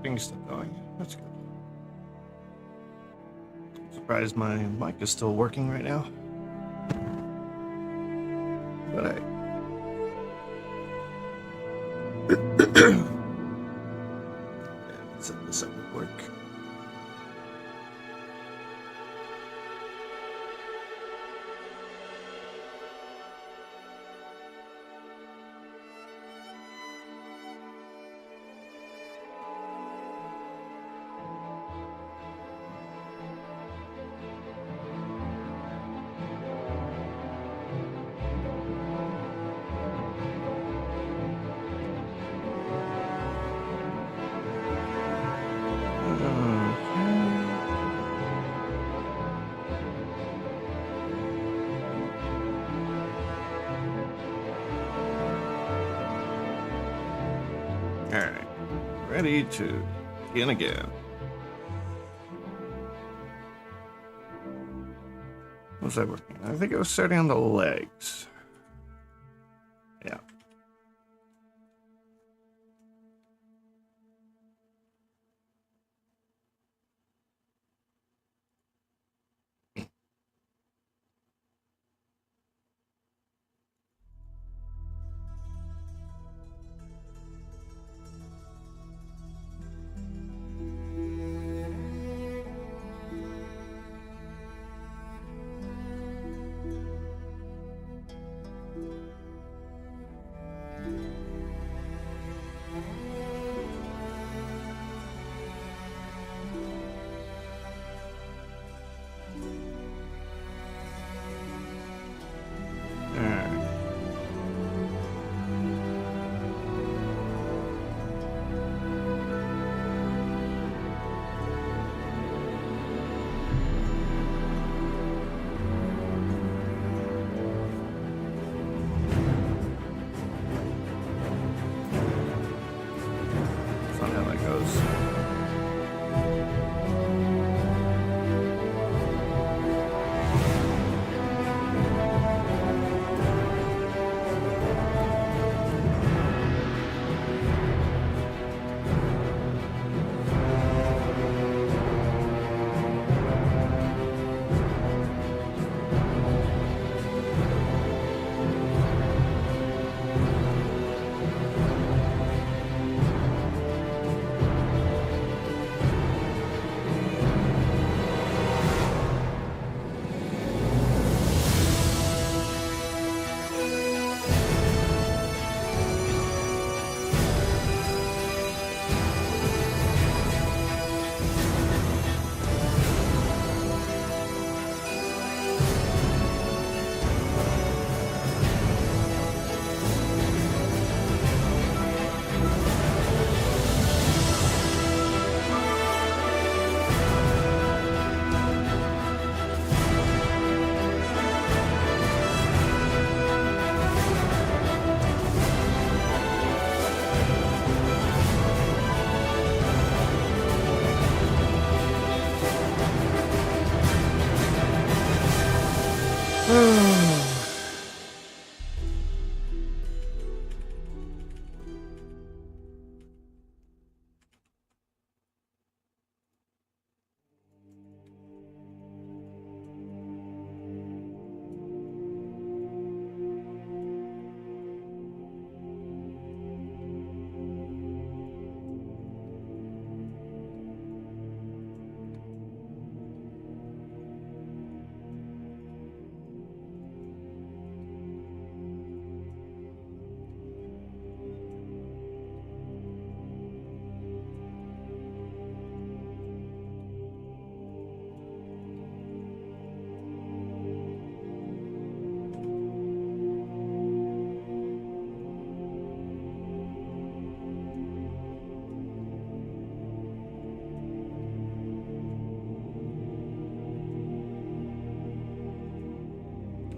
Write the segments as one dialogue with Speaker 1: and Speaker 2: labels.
Speaker 1: Thing's still going. That's good. Surprised my mic is still working right now. But I set this up at work. Alright, ready to begin again. Was I working? I think I was starting on the legs. Yeah.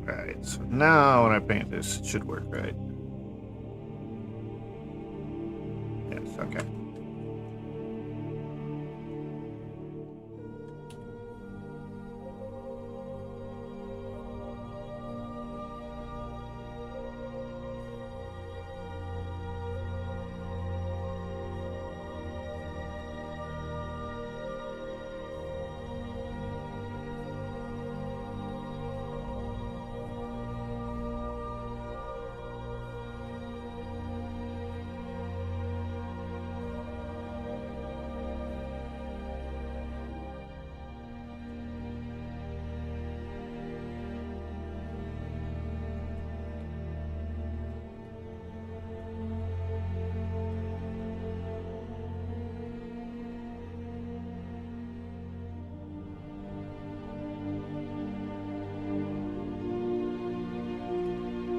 Speaker 1: Alright, so now when I paint this, it should work, right? Yes, okay.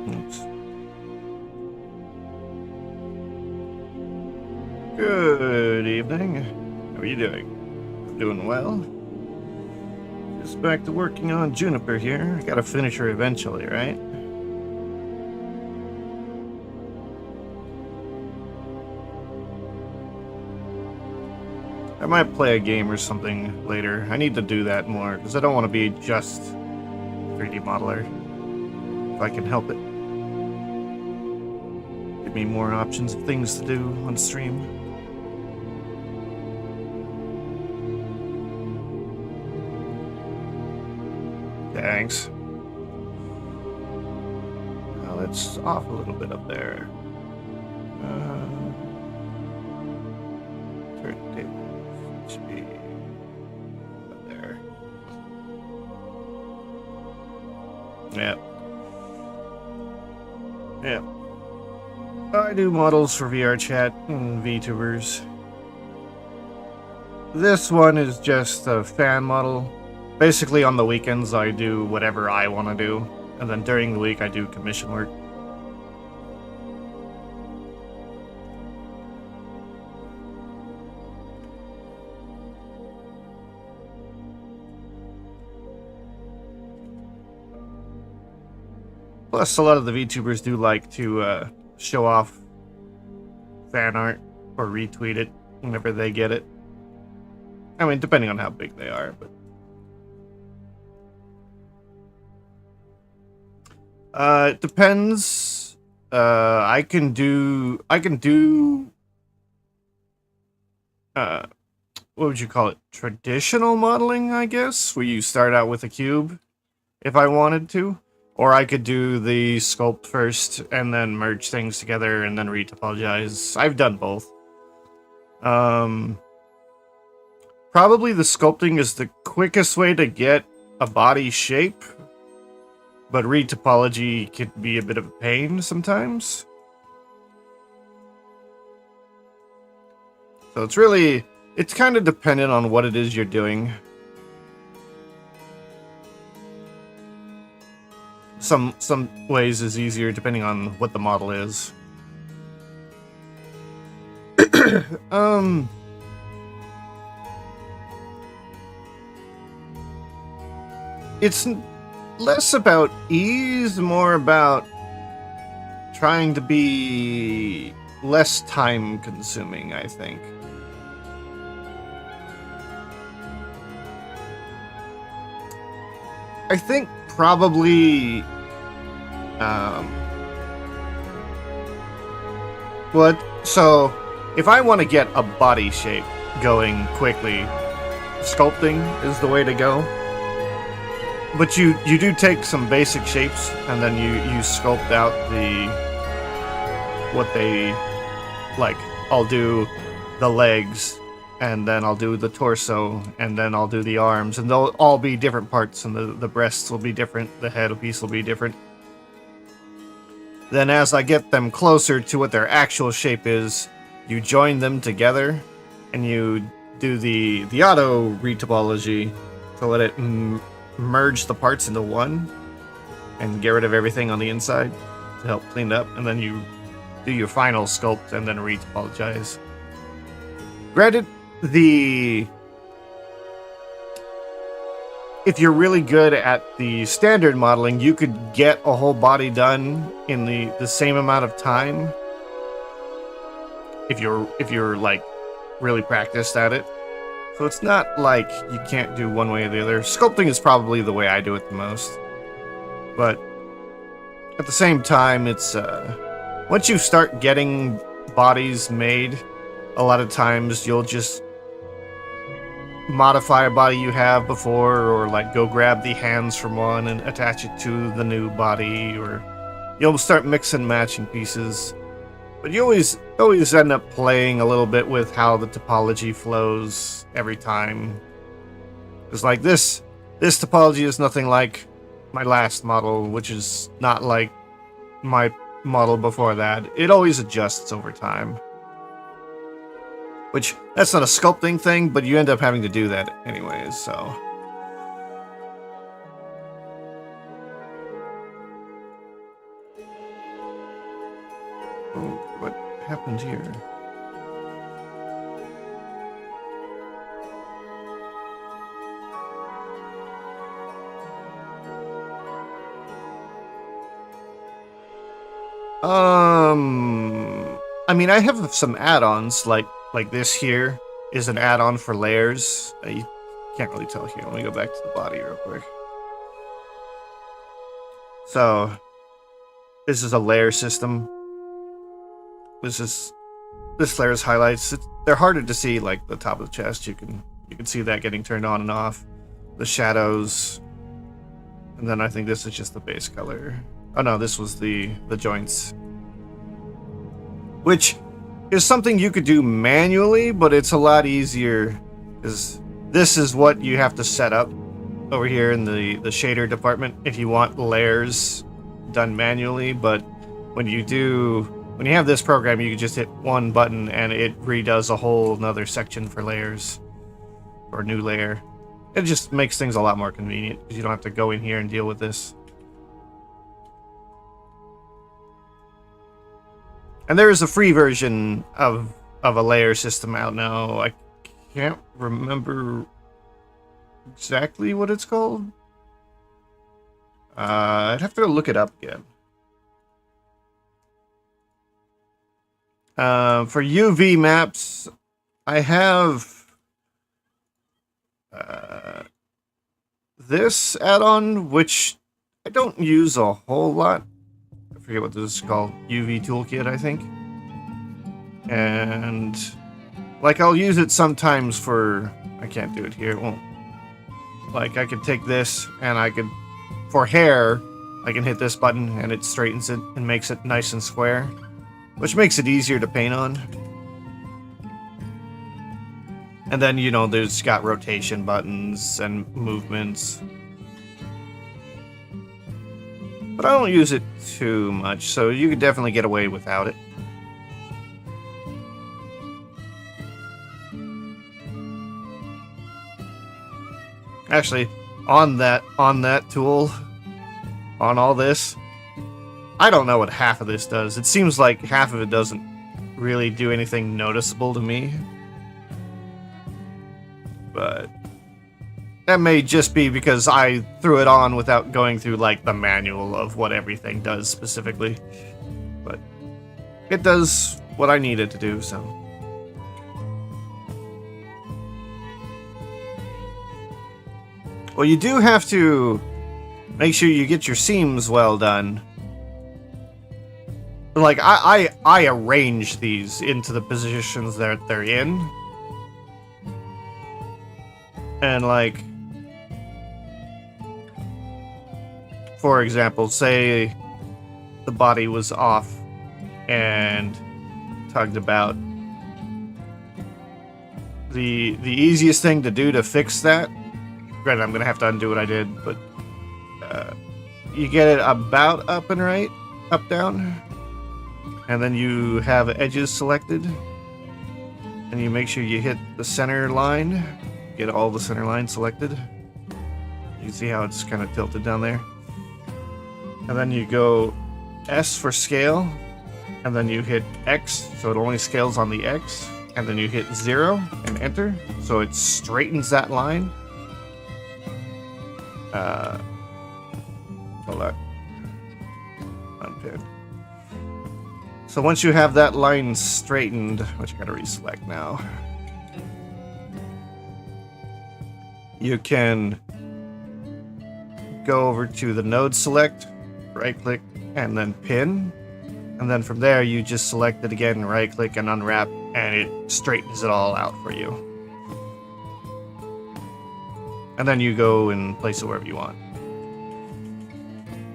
Speaker 1: Oops. Good evening. How are you doing? I'm doing well. Just back to working on Juniper here. I gotta finish her eventually, right? I might play a game or something later. I need to do that more, because I don't want to be just 3D modeler. If I can help it. Give me more options of things to do on stream. Thanks. Now let's off a little bit up there. Turntable should be up there. Yep. Yep. I do models for VR chat and VTubers. This one is just a fan model. Basically, on the weekends, I do whatever I want to do, and then during the week, I do commission work. Plus, a lot of the VTubers do like to show off fan art or retweet it whenever they get it. I mean, depending on how big they are, but... it depends. I can do, what would you call it? Traditional modeling, I guess, where you start out with a cube, if I wanted to. Or I could do the sculpt first, and then merge things together, and then retopologize. I've done both. Probably the sculpting is the quickest way to get a body shape. But retopology can be a bit of a pain sometimes. So it's kind of dependent on what it is you're doing. Some ways is easier depending on what the model is. It's less about ease, more about trying to be less time consuming, I think. I think probably so if I want to get a body shape going quickly, sculpting is the way to go. But you do take some basic shapes, and then you sculpt out what they like. I'll do the legs, and then I'll do the torso, and then I'll do the arms, and they'll all be different parts, and the breasts will be different, the head piece will be different. Then as I get them closer to what their actual shape is, you join them together, and you do the auto retopology to let it merge the parts into one and get rid of everything on the inside to help clean it up, and then you do your final sculpt and then retopologize. Granted, if you're really good at the standard modeling, you could get a whole body done in the same amount of time if you're like really practiced at it. So it's not like you can't do one way or the other. Sculpting is probably the way I do it the most. But at the same time, it's once you start getting bodies made, a lot of times you'll just modify a body you have before, or like go grab the hands from one and attach it to the new body, or you'll start mixing and matching pieces. But you always end up playing a little bit with how the topology flows every time. Because like this topology is nothing like my last model, which is not like my model before that. It always adjusts over time. Which, that's not a sculpting thing, but you end up having to do that anyways, so... Oh, what happened here? I mean, I have some add-ons, like this here is an add-on for layers. You can't really tell here. Let me go back to the body real quick. So, this is a layer system. This layer's highlights. They're harder to see, like the top of the chest. You can see that getting turned on and off. The shadows, and then I think this is just the base color. Oh no, this was the joints, which is something you could do manually, but it's a lot easier because this is what you have to set up over here in the shader department if you want layers done manually. But when you have this program, you can just hit one button and it redoes a whole another section for layers or a new layer. It just makes things a lot more convenient because you don't have to go in here and deal with this. And there is a free version of a layer system out now. I can't remember exactly what it's called. I'd have to look it up again. For UV maps, I have this add-on, which I don't use a whole lot. I forget what this is called. UV Toolkit, I think. And like I'll use it sometimes for, I can't do it here, it won't. Like I could take this and I could, for hair, I can hit this button and it straightens it and makes it nice and square, which makes it easier to paint on. And then, you know, there's got rotation buttons and movements. But I don't use it too much, so you could definitely get away without it. Actually, on that tool, on all this, I don't know what half of this does. It seems like half of it doesn't really do anything noticeable to me. But that may just be because I threw it on without going through like the manual of what everything does specifically. But it does what I need it to do, so. Well, you do have to make sure you get your seams well done. Like, I arrange these into the positions that they're in. And, like, for example, say the body was off and tugged about. The easiest thing to do to fix that, granted, I'm going to have to undo what I did, but you get it about up and right, up, down, and then you have edges selected, and you make sure you hit the center line, get all the center lines selected. You can see how it's kind of tilted down there. And then you go S for scale, and then you hit X, so it only scales on the X, and then you hit 0 and enter, so it straightens that line. Hold on. Unpin. So once you have that line straightened, which I gotta reselect now, you can go over to the node select, right click, and then pin. And then from there, you just select it again, right click and unwrap, and it straightens it all out for you. And then you go and place it wherever you want.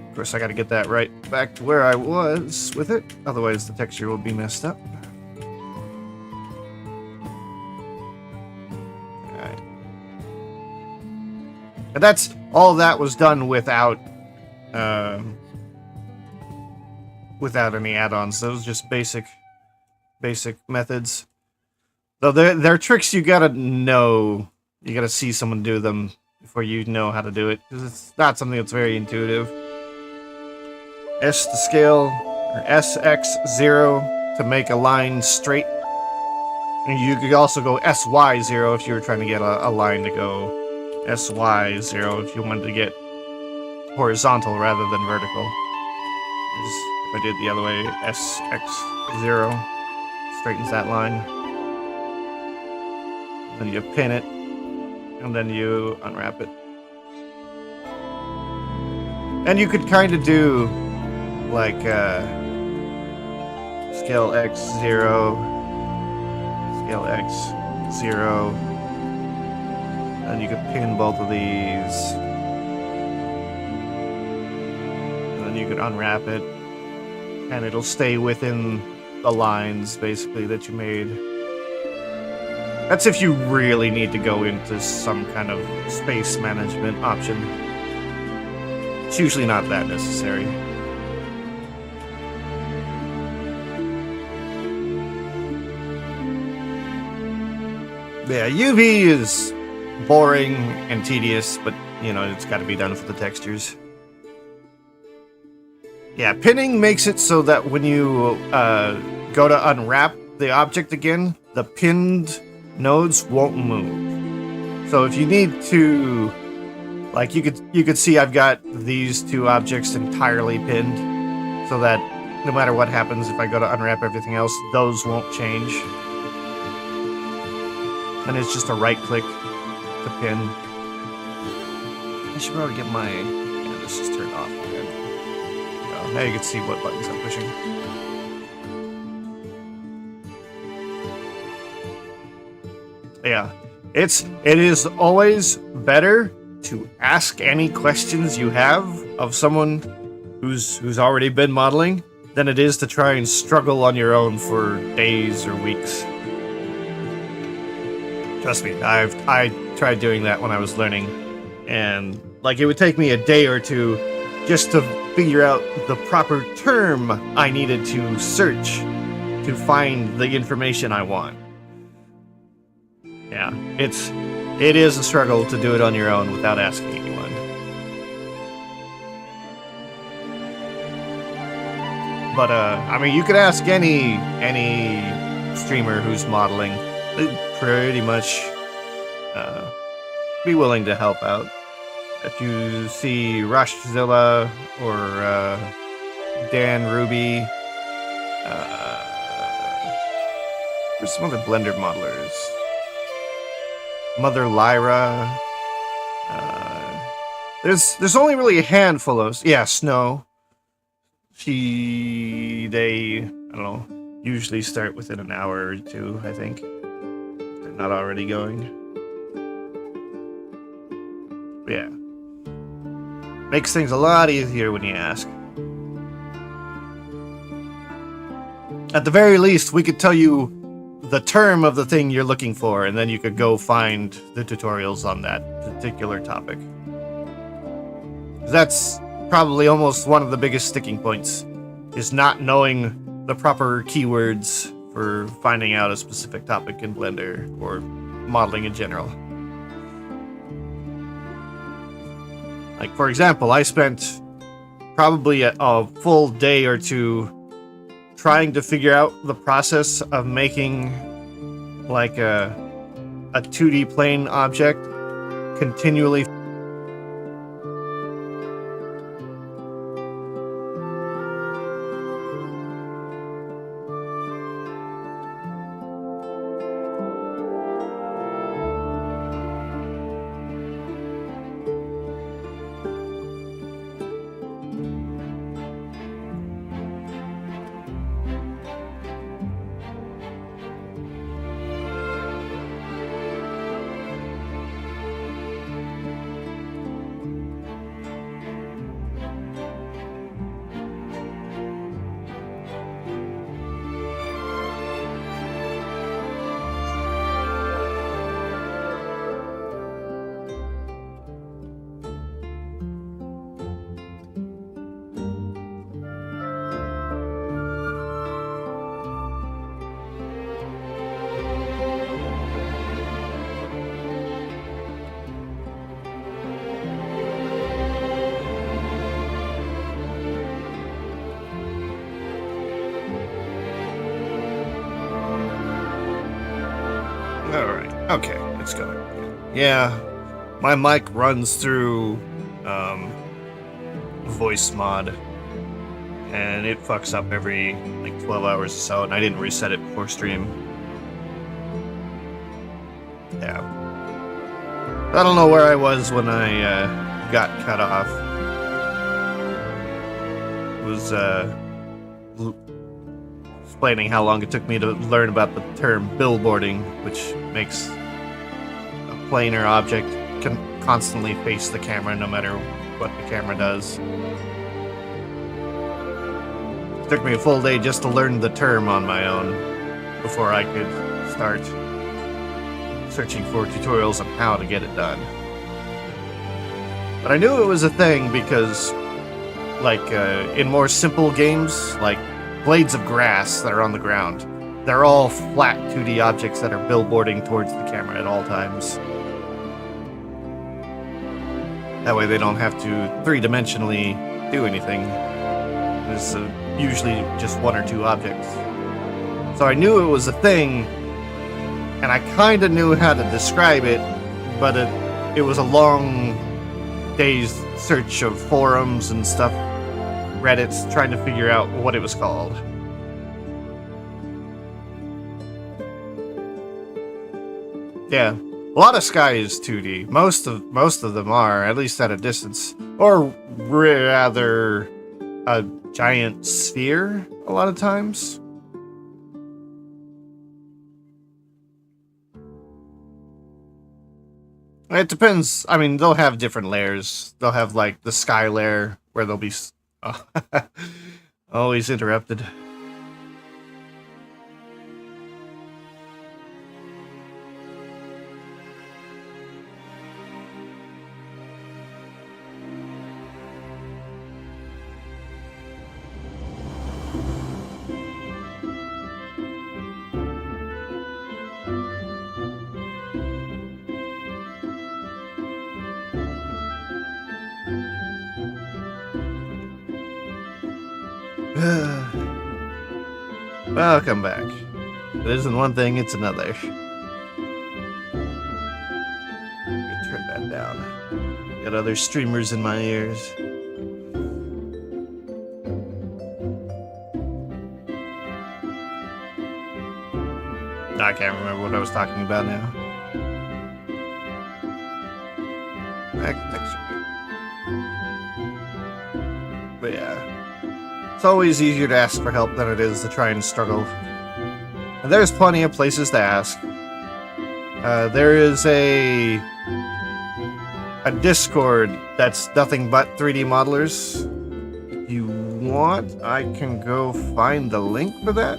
Speaker 1: Of course, I gotta get that right back to where I was with it, otherwise the texture will be messed up. Alright. And that's, all that was done without, without any add-ons. Those just basic methods. Though they're tricks you gotta know. You gotta see someone do them before you know how to do it, because it's not something that's very intuitive. S to scale, or SX0 to make a line straight. And you could also go SY0 if you were trying to get a line to go SY0 if you wanted to get horizontal rather than vertical. If I did the other way, SX0 straightens that line. Then you pin it, and then you unwrap it. And you could kind of do like scale X0, scale X0, and you could pin both of these. And then you could unwrap it, and it'll stay within the lines basically that you made. That's if you really need to go into some kind of space management option. It's usually not that necessary. Yeah, UV is boring and tedious, but, you know, it's got to be done for the textures. Yeah, pinning makes it so that when you go to unwrap the object again, the pinned nodes won't move. So if you need to, like, you could see I've got these two objects entirely pinned, so that no matter what happens, if I go to unwrap everything else, those won't change. And it's just a right click to pin. I should probably get my... Yeah, this is turned off again. Now you can see what buttons I'm pushing. Yeah, it is always better to ask any questions you have of someone who's already been modeling than it is to try and struggle on your own for days or weeks. Trust me, I tried doing that when I was learning, and like it would take me a day or two just to figure out the proper term I needed to search to find the information I want. Yeah, it is a struggle to do it on your own without asking anyone. But I mean, you could ask any streamer who's modeling. They'd pretty much be willing to help out. If you see Rushzilla or Dan Ruby, there's some other Blender modelers. Mother Lyra. There's only really a handful of... Yeah, Snow. They, I don't know, usually start within an hour or two, I think. If they're not already going. Yeah. Makes things a lot easier when you ask. At the very least, we could tell you the term of the thing you're looking for, and then you could go find the tutorials on that particular topic. That's probably almost one of the biggest sticking points, is not knowing the proper keywords for finding out a specific topic in Blender, or modeling in general. Like, for example, I spent probably a full day or two trying to figure out the process of making like a 2D plane object continually. Okay, it's going. Yeah, my mic runs through voice mod, and it fucks up every like 12 hours or so, and I didn't reset it before stream. Yeah. I don't know where I was when I got cut off. It was explaining how long it took me to learn about the term billboarding, which makes a planar object can constantly face the camera no matter what the camera does. It took me a full day just to learn the term on my own before I could start searching for tutorials on how to get it done. But I knew it was a thing because, like, in more simple games, like blades of grass that are on the ground, they're all flat 2D objects that are billboarding towards the camera at all times. That way they don't have to three-dimensionally do anything. There's usually just one or two objects. So I knew it was a thing, and I kind of knew how to describe it, but it was a long day's search of forums and stuff, Reddits, trying to figure out what it was called. Yeah, a lot of Sky is 2D. Most of them are, at least at a distance, or rather, a giant sphere. A lot of times. It depends. I mean, they'll have different layers. They'll have, like, the sky layer, where they'll be... Oh, always interrupted. Welcome back. It isn't one thing, it's another. Turn that down. Got other streamers in my ears. I can't remember what I was talking about now. But yeah. It's always easier to ask for help than it is to try and struggle. And there's plenty of places to ask. There is a Discord that's nothing but 3D modelers. If you want, I can go find the link for that.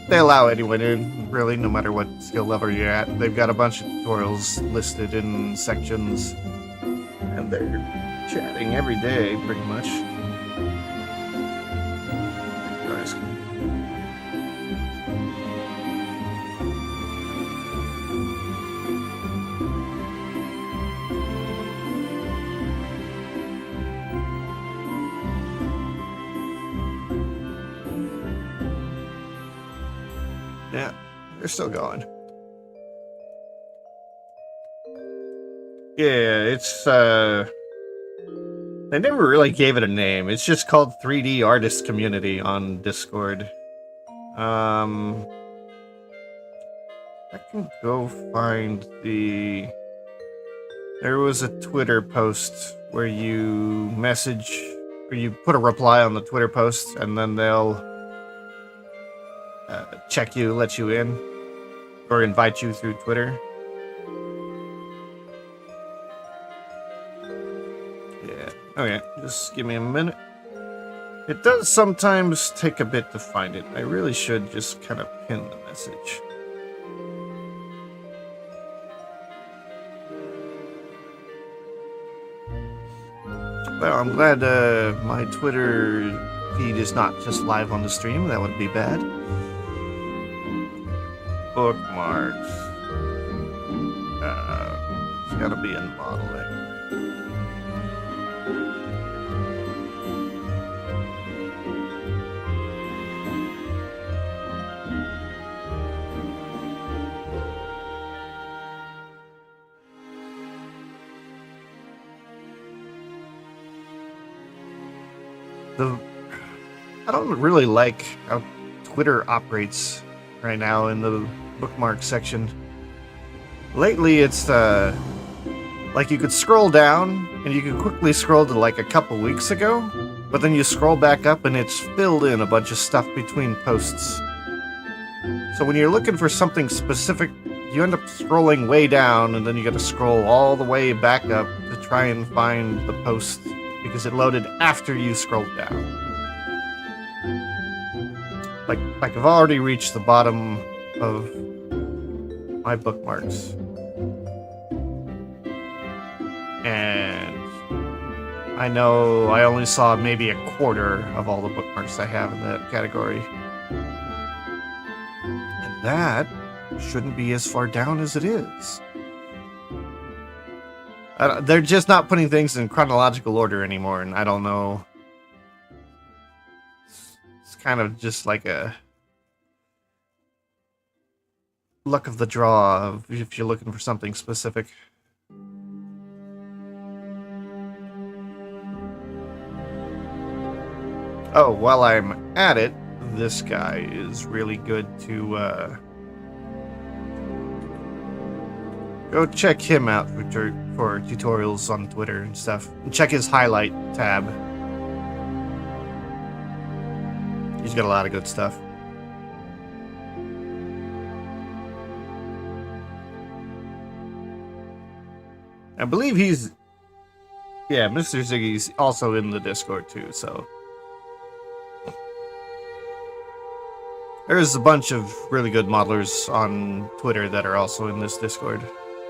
Speaker 1: They allow anyone in, really, no matter what skill level you're at. They've got a bunch of tutorials listed in sections, and they're chatting every day, pretty much. Yeah, they're still going. Yeah, it's, they never really gave it a name. It's just called 3D Artist Community on Discord. I can go find the... There was a Twitter post where you message, or you put a reply on the Twitter post, and then they'll check you, let you in, or invite you through Twitter. Yeah, okay, just give me a minute. It does sometimes take a bit to find it. I really should just kind of pin the message. Well, I'm glad my Twitter feed is not just live on the stream. That would be bad. Bookmarks. It's gotta be in modeling. the I don't really like how Twitter operates right now in the bookmark section. Lately, it's like you could scroll down and you could quickly scroll to like a couple weeks ago, but then you scroll back up and it's filled in a bunch of stuff between posts. So when you're looking for something specific, you end up scrolling way down and then you gotta scroll all the way back up to try and find the post because it loaded after you scrolled down. Like I've already reached the bottom of my bookmarks. And I know I only saw maybe a quarter of all the bookmarks I have in that category. And that shouldn't be as far down as it is. They're just not putting things in chronological order anymore, and I don't know. It's kind of just like a luck of the draw of if you're looking for something specific. Oh, while I'm at it, this guy is really good to go check him out for tutorials on Twitter and stuff. And check his highlight tab. He's got a lot of good stuff. I believe he's... Yeah, Mr. Ziggy's also in the Discord too, so... There's a bunch of really good modelers on Twitter that are also in this Discord.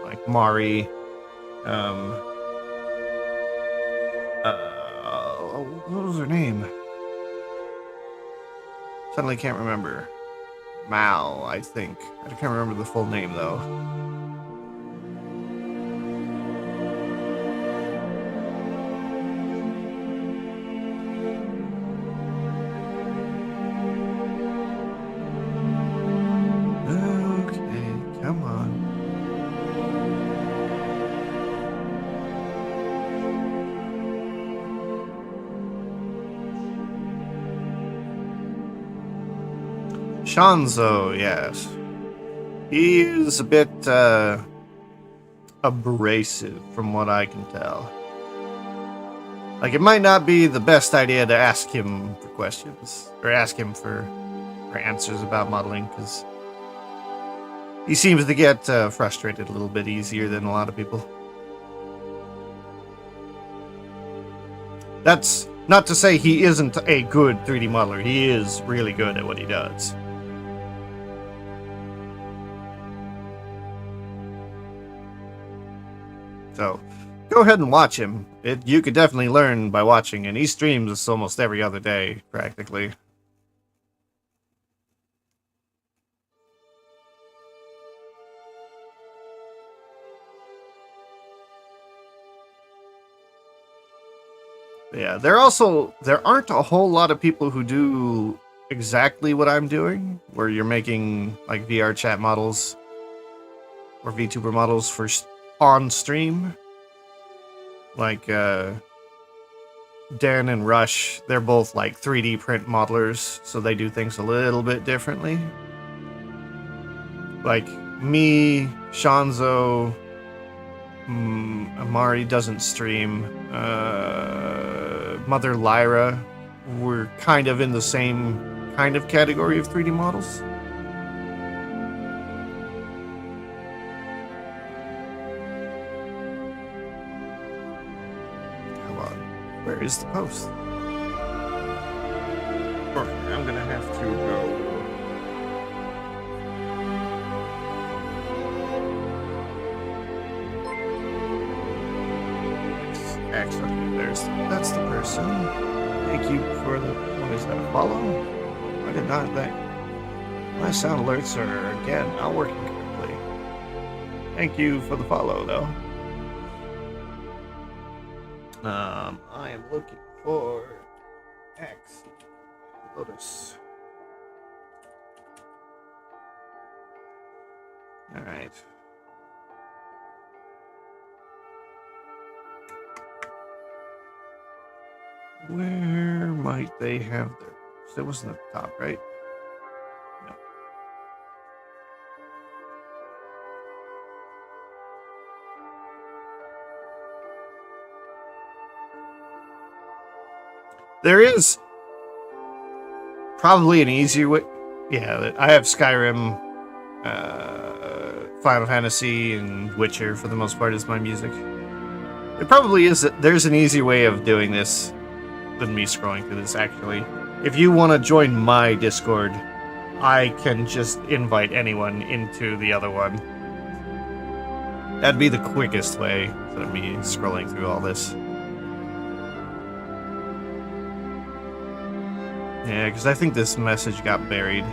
Speaker 1: Like Mari, what was her name? Suddenly can't remember. Mao, I think. I can't remember the full name though. Okay, come on. Shanzo, yes. He is a bit abrasive from what I can tell. Like, it might not be the best idea to ask him for questions, or ask him for answers about modeling, because he seems to get frustrated a little bit easier than a lot of people. That's not to say he isn't a good 3D modeler. He is really good at what he does. So, go ahead and watch him. You could definitely learn by watching, and he streams almost every other day, practically. Yeah, there aren't a whole lot of people who do exactly what I'm doing, where you're making like VR chat models or VTuber models for on stream. Like Dan and Rush, they're both like 3D print modelers, so they do things a little bit differently. Like me, Shanzo, Amari doesn't stream. Mother Lyra, we're kind of in the same kind of category of 3D models. Come on, where is the post? Okay, I'm gonna have to go. Actually, that's the person. Thank you for the, what is that, a follow? I did not think. My sound alerts are, again, not working correctly. Thank you for the follow, though. I am looking for X Lotus. Alright. Where might they have their... It wasn't at the top, right? No. There is probably an easier way. Yeah, I have Skyrim, Final Fantasy, and Witcher for the most part as my music. There probably is. There's an easier way of doing this than me scrolling through this, actually. If you want to join my Discord, I can just invite anyone into the other one. That'd be the quickest way instead of me scrolling through all this. Yeah, because I think this message got buried.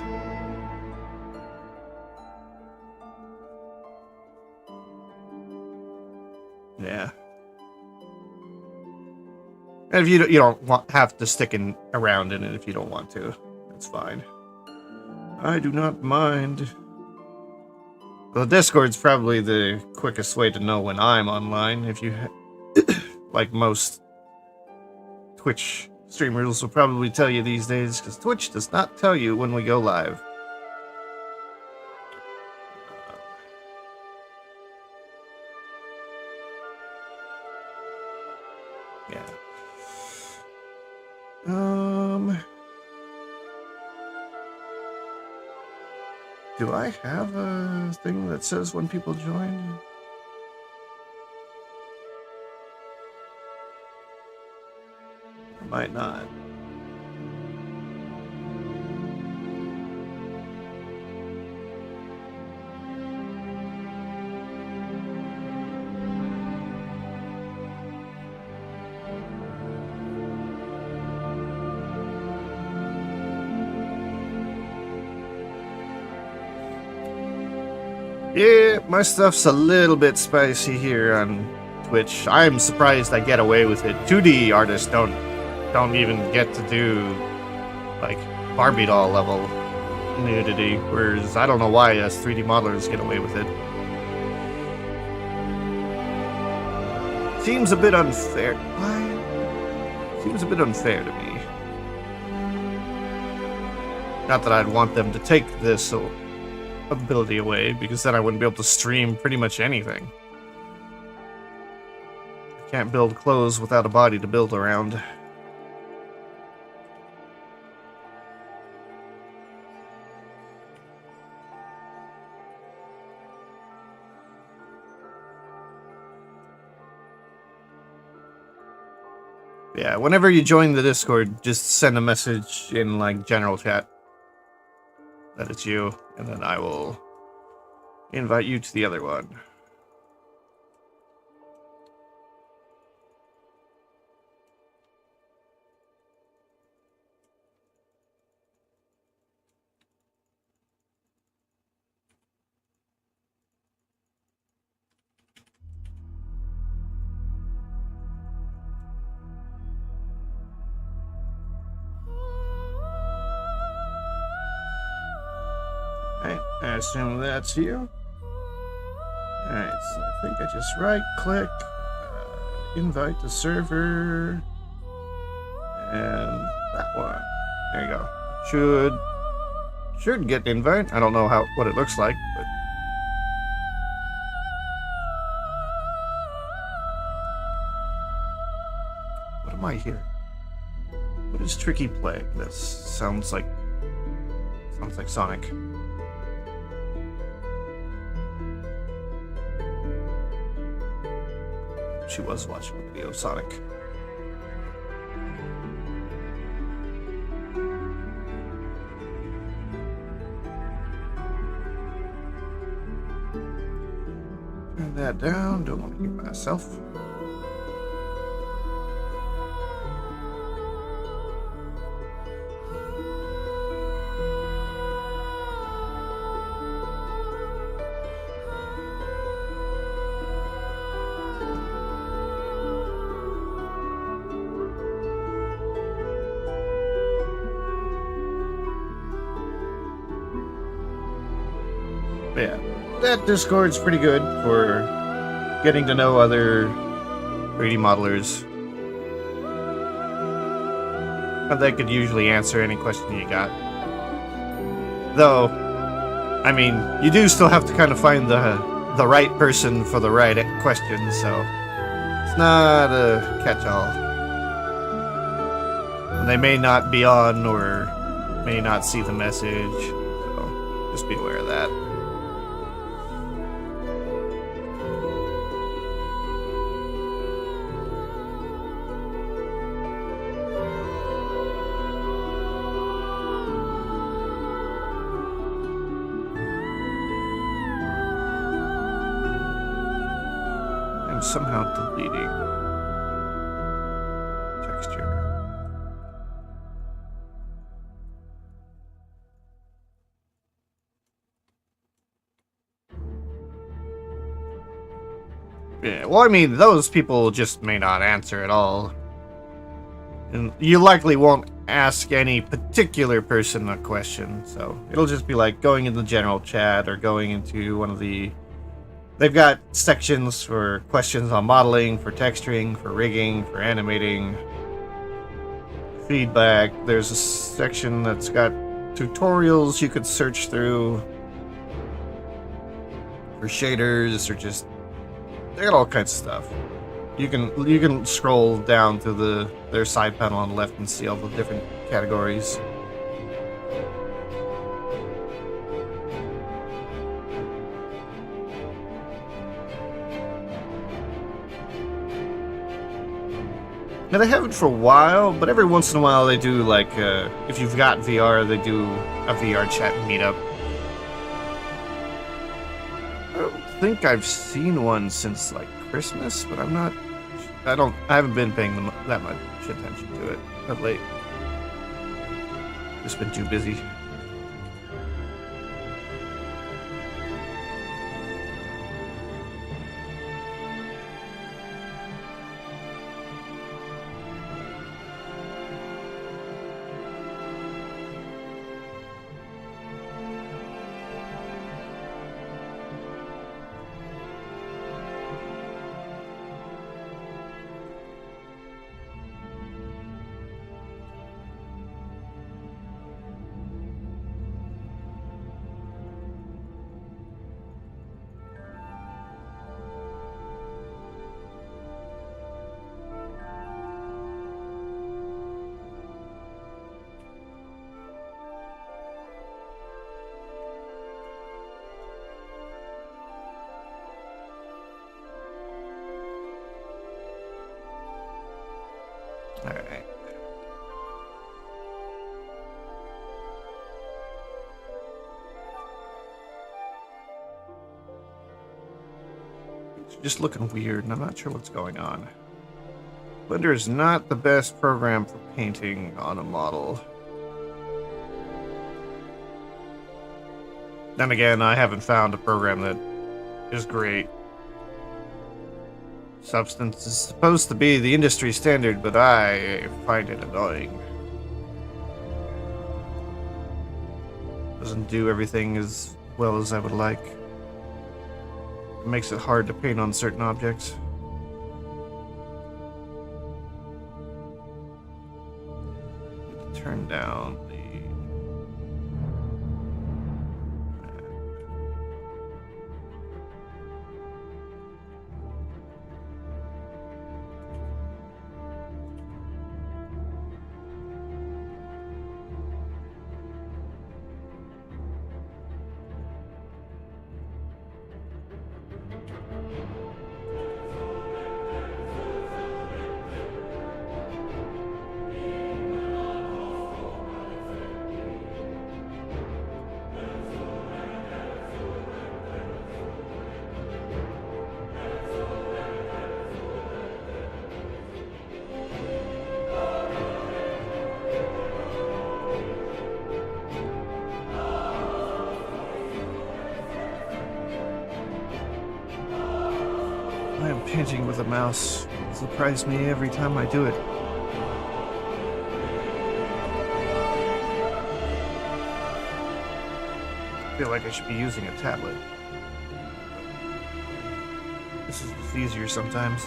Speaker 1: Yeah. And if you don't have to stick around in it if you don't want to. That's fine. I do not mind. Well, Discord's probably the quickest way to know when I'm online. If you, like most Twitch streamers will probably tell you these days, because Twitch does not tell you when we go live. Yeah. Do I have a thing that says when people join? I might not. Yeah, my stuff's a little bit spicy here on Twitch. I'm surprised I get away with it. 2D artists don't even get to do like Barbie doll level nudity, whereas I don't know why us 3D modelers get away with it. Seems a bit unfair. Why? Seems a bit unfair to me. Not that I'd want them to take this ability away, because then I wouldn't be able to stream pretty much anything. I can't build clothes without a body to build around. Yeah, whenever you join the Discord, just send a message in like general chat that it's you, and then I will invite you to the other one. I assume that's you. Alright, so I think I just right-click, invite the server, and that one. There you go. Should get invite. I don't know what it looks like, but what am I hearing? What is Tricky playing? That sounds like Sonic. She was watching a video of Sonic. Turn that down. Don't want to hear myself. Yeah, that Discord's pretty good for getting to know other 3D modelers. And they could usually answer any question you got. Though, I mean, you do still have to kind of find the right person for the right question, so it's not a catch-all. And they may not be on or may not see the message, so just be aware of that. I'm somehow deleting texture. Yeah, well, I mean, those people just may not answer at all. And you likely won't ask any particular person a question, so it'll just be like going in the general chat or going into one of the... They've got sections for questions on modeling, for texturing, for rigging, for animating, feedback. There's a section that's got tutorials you could search through for shaders or just... They got all kinds of stuff. You can scroll down to their side panel on the left and see all the different categories. Now they haven't for a while, but every once in a while they do, like, if you've got VR, they do a VR chat meetup. I don't think I've seen one since, like, Christmas, but I haven't been paying them that much attention to it of late. Just been too busy. Alright. It's just looking weird, and I'm not sure what's going on. Blender is not the best program for painting on a model. Then again, I haven't found a program that is great. Substance is supposed to be the industry standard, but I find it annoying. Doesn't do everything as well as I would like. It makes it hard to paint on certain objects. Need to turn down the... I am painting with a mouse. It surprises me every time I do it. I feel like I should be using a tablet. This is easier sometimes.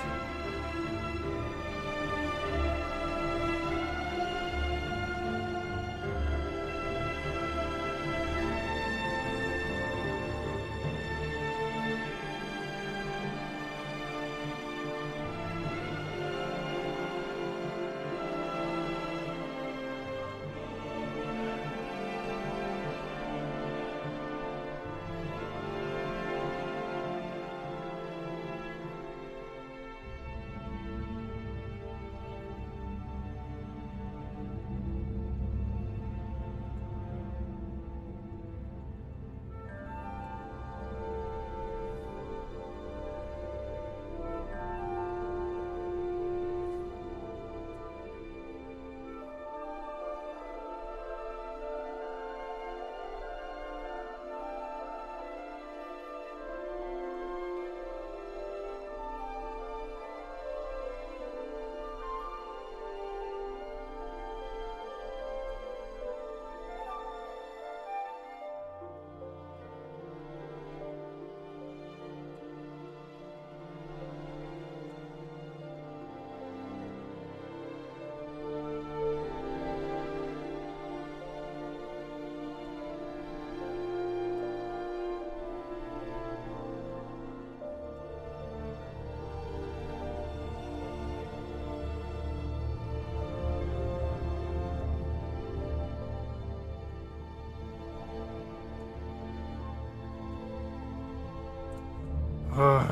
Speaker 1: Okay.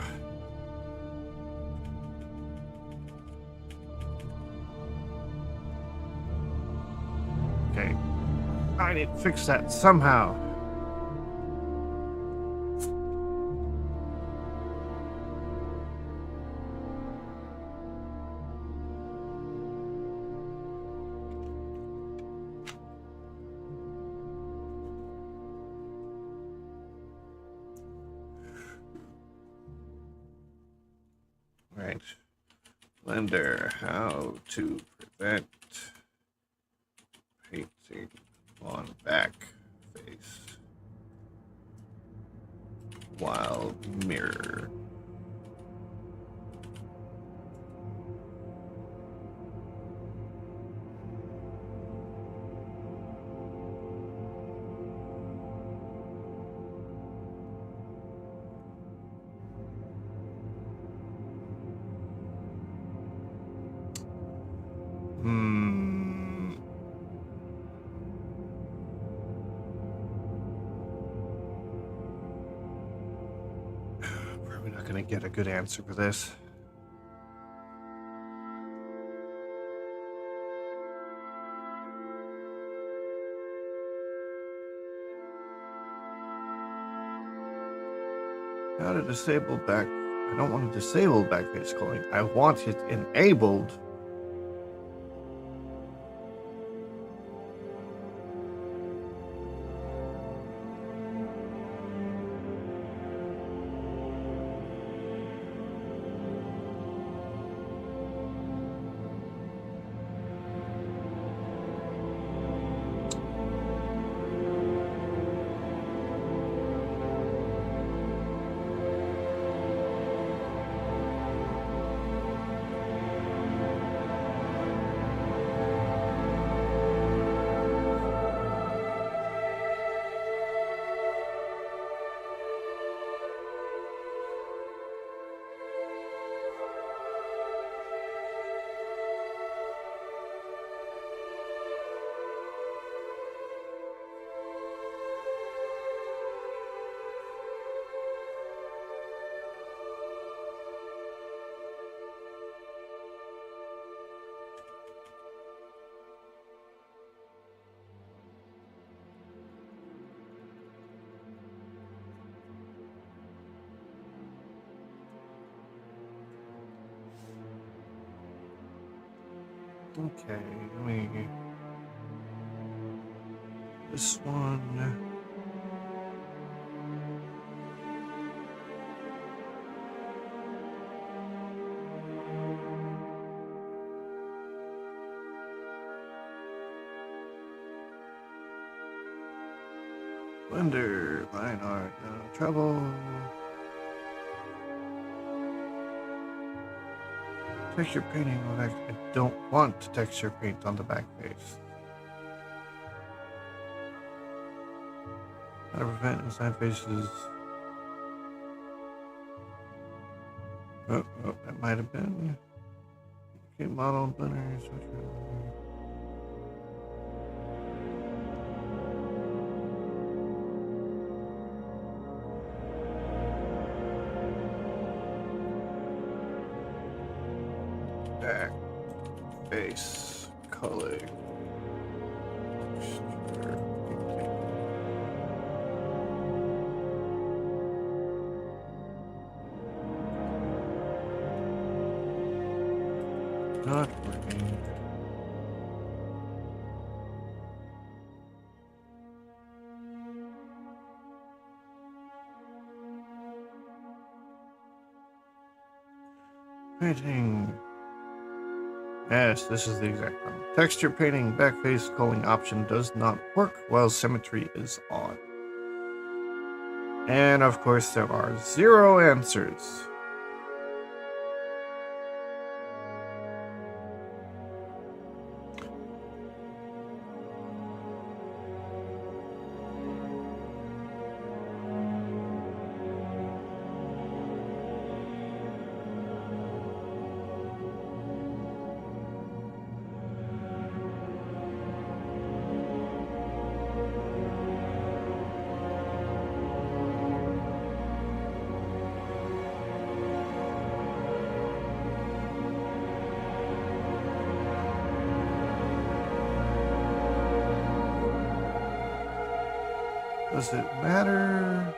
Speaker 1: I need to fix that somehow. Right. Blender, how to prevent painting on back face while mirror. Probably not going to get a good answer for this. How to disable back. I don't want to disable backface calling. I want it enabled. Okay, let me. This one. Blender, line art, trouble. Texture painting. I don't want to texture paint on the back face. How to prevent inside faces. Oh, that might have been. Okay, model blenders. Back face color. Not working. Painting. Yes, this is the exact problem. Texture painting backface culling option does not work while symmetry is on. And of course, there are 0 answers. Does it matter?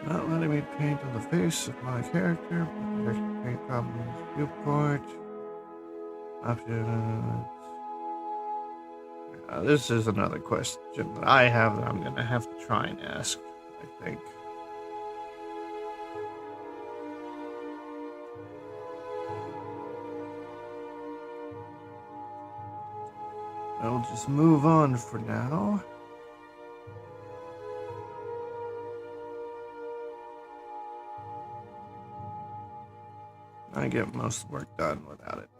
Speaker 1: Not letting me paint on the face of my character, but there's paint problems. Viewport. Options. This is another question that I have that I'm going to have to try and ask, I think. I'll just move on for now. I get most work done without it.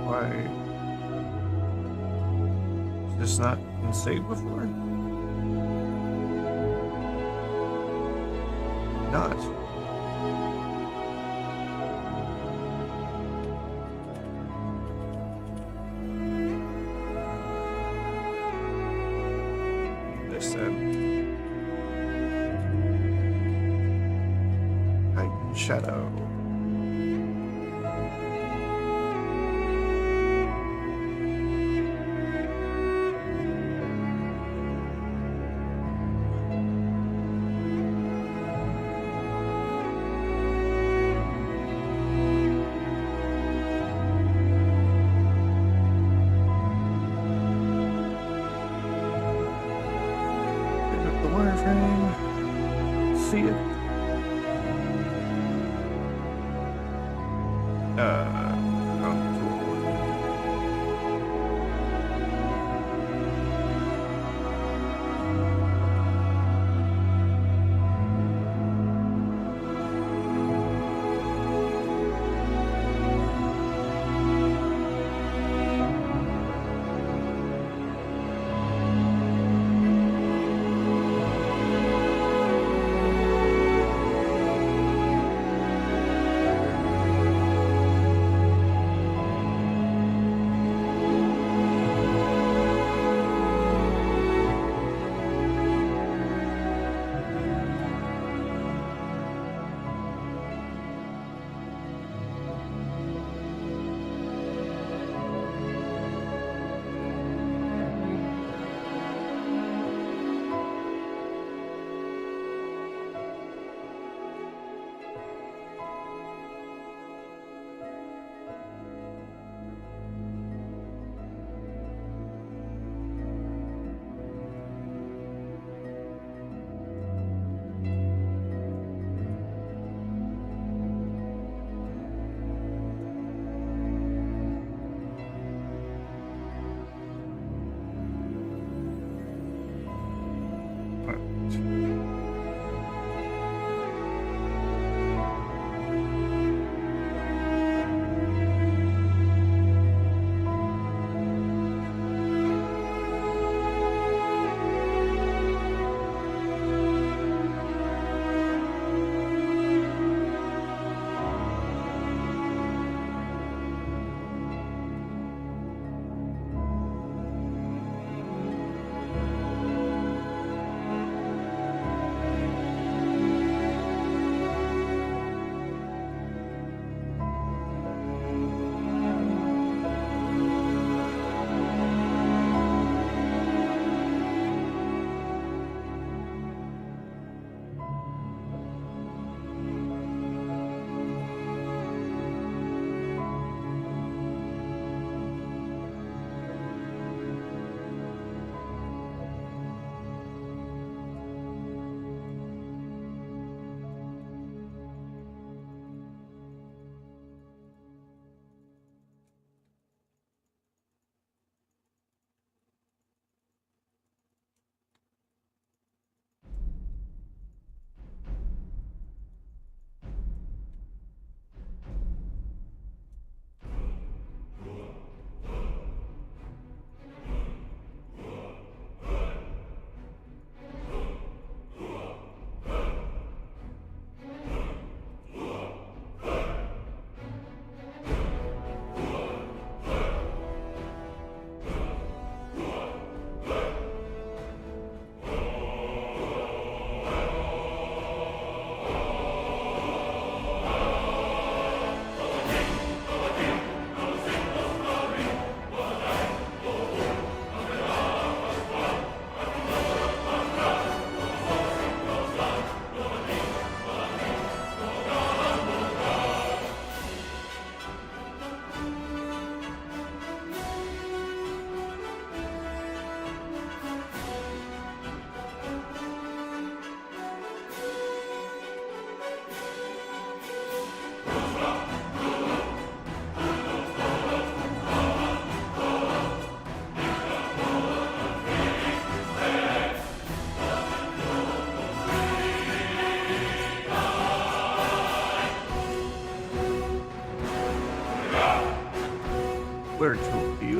Speaker 1: Why? Has this not been saved before? Not. This then. Heightened shadow. See it.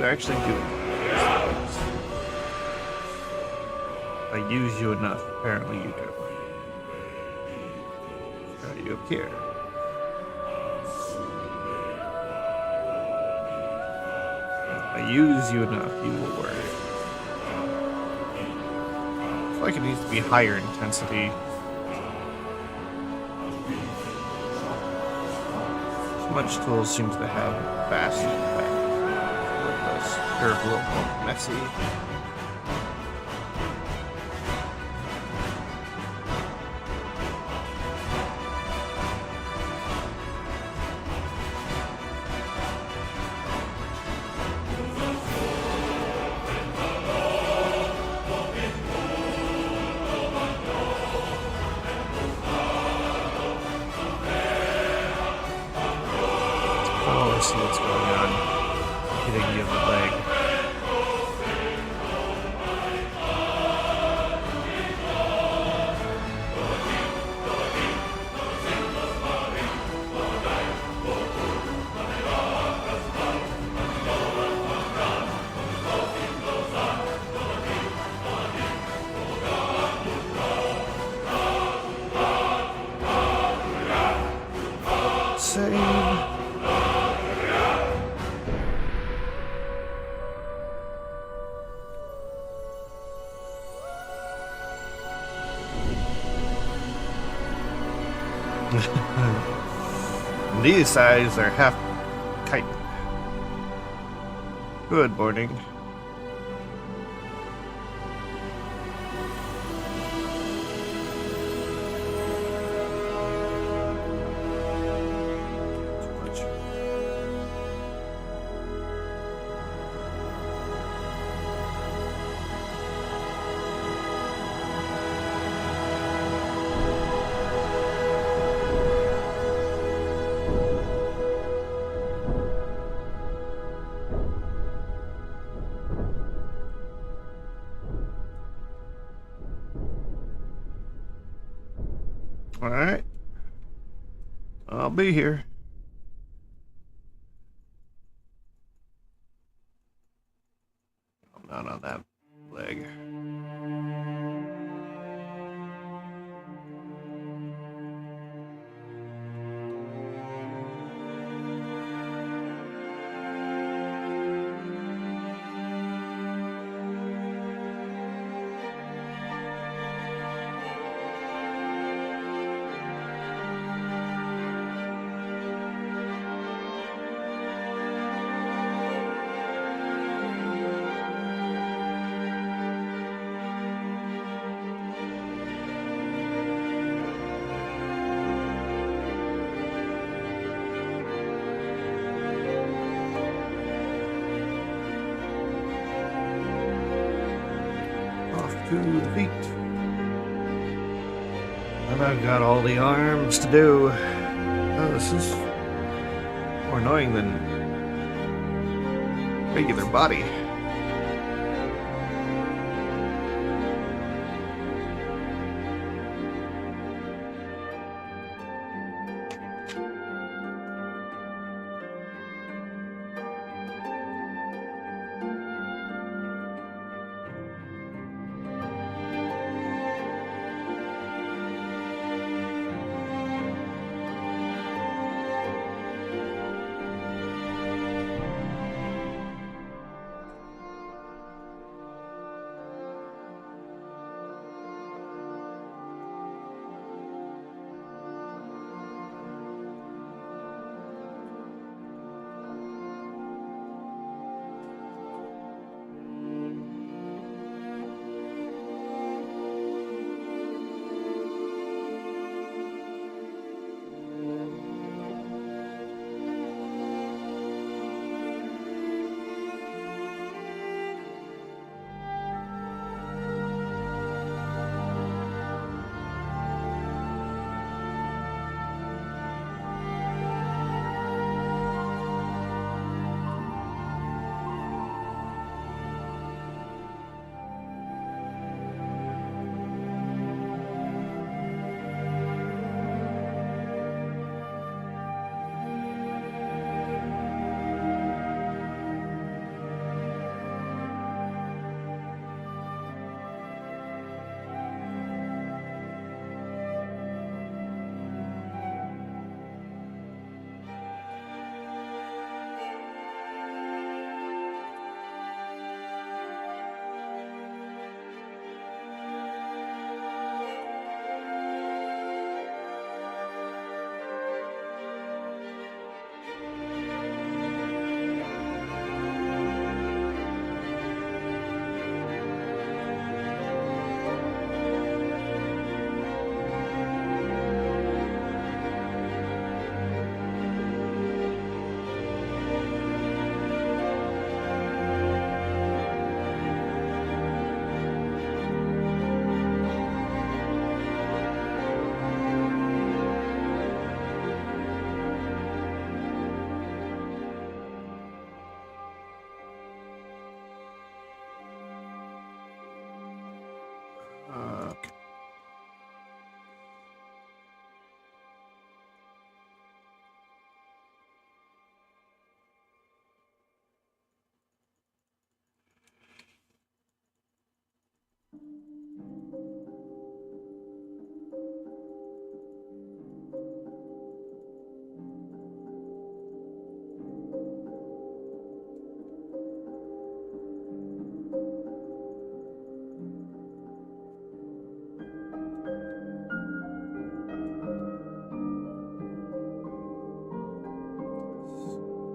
Speaker 1: you actually do? I use you enough. Apparently you do. Try you up here. I use you enough. You will work. I feel like it needs to be higher intensity. Much tools seems to have fast effect. They're a little more messy. See what's going on. Hitting you in the leg. Save. These eyes are half kite. Good morning. All right. I'll be here. I'm not on that leg. To the feet. And I've got all the arms to do. Oh, this is more annoying than regular body.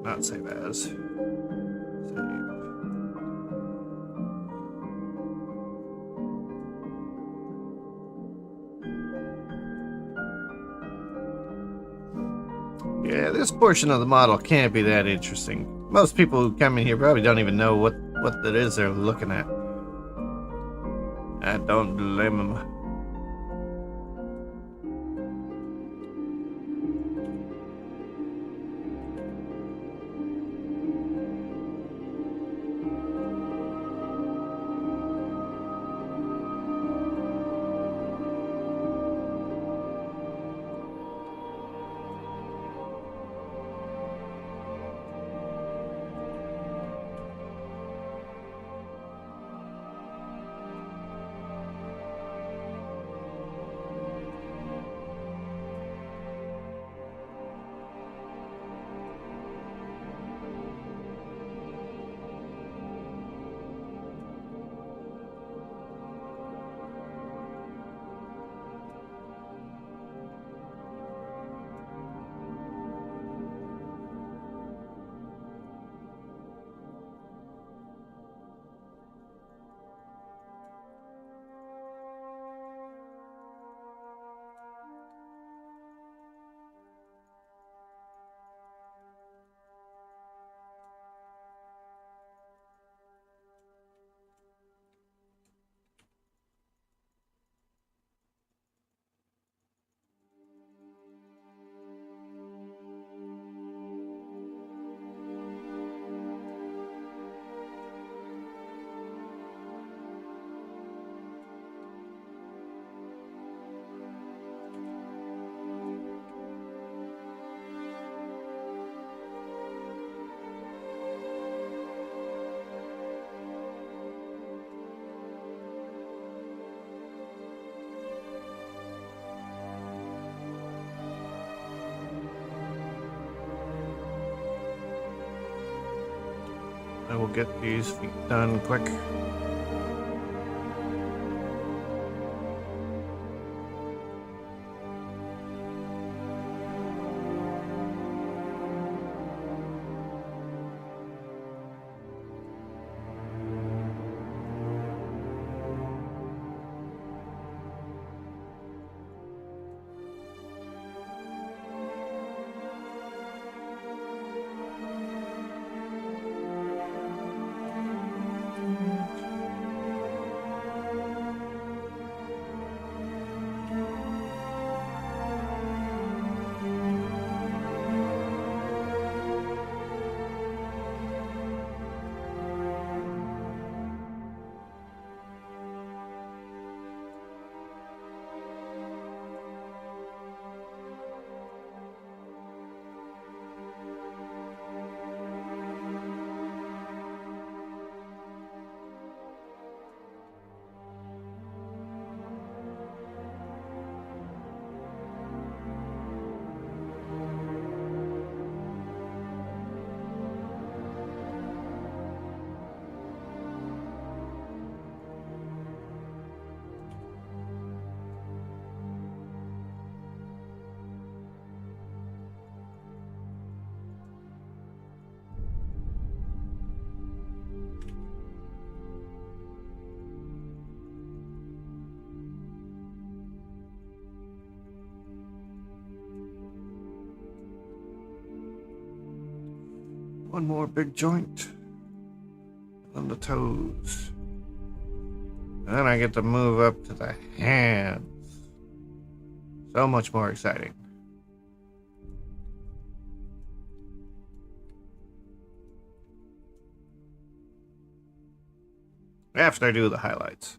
Speaker 1: Not save as. Save. Yeah, this portion of the model can't be that interesting. Most people who come in here probably don't even know what that is they're looking at. I don't blame them. I will get these feet done quick. One more big joint on the toes. And then I get to move up to the hands. So much more exciting. After I do the highlights.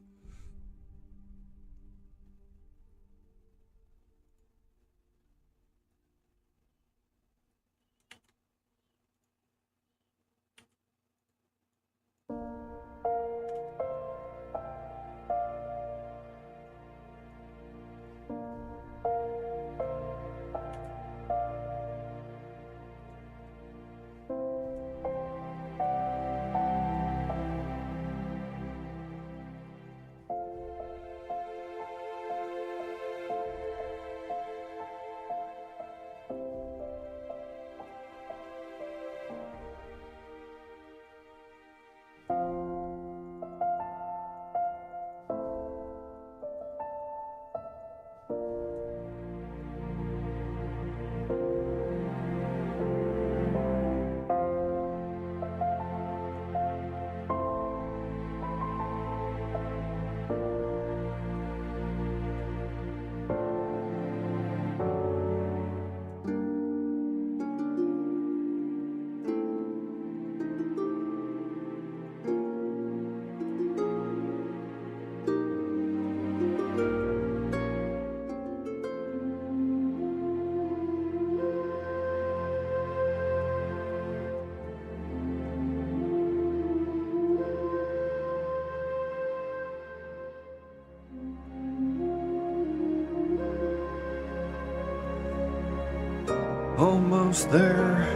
Speaker 1: Almost there.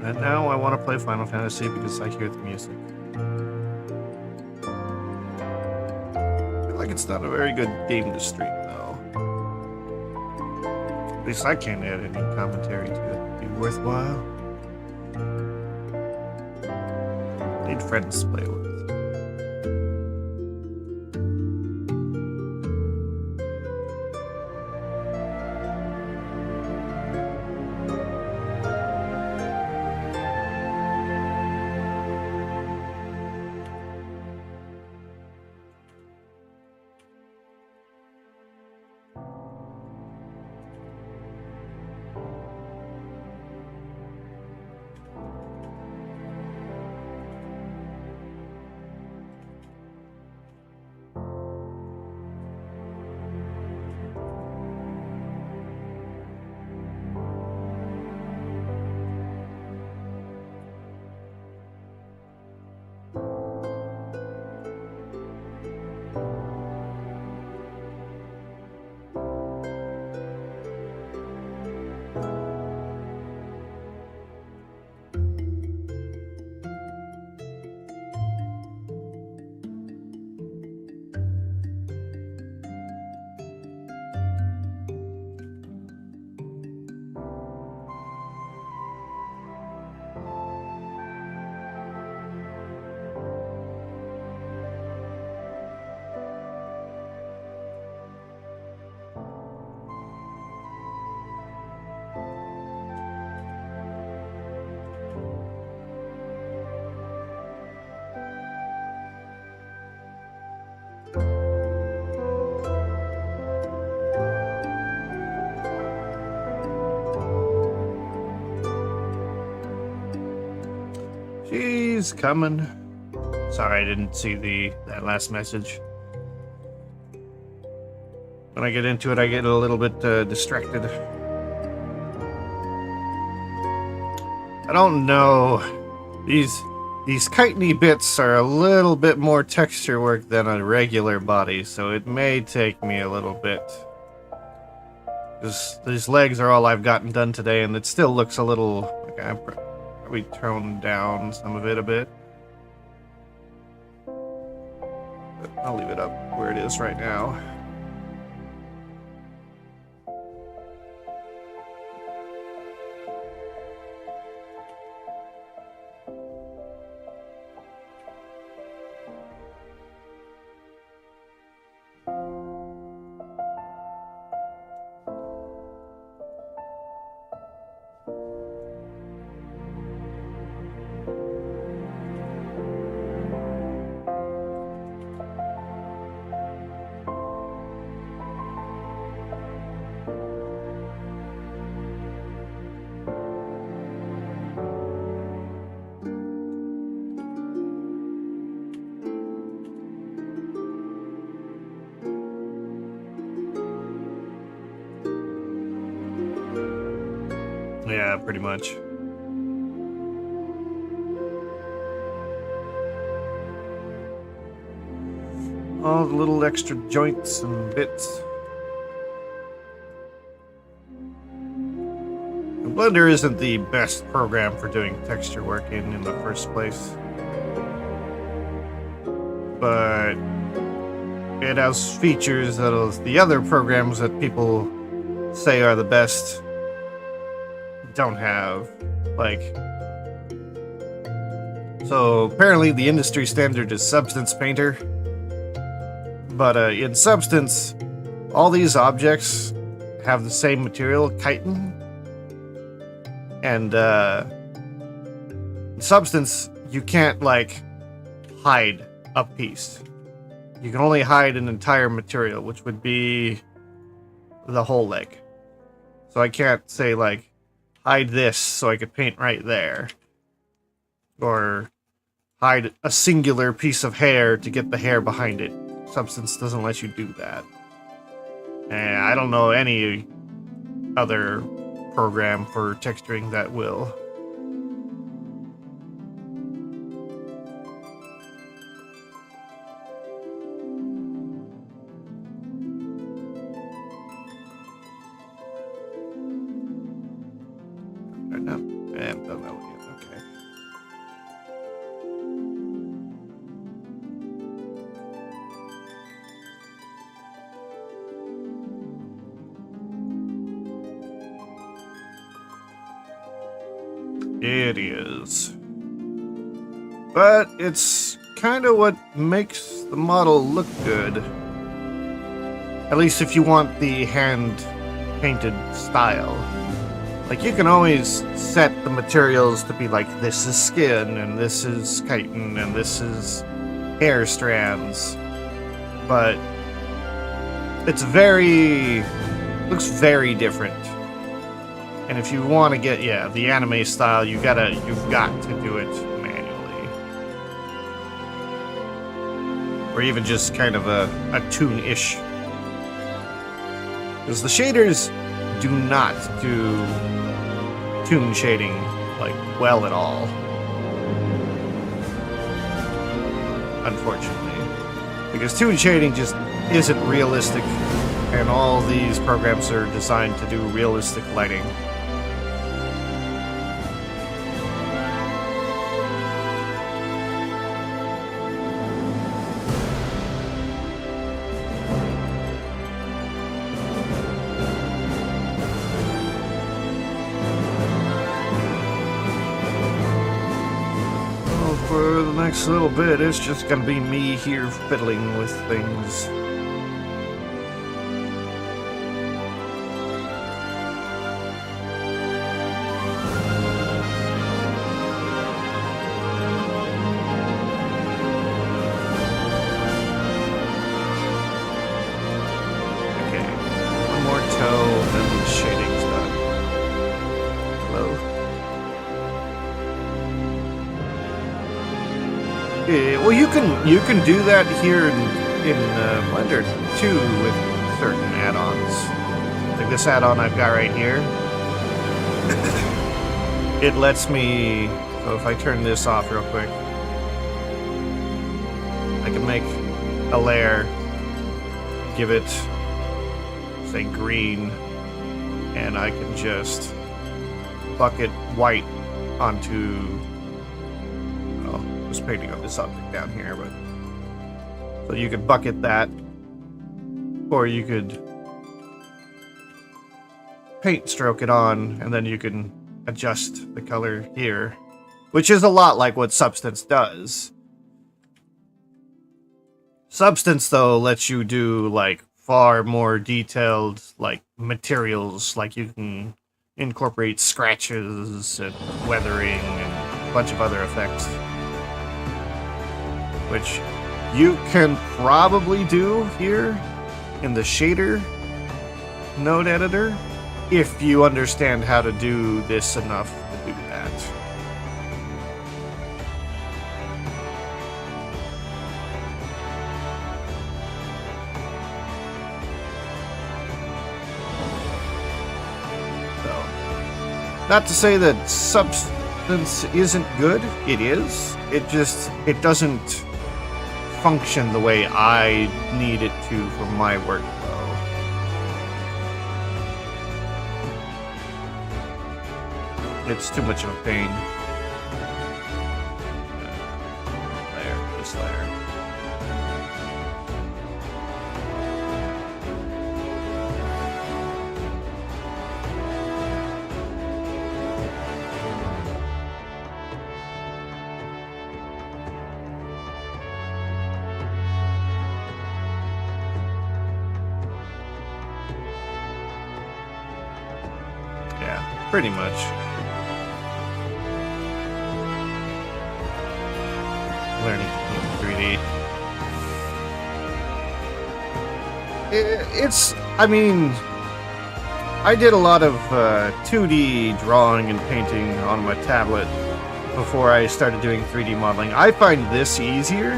Speaker 1: And now I want to play Final Fantasy because I hear the music. I feel like it's not a very good game to stream, though. At least I can't add any commentary to it. Be worthwhile. Need friends to play with. She's coming. Sorry, I didn't see that last message. When I get into it, I get a little bit distracted. I don't know. These chitin-y bits are a little bit more texture work than a regular body, so it may take me a little bit. These legs are all I've gotten done today, and it still looks a little like I probably toned down some of it a bit. But I'll leave it up where it is right now. Yeah, pretty much. All the little extra joints and bits. The Blender isn't the best program for doing texture work in the first place. But it has features that the other programs that people say are the best don't have. Like, so apparently the industry standard is Substance Painter, but in Substance, all these objects have the same material, chitin, and in Substance, you can't like hide a piece. You can only hide an entire material, which would be the whole leg. So I can't say like hide this so I could paint right there, or hide a singular piece of hair to get the hair behind it. Substance doesn't let you do that. And I don't know any other program for texturing that will. No, I haven't done that one yet. Okay. It is. But it's kind of what makes the model look good. At least if you want the hand-painted style. Like, you can always set the materials to be like, this is skin, and this is chitin, and this is hair strands. But it's looks very different. And if you want to get, the anime style, you've got to do it manually. Or even just kind of a toon-ish. Because the shaders do not do toon shading, like, well at all. Unfortunately. Because toon shading just isn't realistic, and all these programs are designed to do realistic lighting. For the next little bit, it's just gonna be me here fiddling with things. Okay, one more toe, and the shading's done. Hello? Yeah, well, you can do that here in Blender too with certain add-ons. Like this add-on I've got right here. It lets me. So if I turn this off real quick, I can make a layer, give it, say, green, and I can just bucket white onto. Painting on this object down here, but so you could bucket that, or you could paint stroke it on, and then you can adjust the color here, which is a lot like what Substance does. Substance, though, lets you do like far more detailed like materials, like you can incorporate scratches and weathering and a bunch of other effects, which you can probably do here in the shader node editor if you understand how to do this enough to do that. So, not to say that Substance isn't good, it is. It doesn't function the way I need it to for my workflow. It's too much of a pain. This layer. Pretty much. Learning to paint 3D. I mean, I did a lot of 2D drawing and painting on my tablet before I started doing 3D modeling. I find this easier,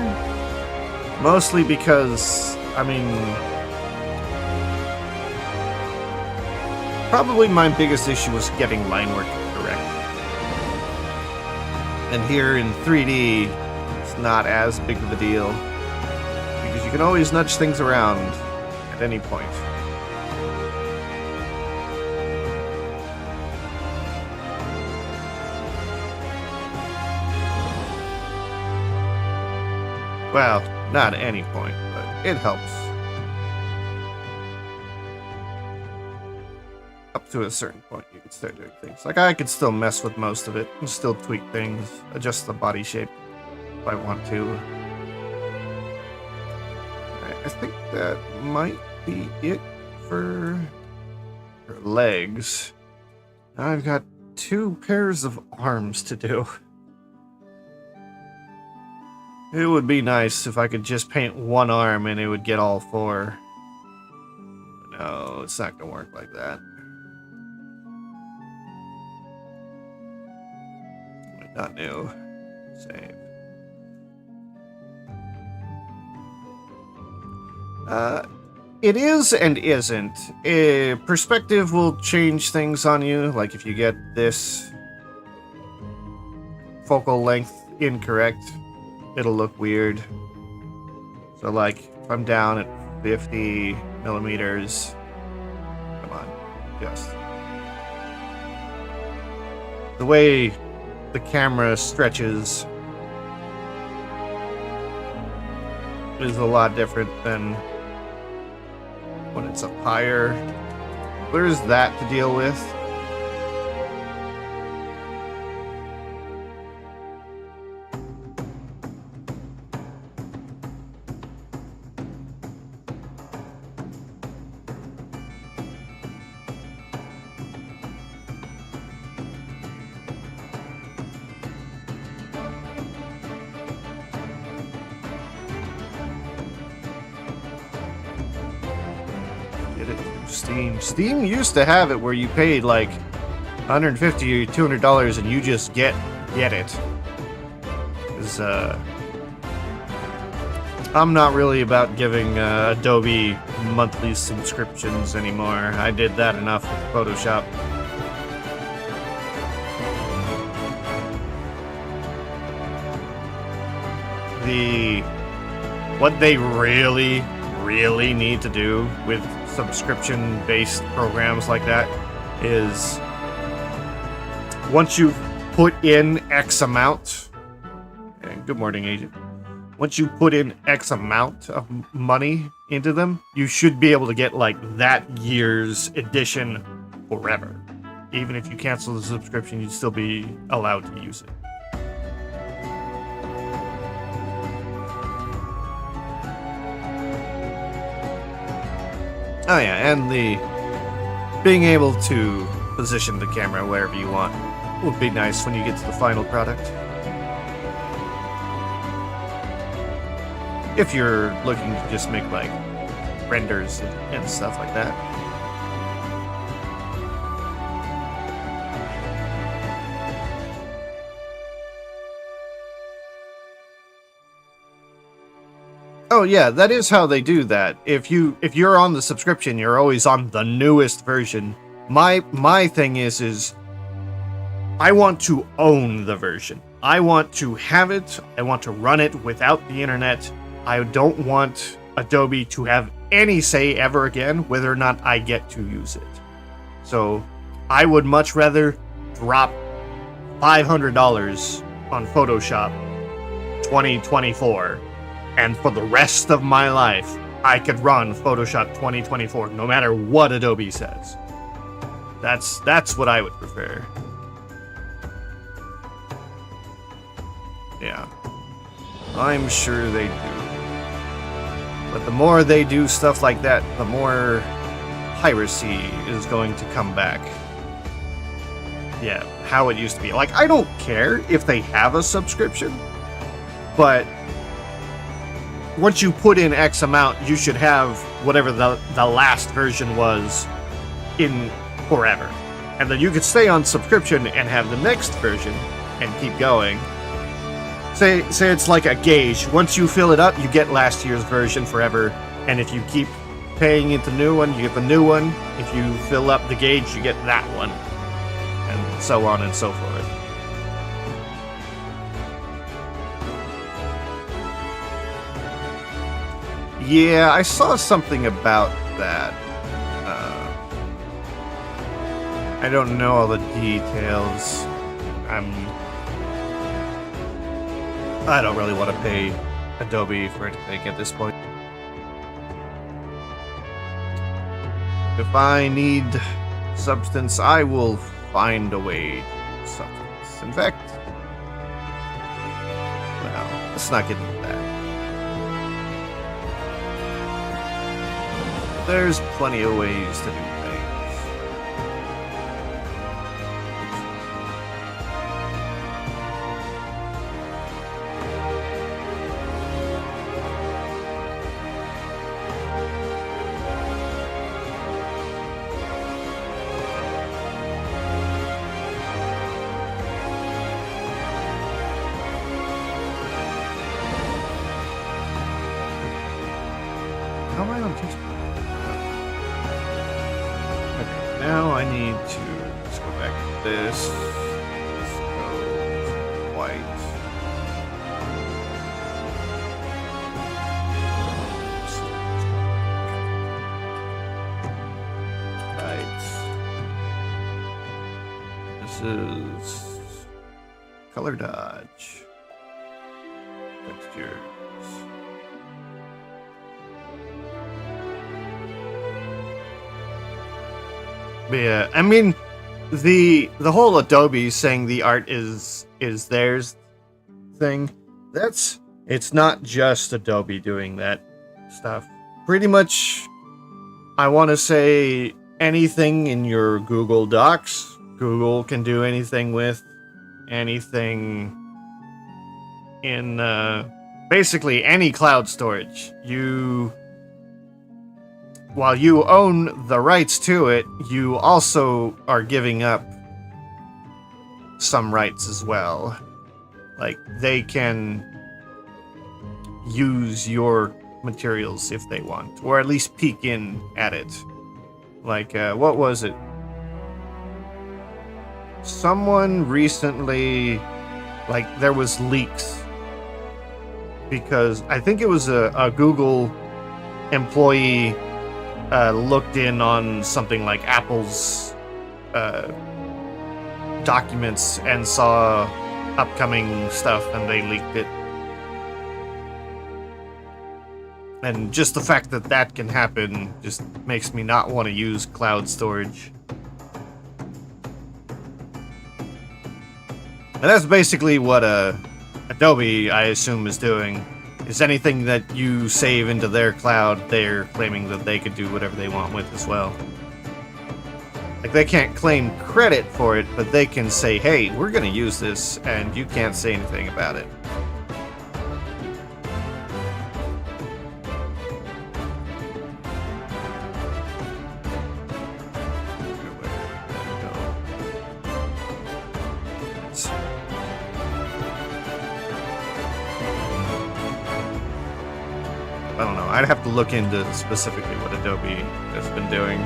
Speaker 1: mostly because, I mean, probably my biggest issue was getting line work correct. And here in 3D, it's not as big of a deal, because you can always nudge things around at any point. Well, not at any point, but it helps. Up to a certain point, you can start doing things. Like, I could still mess with most of it and still tweak things, adjust the body shape if I want to. I think that might be it for legs. Now I've got 2 pairs of arms to do. It would be nice if I could just paint 1 arm and it would get all 4. But no, it's not gonna work like that. Not new. Save. It is and isn't. Perspective will change things on you. Like if you get this focal length incorrect, it'll look weird. So like if I'm down at 50 millimeters, come on, just the way the camera stretches is a lot different than when it's up higher. There's that to deal with. Steam used to have it where you paid like $150 or $200 and you just get it. Because I'm not really about giving Adobe monthly subscriptions anymore. I did that enough with Photoshop. What they really need to do with subscription-based programs like that is once you've put in X amount, and good morning, agent. Once you put in X amount of money into them, you should be able to get like that year's edition forever. Even if you cancel the subscription, you'd still be allowed to use it. Oh yeah, and the being able to position the camera wherever you want would be nice when you get to the final product. If you're looking to just make like renders and stuff like that. Oh yeah, that is how they do that. If you're on the subscription, you're always on the newest version. My thing is I want to own the version. I want to have it. I want to run it without the internet. I don't want Adobe to have any say ever again whether or not I get to use it. So I would much rather drop $500 on Photoshop 2024. And for the rest of my life, I could run Photoshop 2024, no matter what Adobe says. That's what I would prefer. Yeah. I'm sure they do. But the more they do stuff like that, the more piracy is going to come back. yeah, how it used to be. Like, I don't care if they have a subscription, but once you put in X amount, you should have whatever the last version was in forever. And then you could stay on subscription and have the next version and keep going. Say it's like a gauge. Once you fill it up, you get last year's version forever. And if you keep paying into the new one, you get the new one. If you fill up the gauge, you get that one. And so on and so forth. Yeah, I saw something about that. I don't know all the details. I don't really want to pay Adobe for anything at this point. If I need substance, I will find a way to substance. In fact, well, let's not get into that. There's plenty of ways to do things. How am I on teach? Okay, now I need to let's go back to this. Let's go white. Right. This is color dodge. Textures. Yeah, I mean, the whole Adobe saying the art is theirs thing, it's not just Adobe doing that stuff. Pretty much, I want to say anything in your Google Docs, Google can do anything with. Anything in basically any cloud storage. While you own the rights to it, you also are giving up some rights as well. Like, they can use your materials if they want, or at least peek in at it. Like, what was it? Someone recently, like, there was leaks. Because I think it was a Google employee looked in on something like Apple's documents and saw upcoming stuff, and they leaked it. And just the fact that that can happen just makes me not want to use cloud storage. And that's basically what Adobe, I assume, is doing. Is anything that you save into their cloud, they're claiming that they could do whatever they want with as well. Like, they can't claim credit for it, but they can say, hey, we're going to use this, and you can't say anything about it. I don't know. I'd have to look into specifically what Adobe has been doing.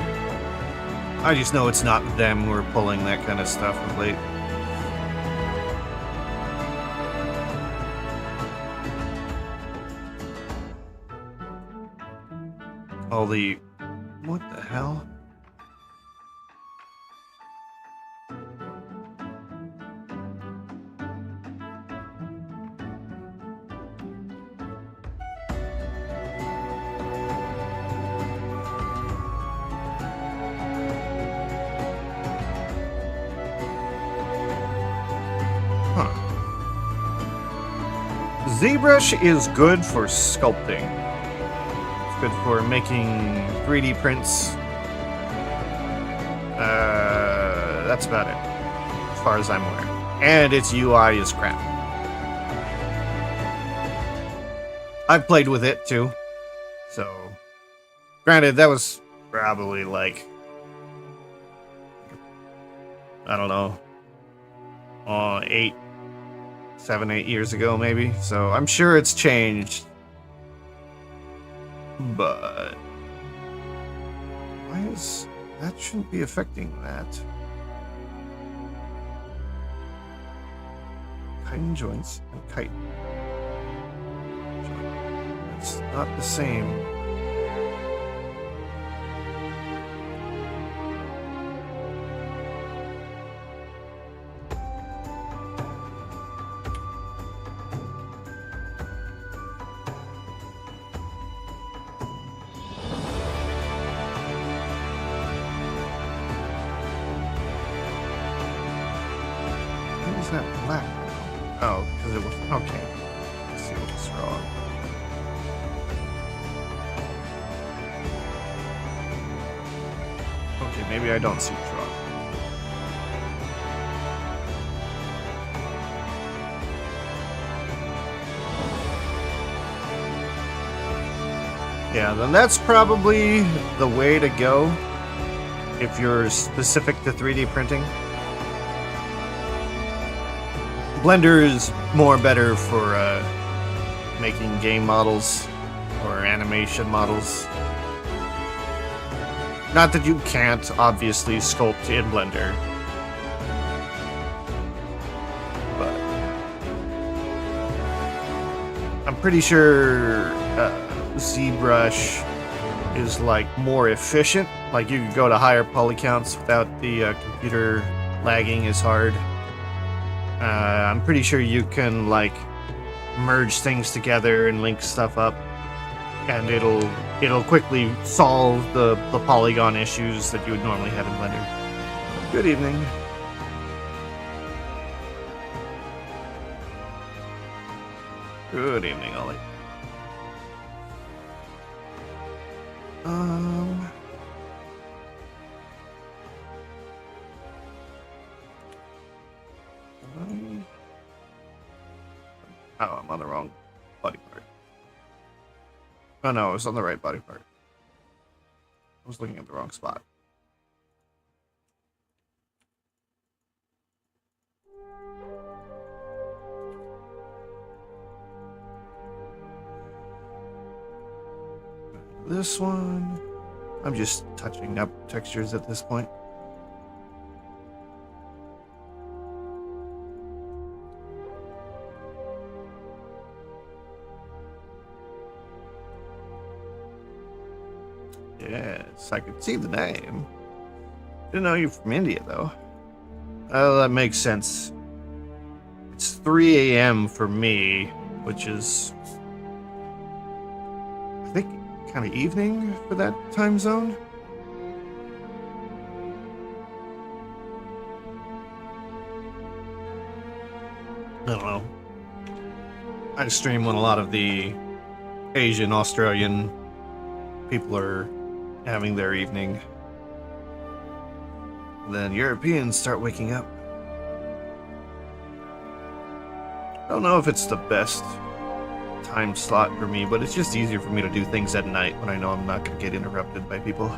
Speaker 1: I just know it's not them who are pulling that kind of stuff of late. All the... What the hell? ZBrush is good for sculpting. It's good for making 3D prints. That's about it. far as I'm aware. And its UI is crap. I've played with it too. So, granted, that was probably like, I don't know, 7, 8 years ago, maybe. So I'm sure it's changed. But why is that? Shouldn't be affecting that. Chitin joints and chitin. It's not the same. What is that black now? Oh, because it was okay. Let's see what's wrong. Okay, maybe I don't see what's wrong. Yeah, then that's probably the way to go if you're specific to 3D printing. Blender is more better for making game models or animation models. Not that you can't obviously sculpt in Blender, but I'm pretty sure ZBrush is like more efficient. Like you could go to higher poly counts without the computer lagging as hard. I'm pretty sure you can like merge things together and link stuff up, and it'll quickly solve the polygon issues that you would normally have in Blender. Good evening. Good evening, Ollie. Oh, I'm on the wrong body part. Oh no, I was on the right body part. I was looking at the wrong spot. This one, I'm just touching up textures at this point. Yes, I could see the name. Didn't know you're from India, though. Oh, that makes sense. It's 3 a.m. for me, which is, I think, kind of evening for that time zone. I don't know. I stream when a lot of the Asian, Australian people are having their evening. Then Europeans start waking up. I don't know if it's the best time slot for me, but it's just easier for me to do things at night when I know I'm not going to get interrupted by people.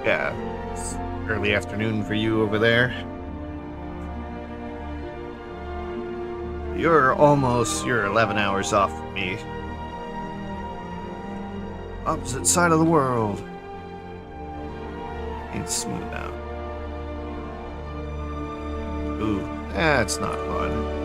Speaker 1: Yeah, it's early afternoon for you over there. You're 11 hours off from me. Opposite side of the world. It's smooth out. Ooh, that's not fun.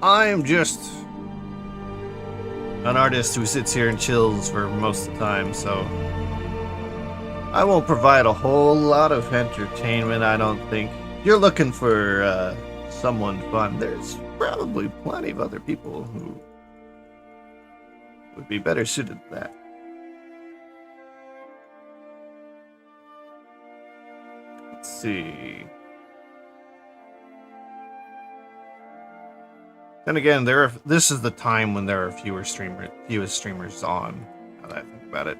Speaker 1: I'm just an artist who sits here and chills for most of the time, so I won't provide a whole lot of entertainment, I don't think. You're looking for someone fun. There's probably plenty of other people who would be better suited to that. Let's see. Then again, this is the time when there are fewest streamers on. Now that I think about it.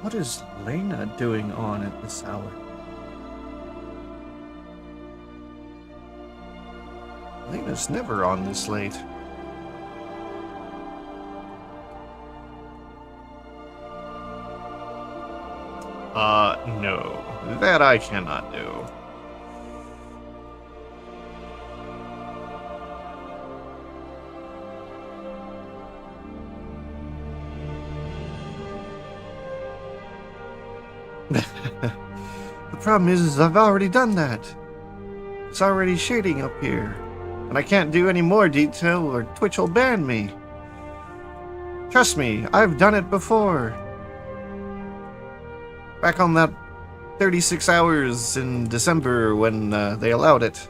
Speaker 1: What is Lena doing on at this hour? Lena's never on this late. No. That I cannot do. The problem is I've already done that. It's already shading up here. And I can't do any more detail or Twitch will ban me. Trust me, I've done it before. Back on that 36 hours in December when they allowed it.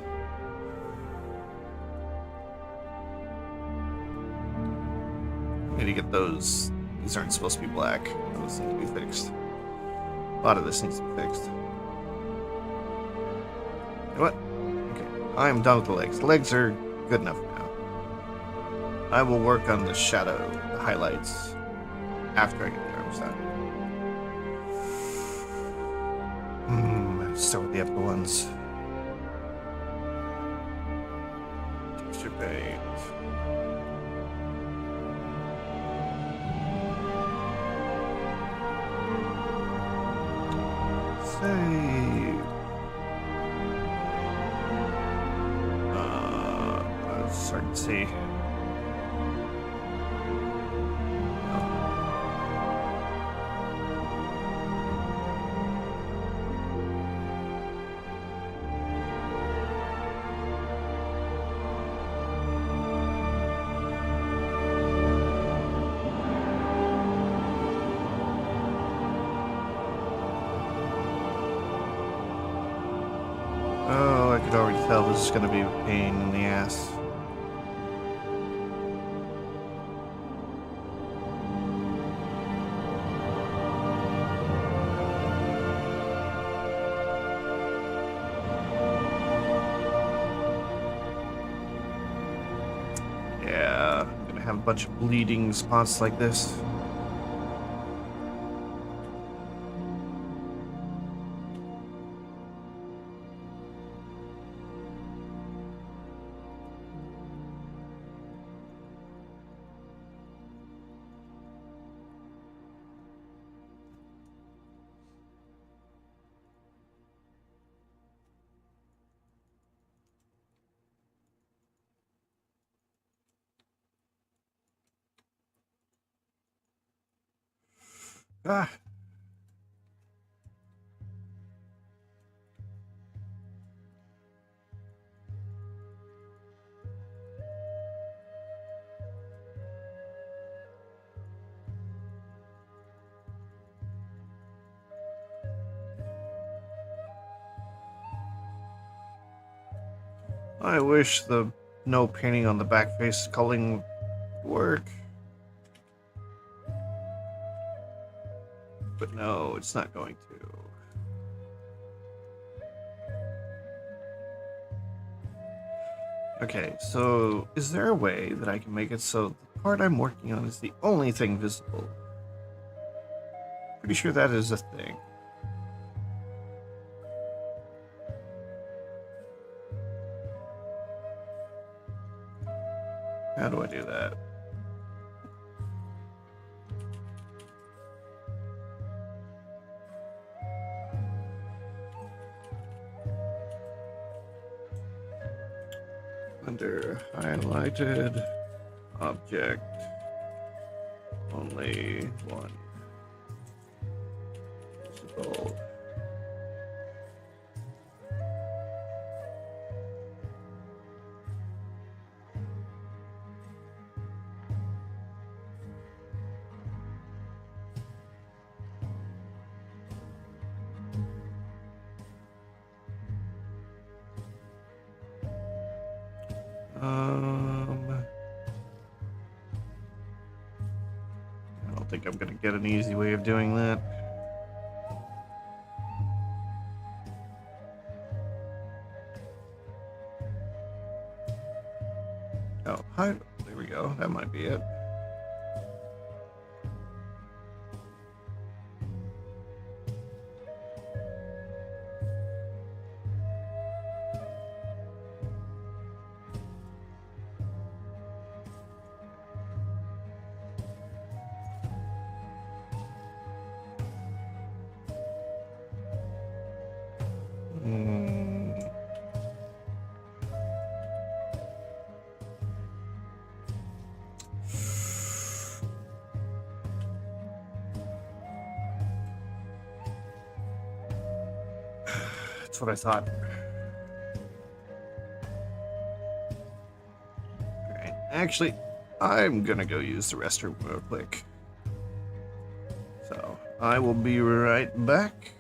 Speaker 1: Need to get those. These aren't supposed to be black. Those need to be fixed. A lot of this needs to be fixed. You know what? Okay, I am done with the legs. The legs are good enough now. I will work on the shadow, the highlights, after I get the arms done. Let's start with the upper ones. Texture paint. Save. Let's start to see. Oh, I could already tell this is going to be a pain in the ass. Yeah, I'm going to have a bunch of bleeding spots like this. Ah. I wish the no painting on the back face culling would work. But no, it's not going to. Okay, so is there a way that I can make it so the part I'm working on is the only thing visible? Pretty sure that is a thing. How do I do that? Under highlighted object, only one visible. No. don't think I'm gonna get an easy way of doing that. Oh, hi. There we go. That might be it. That's what I thought. Alright, actually, I'm gonna go use the restroom real quick. So, I will be right back.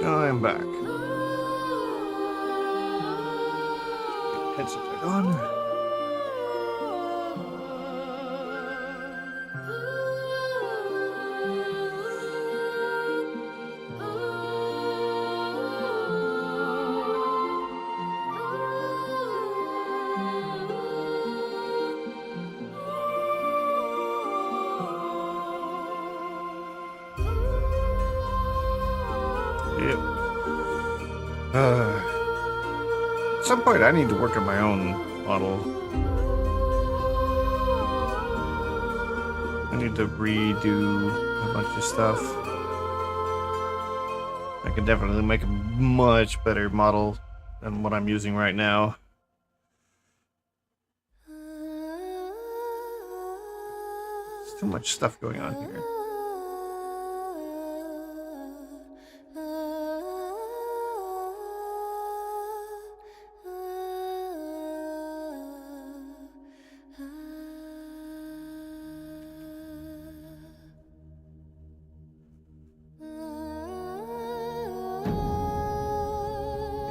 Speaker 1: I'm back. Headset back on. At some point, I need to work on my own model. I need to redo a bunch of stuff. I can definitely make a much better model than what I'm using right now. There's too much stuff going on here.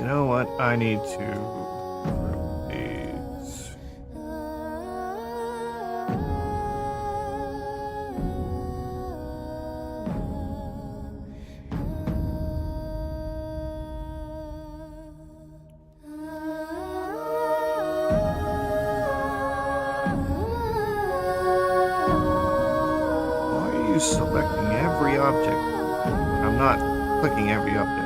Speaker 1: You know what? I need to group these. Why are you selecting every object? I'm not clicking every object.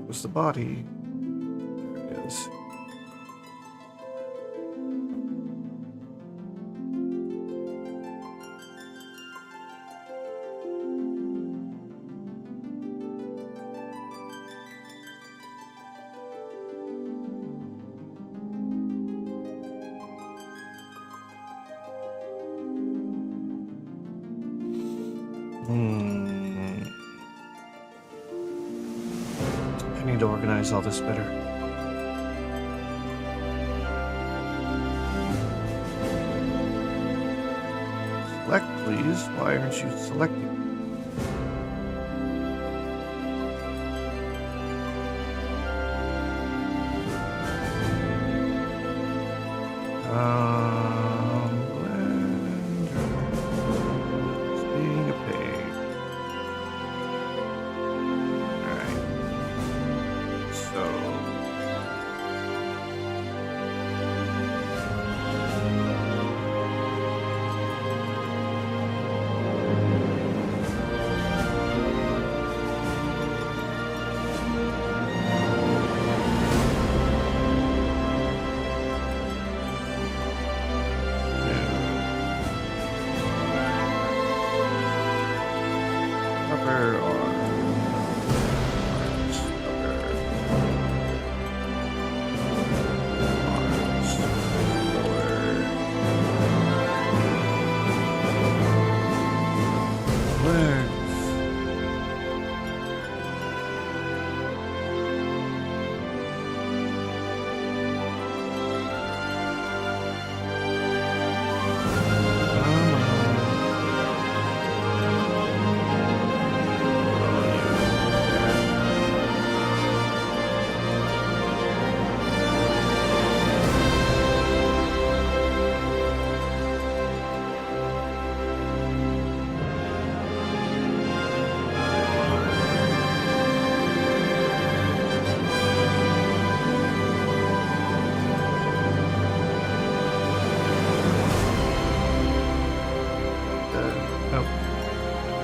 Speaker 1: Was the body? There it is. I need to organize all this better. Select, please. Why aren't you selecting? Blender. It's being a pig. Alright. So. Upper arms, lower legs.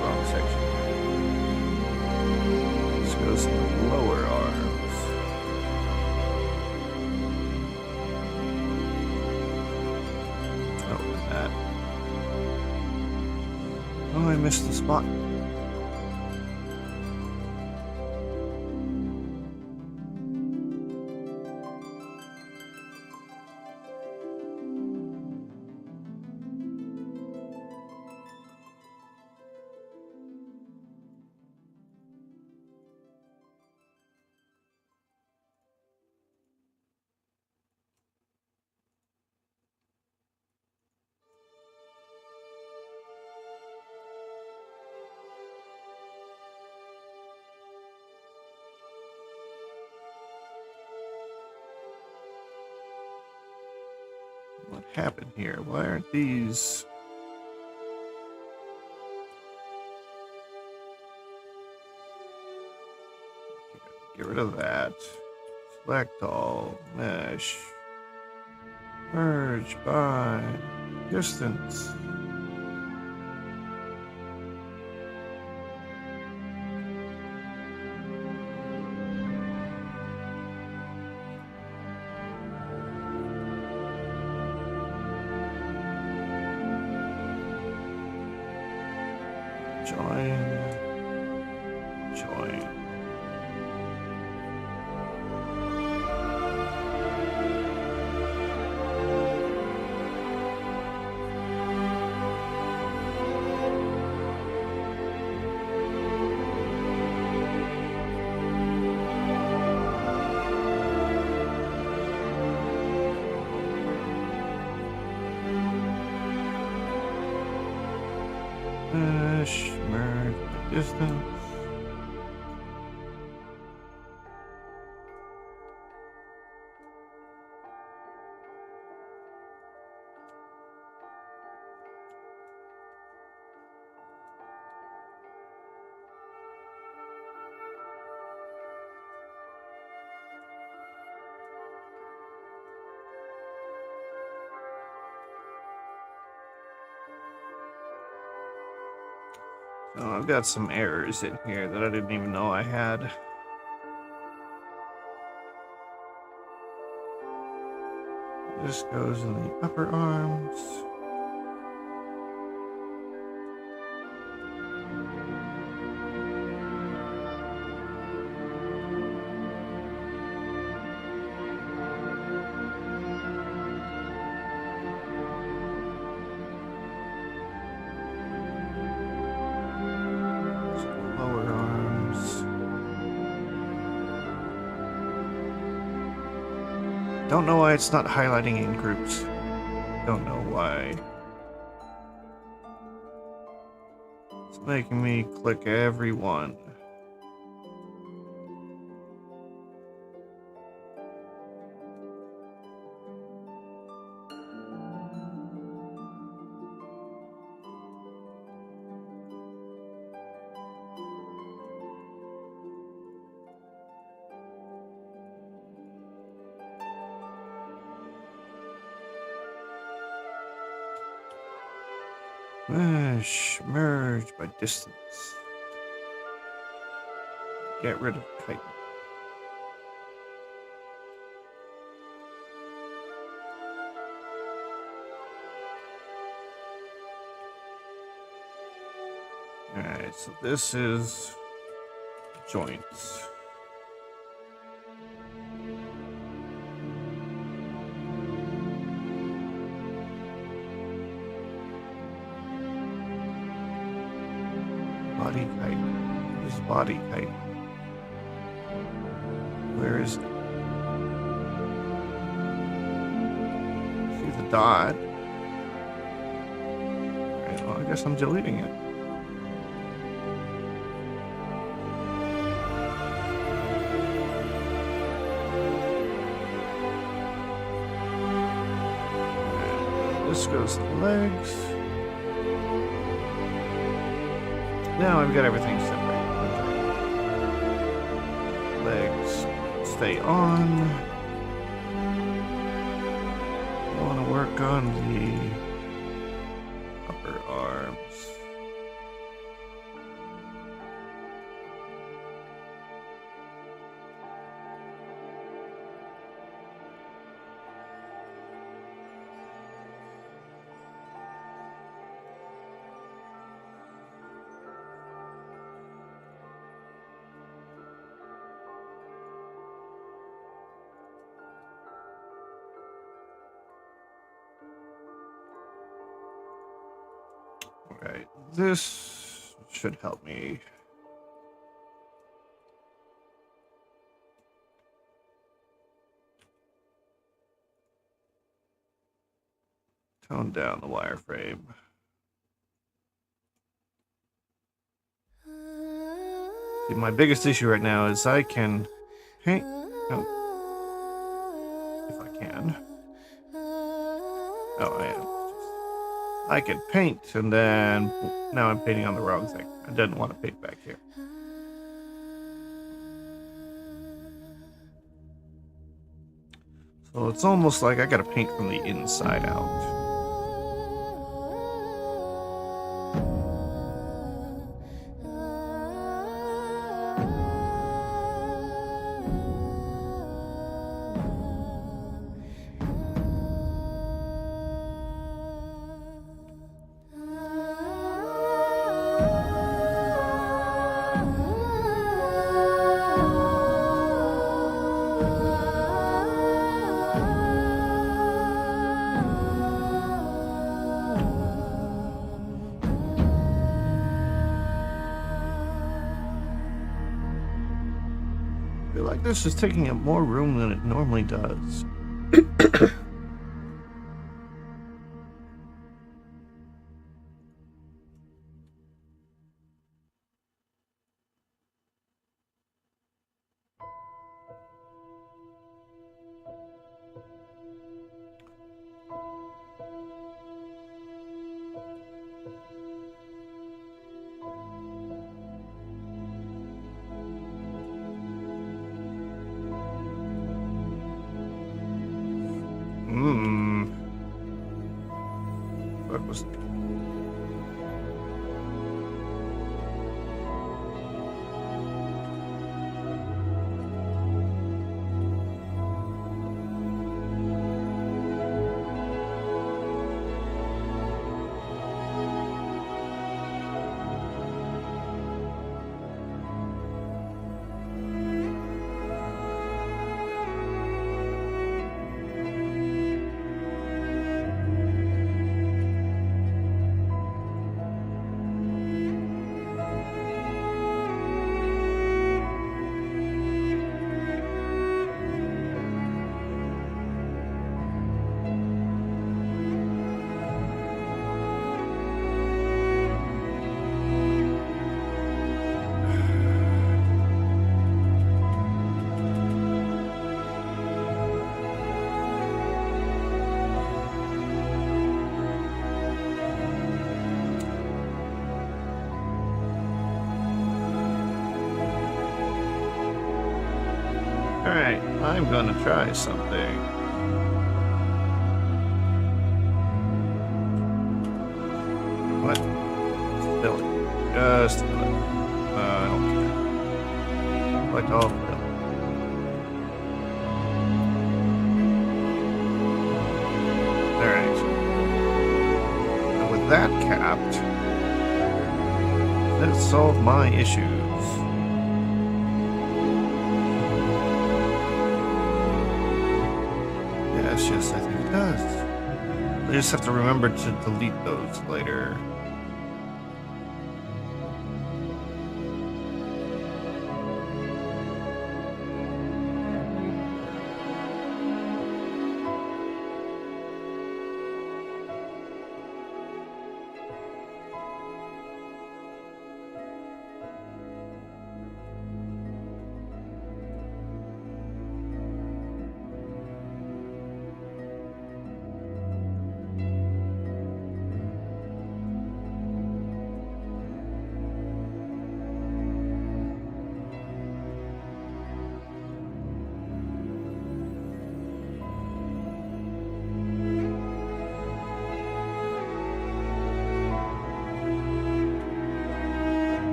Speaker 1: Wrong section. This goes to the lower arms. Oh, that. Oh, I missed the spot. What happened here? Why aren't these? Get rid of that. Select all. Mesh. Merge by distance. Join. Join. Mesh, merge by distance. Oh, I've got some errors in here that I didn't even know I had. This goes in the upper arms. Lower arms. Don't know why it's not highlighting in groups. Don't know why. It's making me click every one. Merge by distance. Get rid of kite. Alright, so this is joints. Body kite. Where's body kite? Where is it? See the dot. Alright, well, I guess I'm deleting it. And this goes to the legs. Now I've got everything separated. Legs stay on. I want to work on the upper arms. Right, this should help me. Tone down the wireframe. See, my biggest issue right now is I can paint. Oh, if I can. Oh, I am. I could paint, and then now I'm painting on the wrong thing. I didn't want to paint back here. So it's almost like I gotta paint from the inside out. I feel like this is taking up more room than it normally does. What was it? Alright, I'm gonna try something. What? Fill it. Just fill it. I don't care. Like all fill. Alright. And with that capped, let's solve my issues. Yes, I think it does. I just have to remember to delete those later.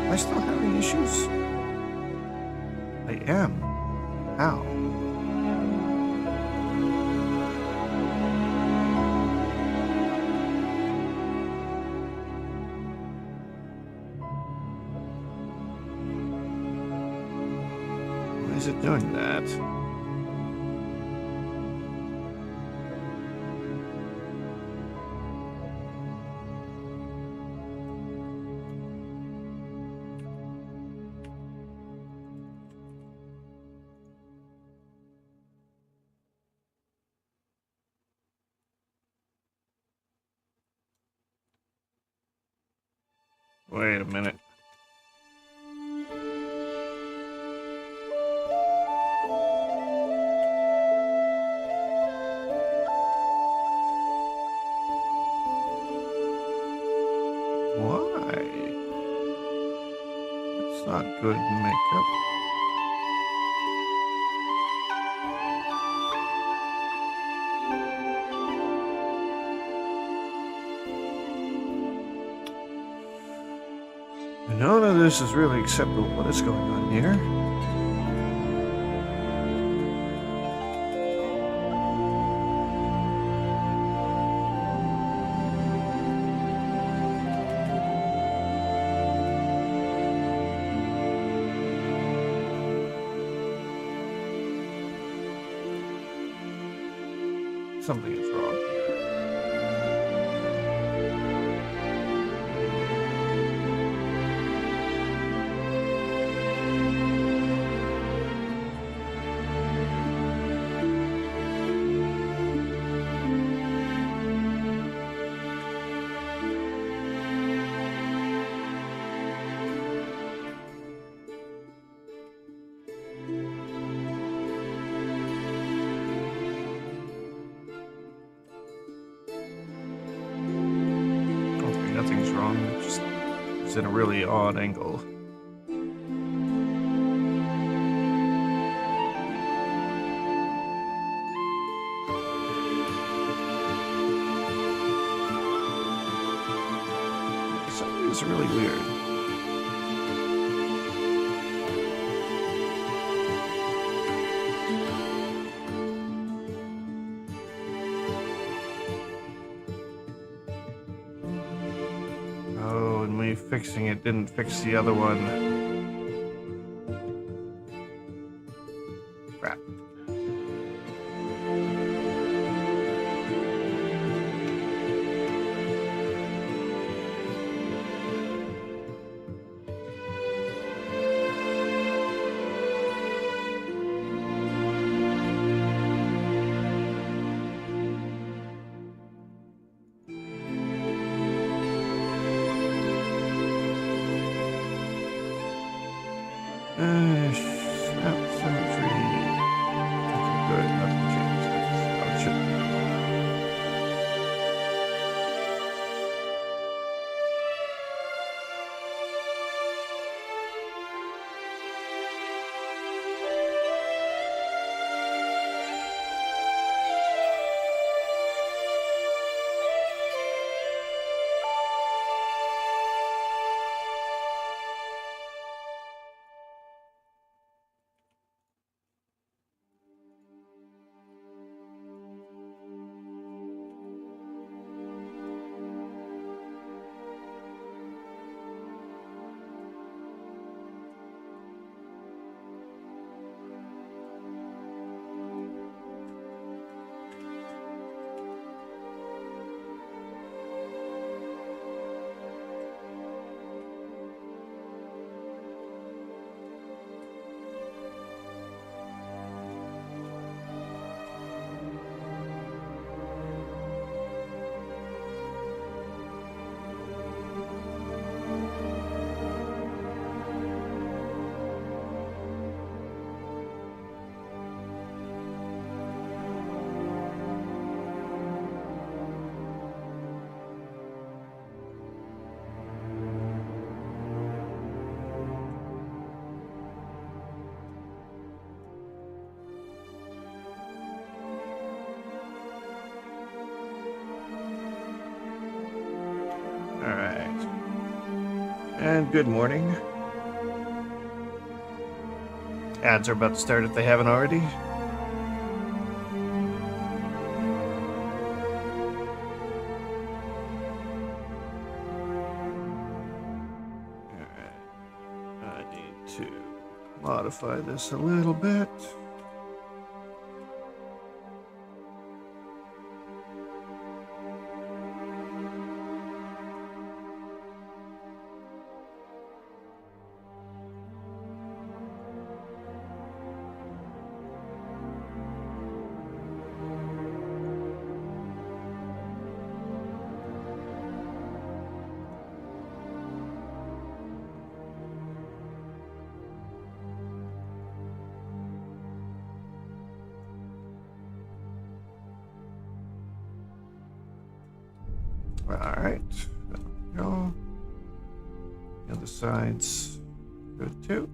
Speaker 1: Am I still having issues? I am. How? Why is it doing that? Wait a minute. Why? It's not good makeup. None of this is really acceptable. What is going on here? Something is wrong here. Nothing's wrong. It's in a really odd angle. Something's really weird. Fixing it didn't fix the other one. Crap. And good morning. Ads are about to start if they haven't already. Alright. I need to modify this a little bit. Alright, there we go. The other side's good too.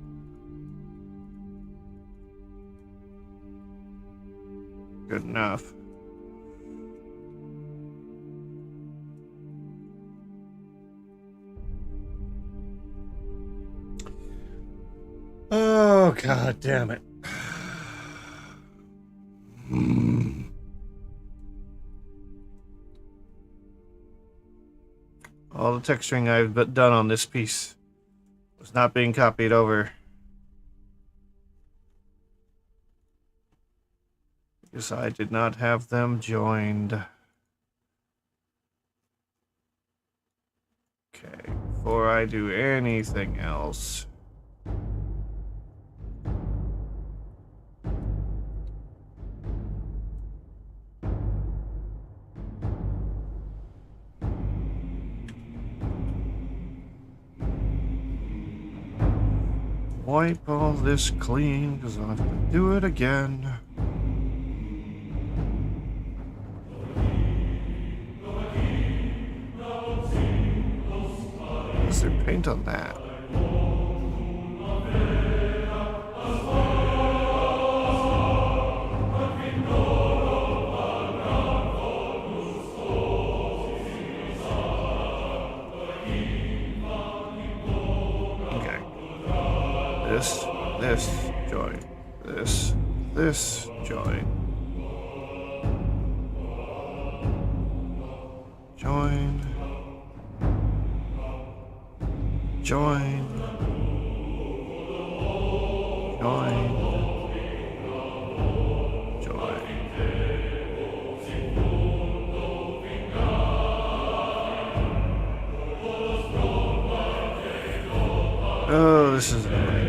Speaker 1: Good enough. Oh, god damn it. All the texturing I've done on this piece was not being copied over. Because I did not have them joined. Okay, before I do anything else. Wipe all this clean, because I'll have to do it again. Is there paint on that? This join, this join, join, join, join, join. Oh, this is annoying.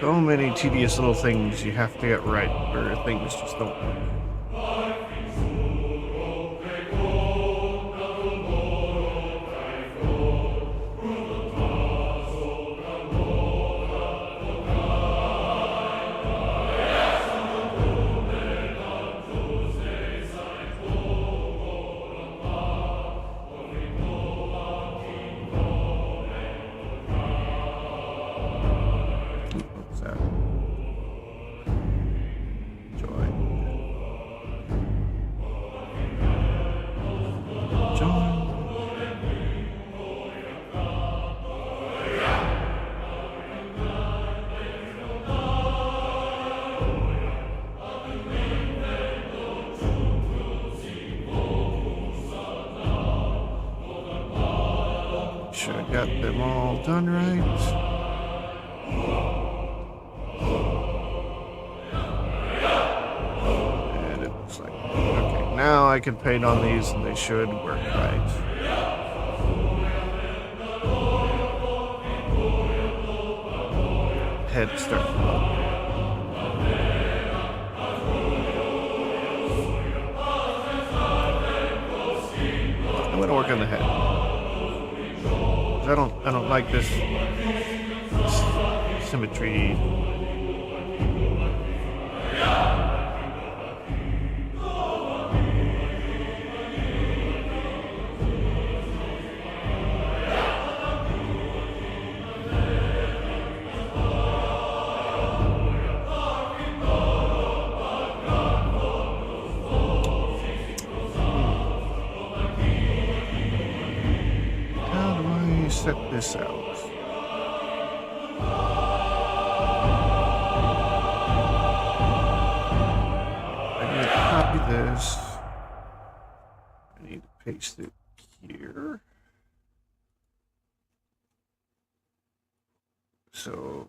Speaker 1: So many tedious little things you have to get right, or things just don't work. Sure I got them all done right. And it looks like, okay, now I can paint on these and they should work right. Head start. I'm gonna work on the head. I don't like this symmetry. set this out. I need to copy this. I need to paste it here. So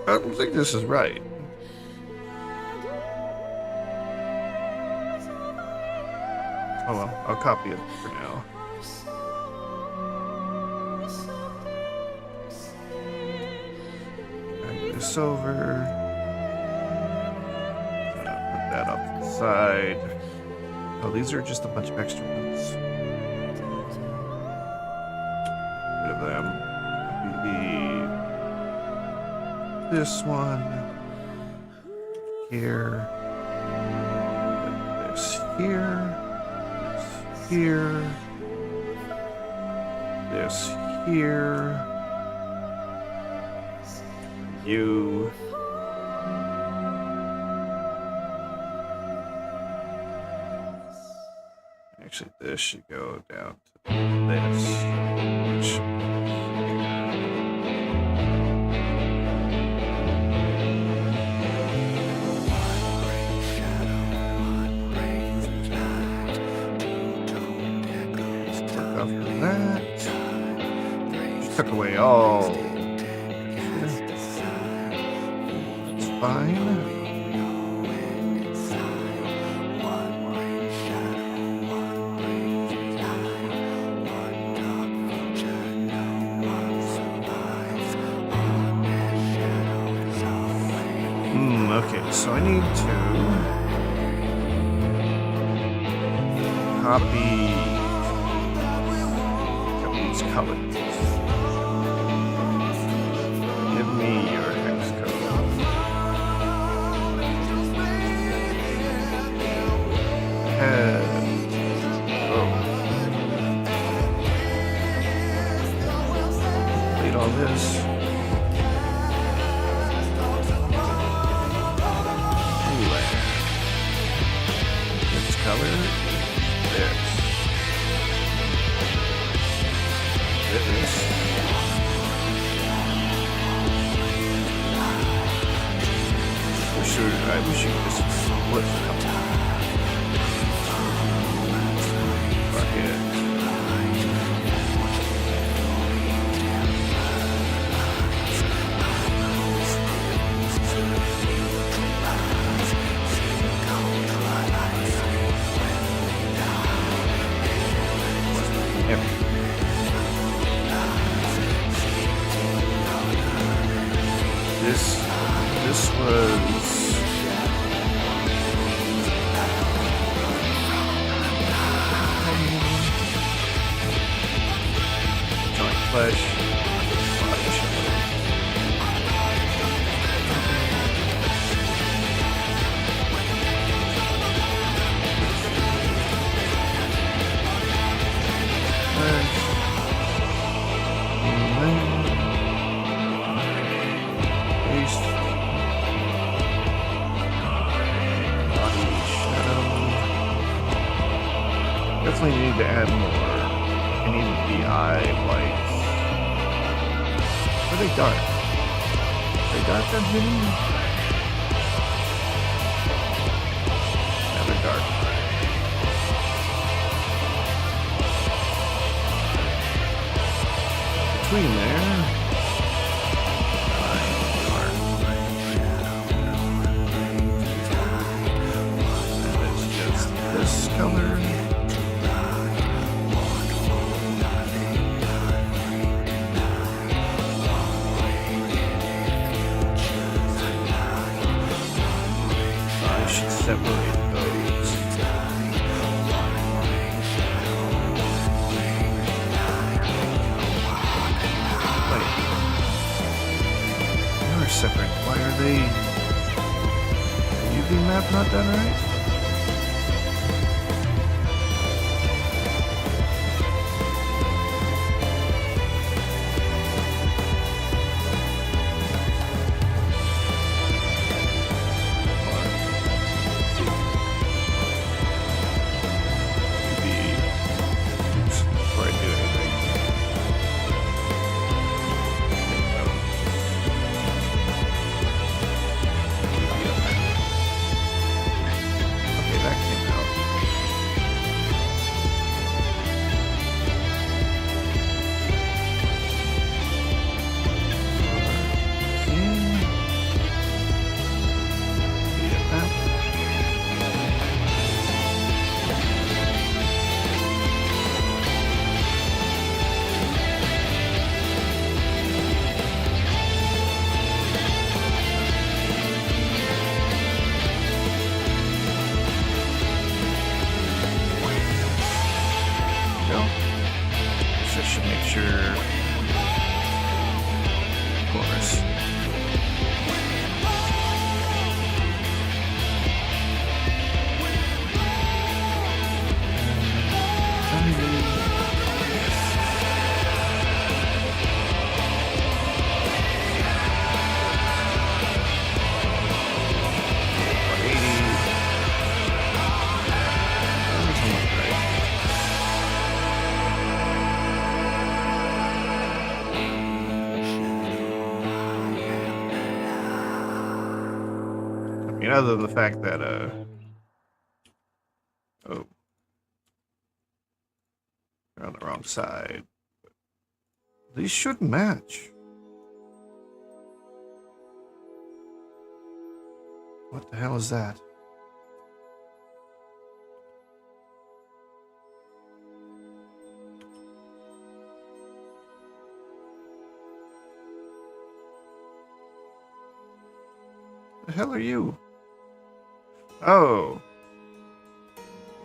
Speaker 1: I don't think this is right. Oh well, I'll copy it for now. Drag this over. Put that off the side. Oh, these are just a bunch of extra ones. Rid of them. This one here, this here, this here, this here, you, actually this should go down to this, which took away all. It's fine. Okay, so I need to copy these colors. Give me your hex code. Delete all this. This color. This. I wish you could just split it up. Fuck it. This was joint flesh. Definitely need to add more. I need the eye whites. Are they dark? Are they dark on Vinny? Yeah, they're dark. Between there. That is just this color. Separate those. Wait. They were separate. Why are they? UV map not done right? adventure. Of course. Other than the fact that, oh, they're on the wrong side. These should match. What the hell is that? The hell are you? Oh.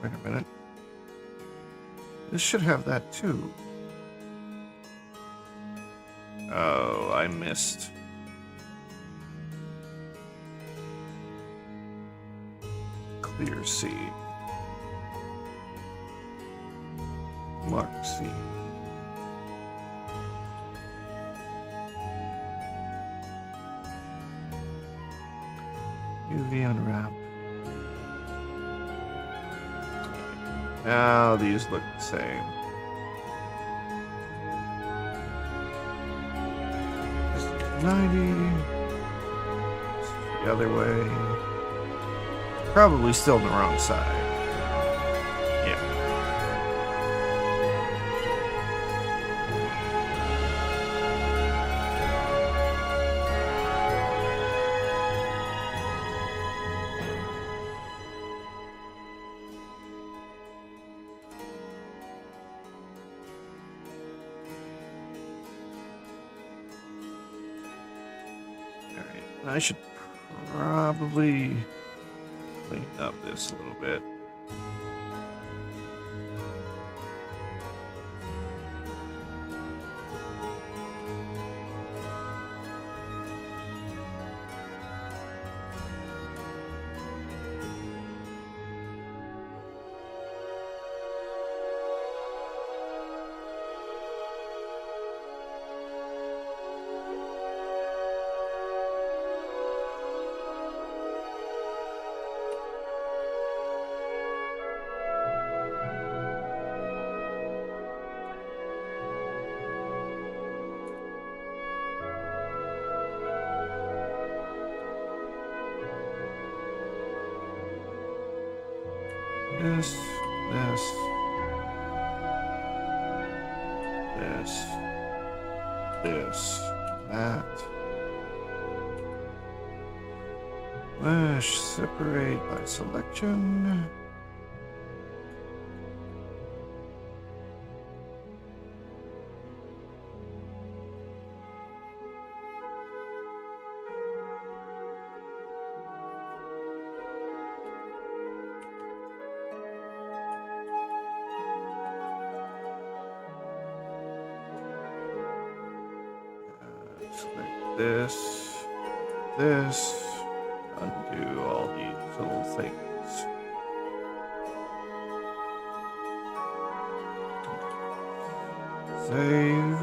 Speaker 1: Wait a minute. This should have that too. Oh, I missed. Clear C. Mark C. UV unwrap. Now these look the same. This is 90. This is the other way. Probably still on the wrong side. Yeah. I should probably clean up this a little bit. This, that. Mesh, separate by selection. This, undo all these little things. Save.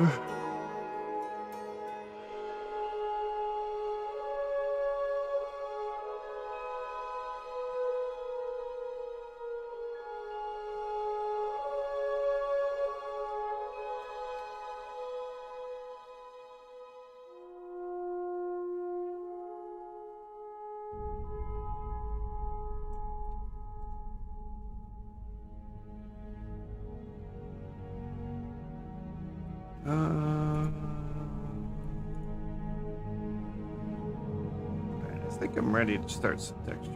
Speaker 1: I think I'm ready to start some texture.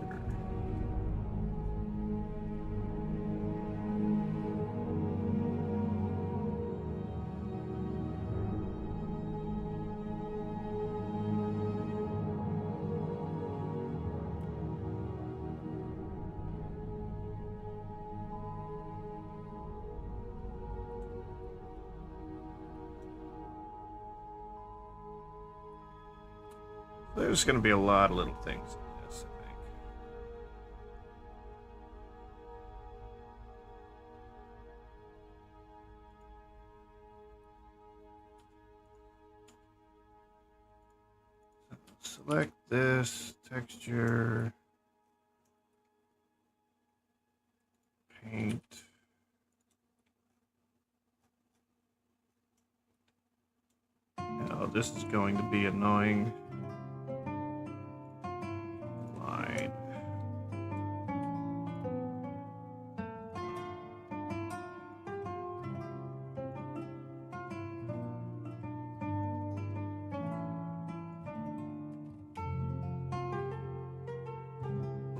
Speaker 1: There's going to be a lot of little things in this, I think. Select this texture, paint. Now this is going to be annoying. Line.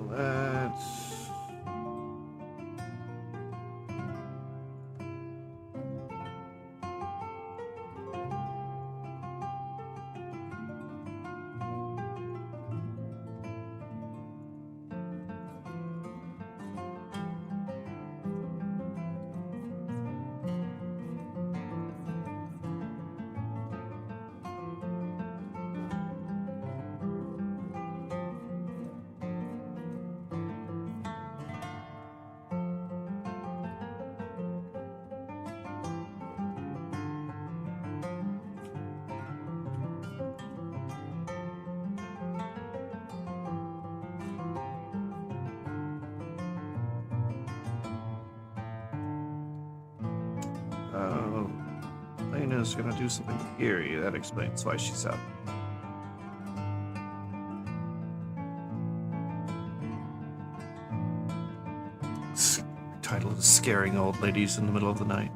Speaker 1: Let's Lena's gonna do something eerie. That explains why she's up. Title is Scaring Old Ladies in the Middle of the Night.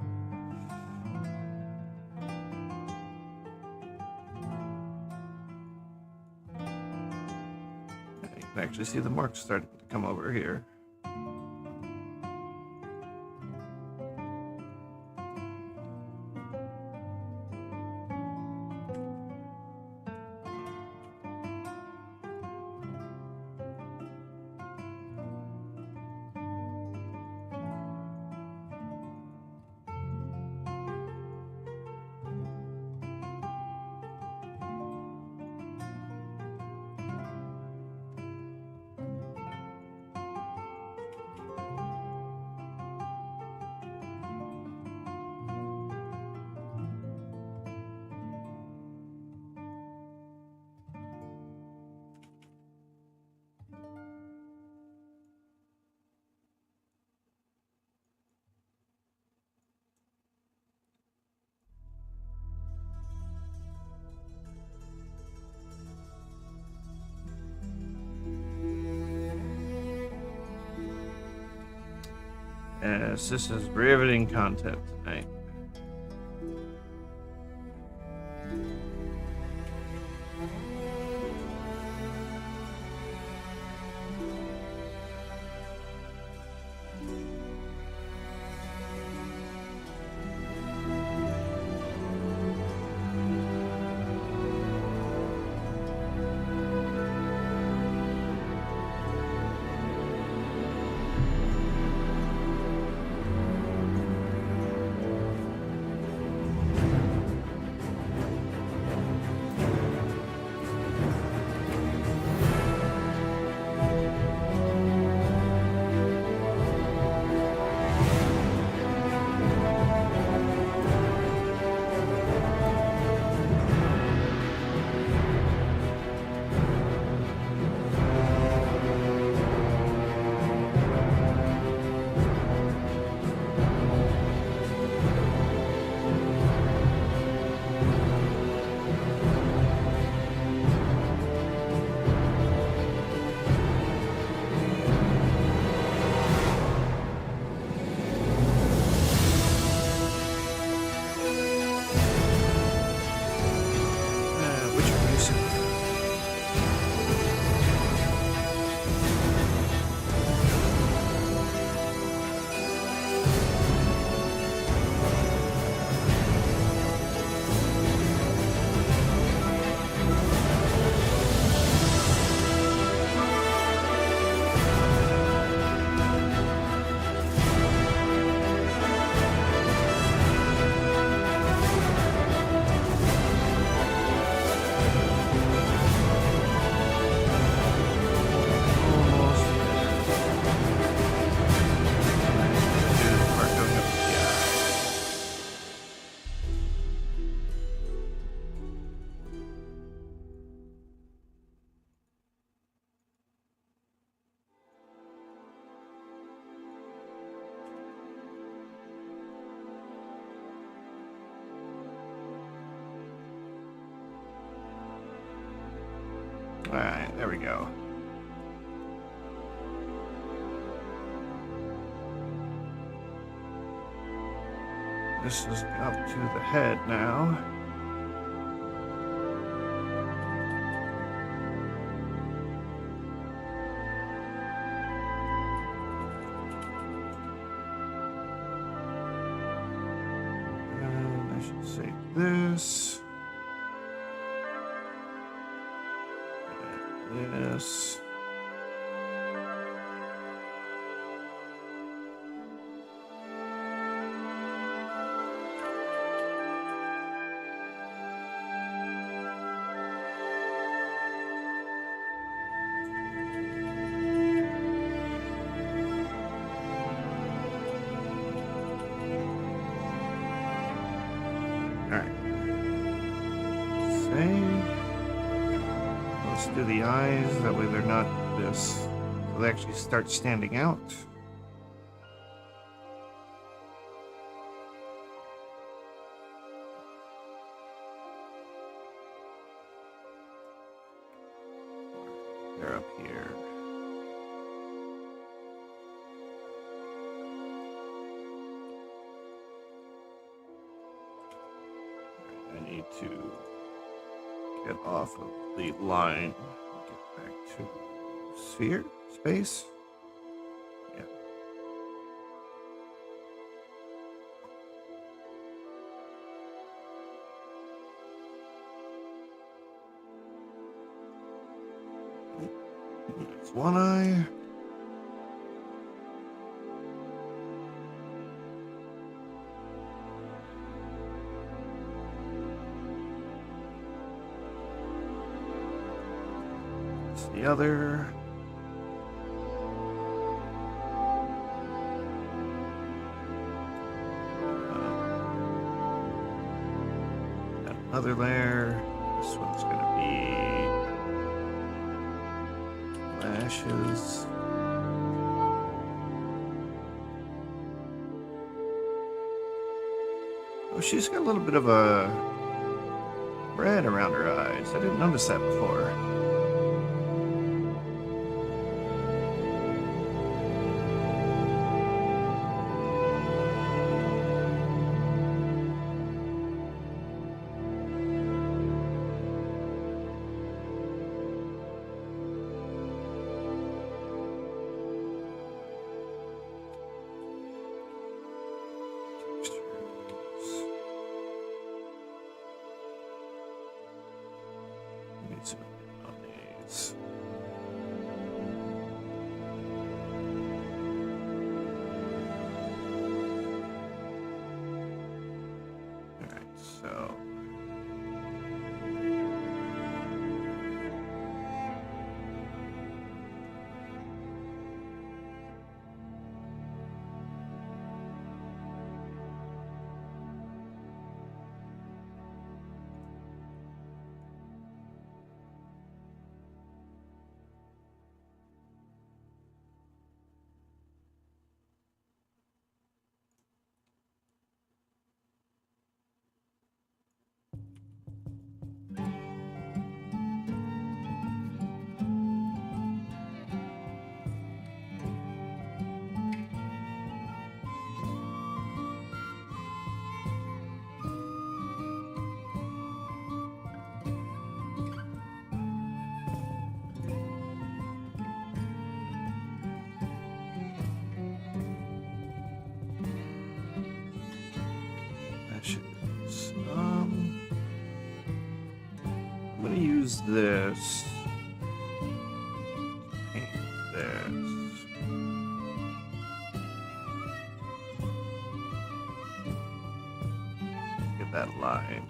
Speaker 1: You can actually see the marks starting to come over here. Yes, this is riveting content tonight. Alright, there we go. This is up to the head now. And I should save this. And this. Do the eyes, that way they're not this, so they actually start standing out. They're up here. I need to get off of the line, get back to sphere, space. Yeah. There's one eye. The other. Another layer. This one's going to be lashes. Oh, she's got a little bit of a red around her eyes. I didn't notice that before. On these. All right, so I'm going to use this. Paint this. Get that line.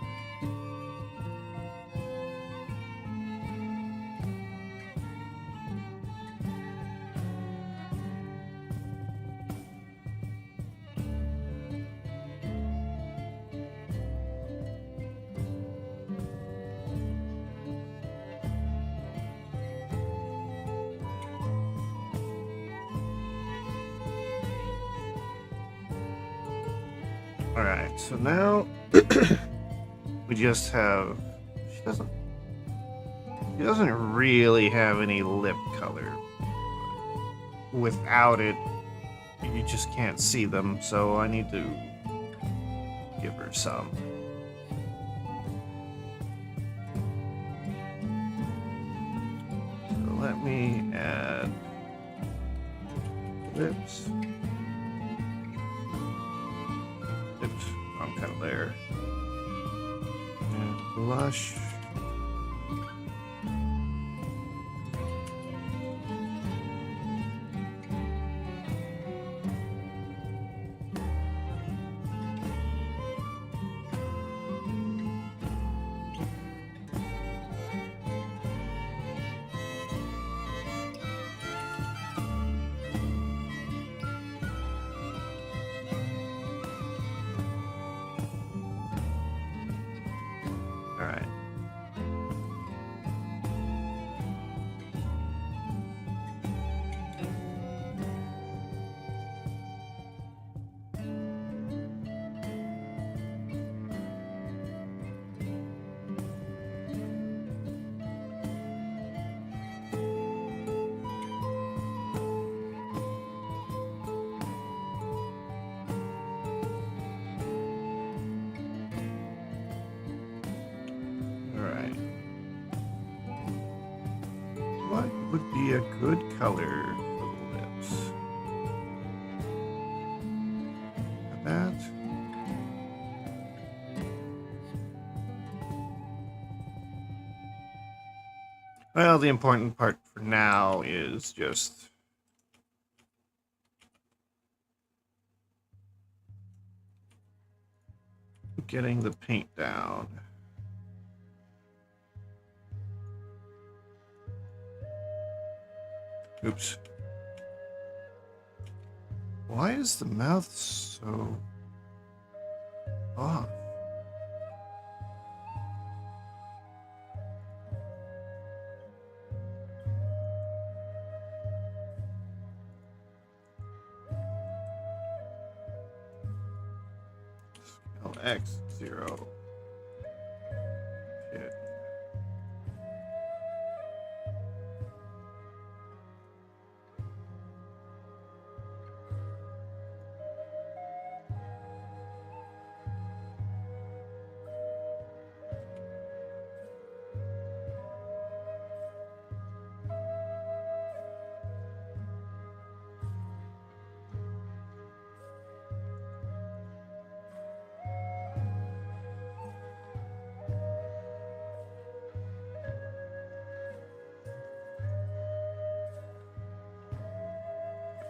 Speaker 1: Alright, so now we just have, she doesn't He doesn't really have any lip color. Without it, you just can't see them, so I need to give her some. So let me add lips. Oops, wrong kind of layer. And blush. Alright. Alright. What would be a good color for the lips? That. Well, the important part for now is just getting the paint down. Oops. Why is the mouth so off? Scale X 0. Shit.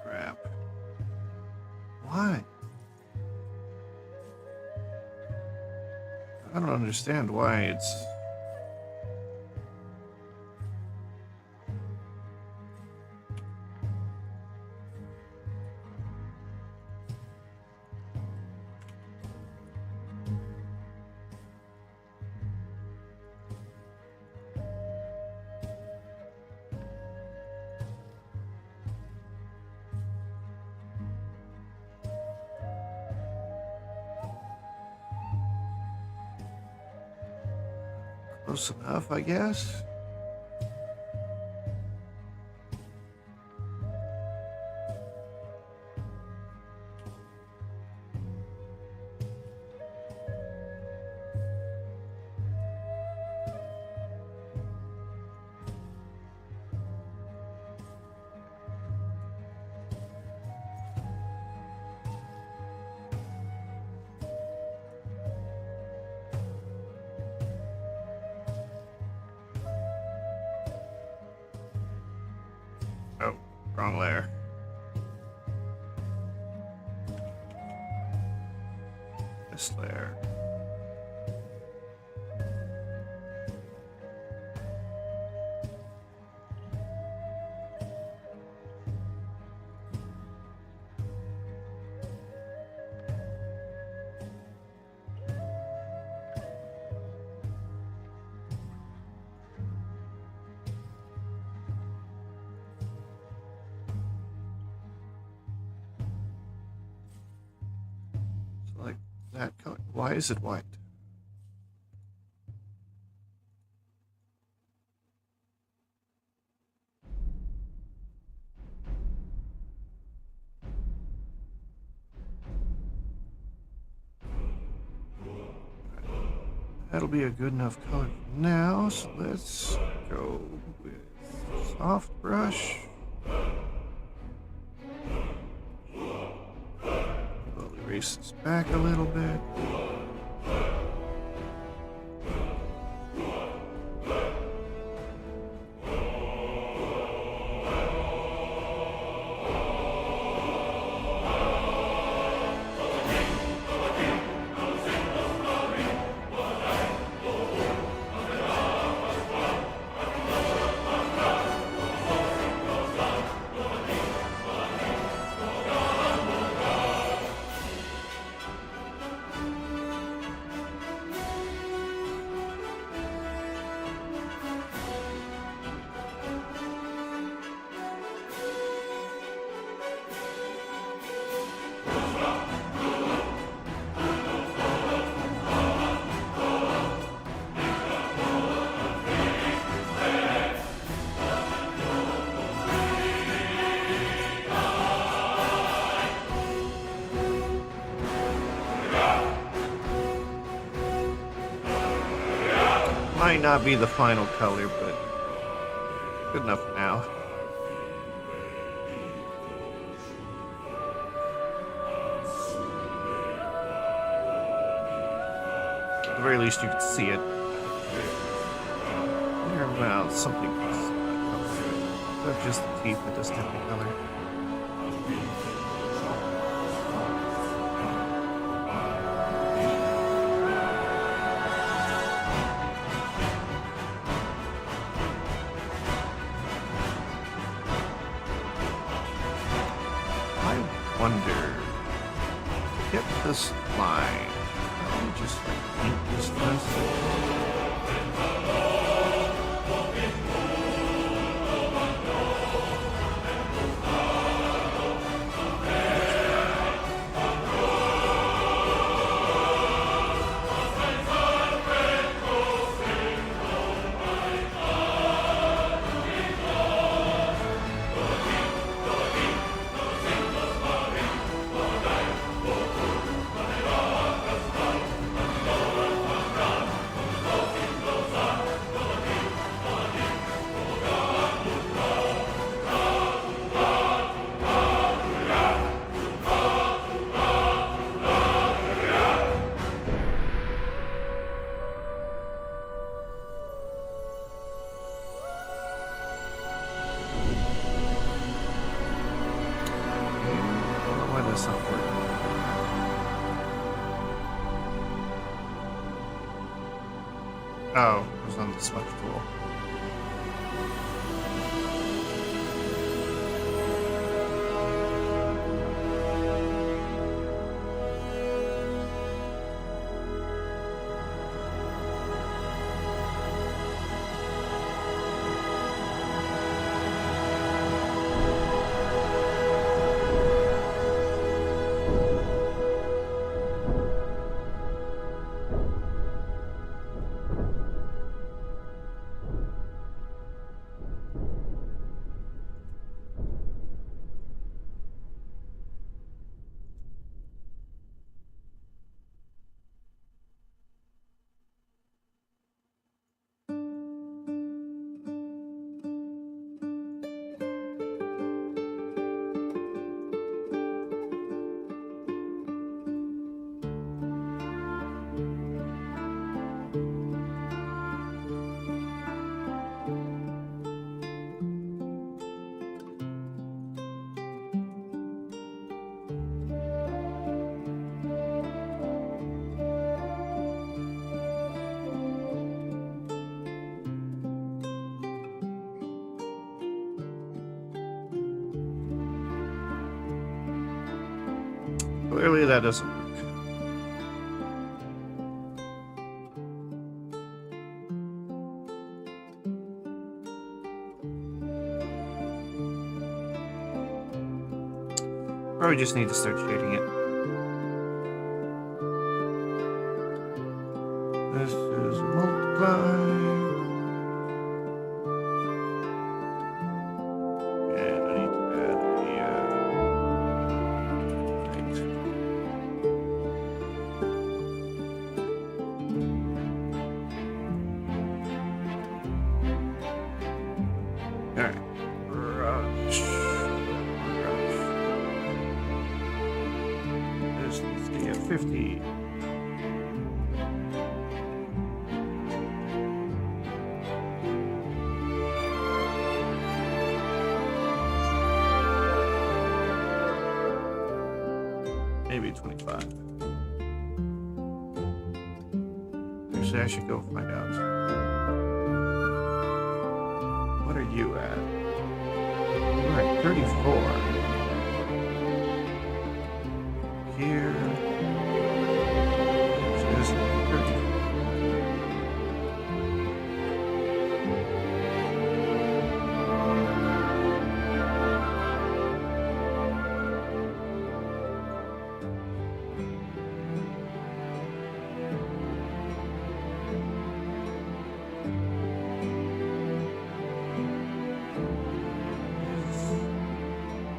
Speaker 1: Crap. Why? I don't understand why it's... Close enough, I guess. Oh, wrong layer. This layer. Like that color. Why is it white? That'll be a good enough color for now, so let's go with soft brush. We'll erase this back a little bit. Might not be the final color, but good enough now. At the very least, you can see it. Your mouth, something. Not just the teeth that doesn't have the color. Wonder, get this line. Let me just paint this first. Oh, it was on the smudge tool. Clearly that doesn't work. Probably just need to start shading it. This is multiply. And I need to add the 50. Maybe 25. Actually, I should go find out. What are you at? You're at 34. Here. She is 34.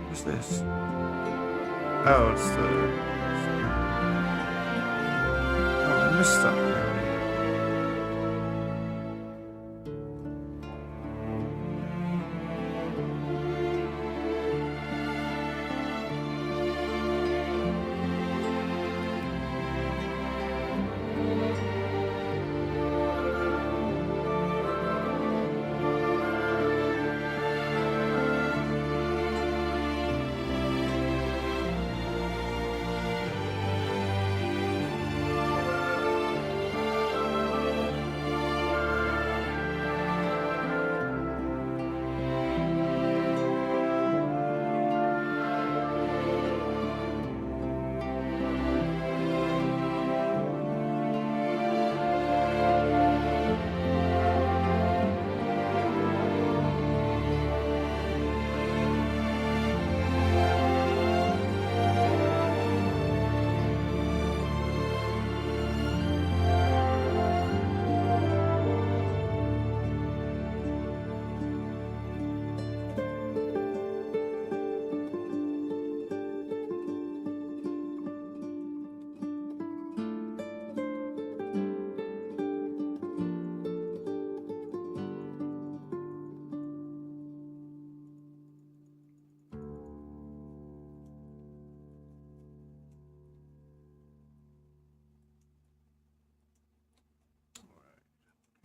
Speaker 1: What's this? Oh, it's the. Oh, I missed something already.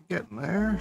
Speaker 1: Getting there.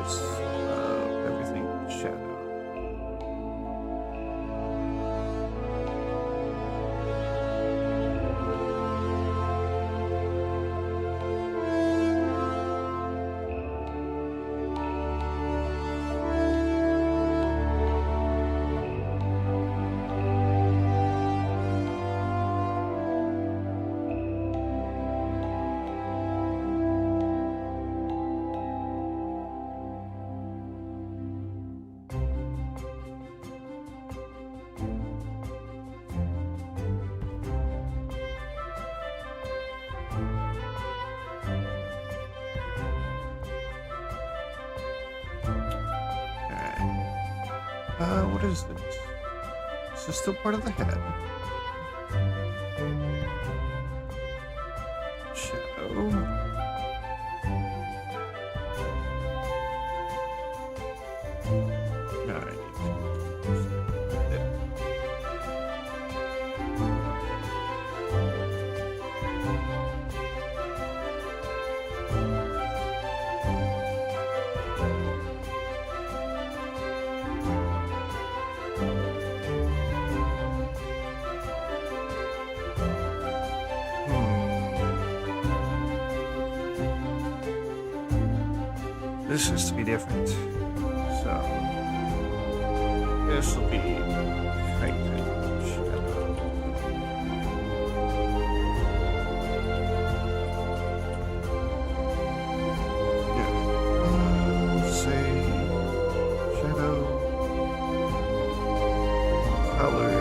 Speaker 1: this. Everything shadow. What is this? Is this still part of the head? Shadow. This has to be different. So this will be heightened shadow. Yeah. Say shadow color.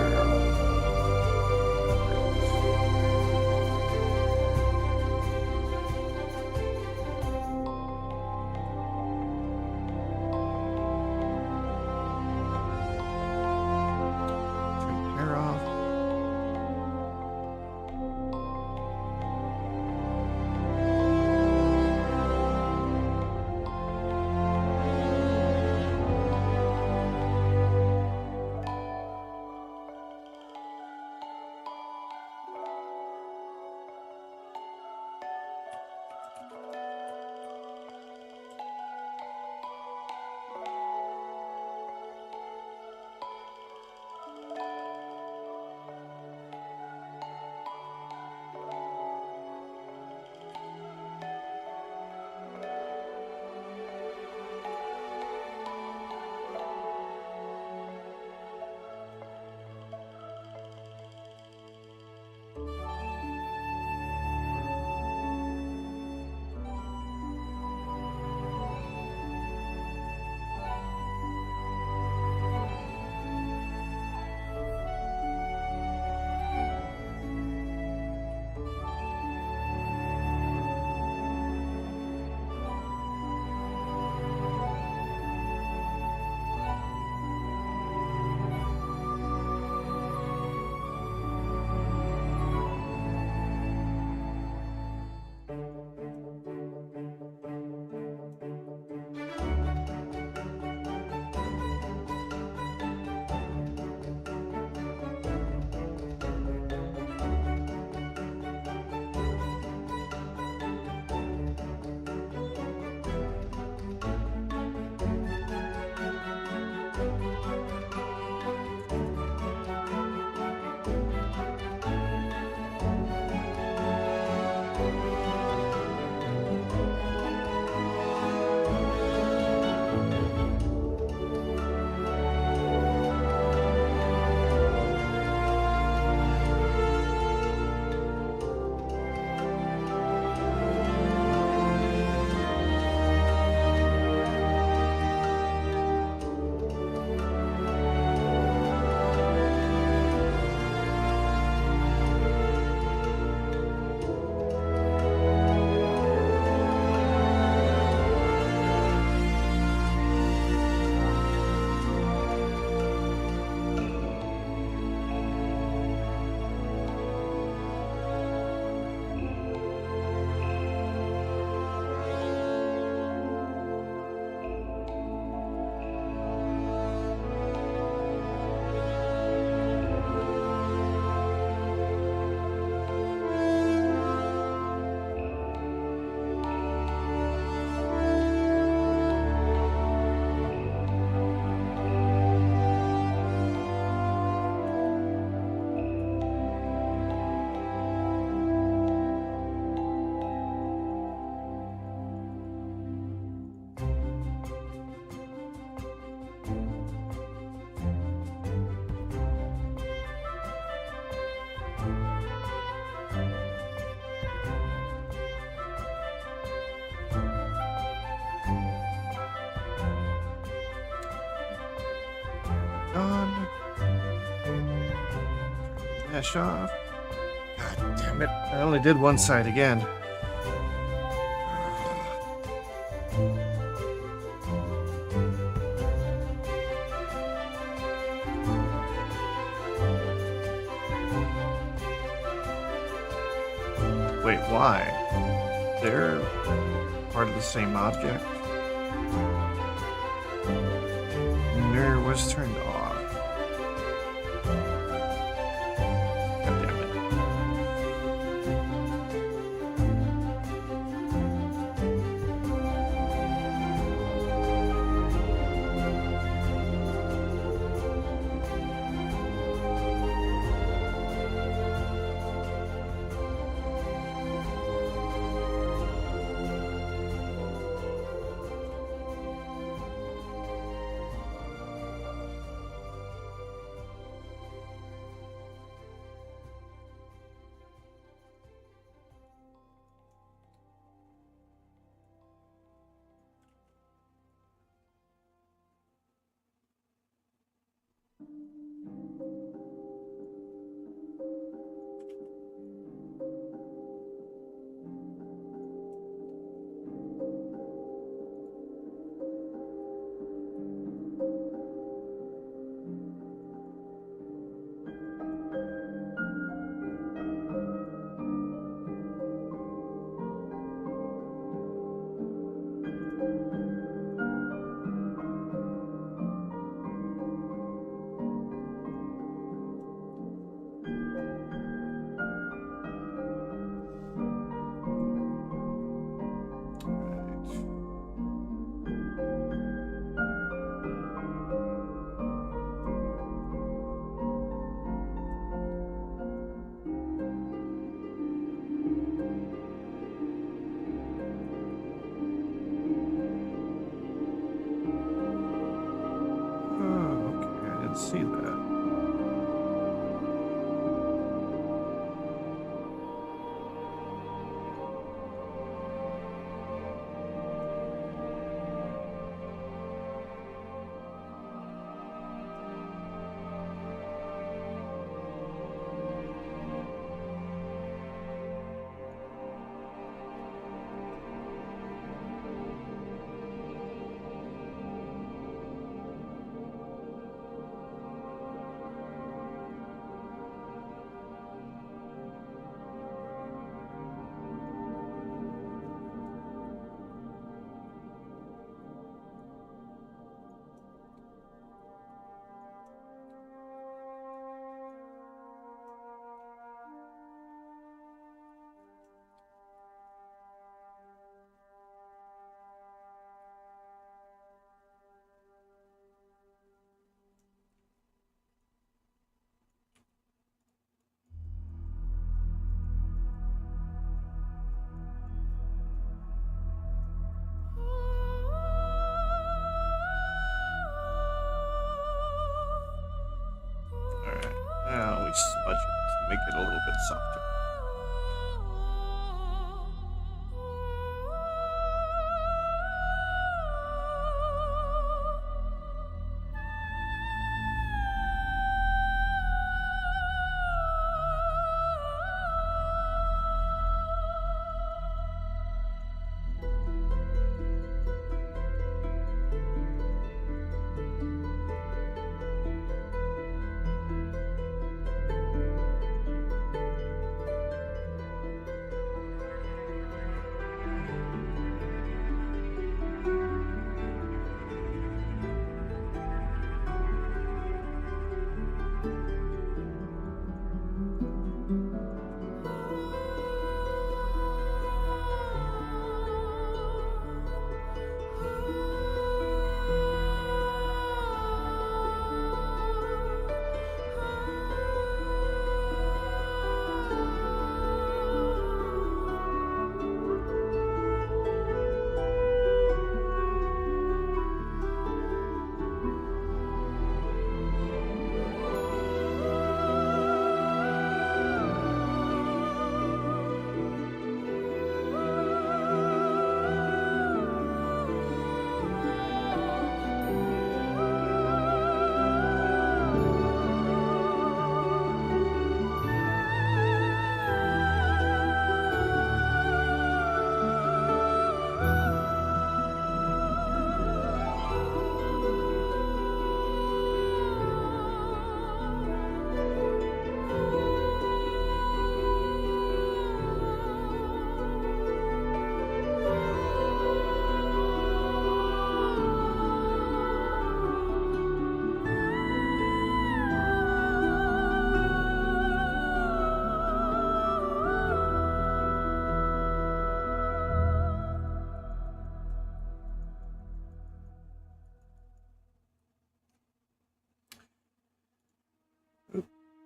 Speaker 1: on. Mesh off. God damn it. I only did one side again. Wait, why? They're part of the same object. Mirror was turned off. God damn it. See that. Now we smudge it to make it a little bit softer.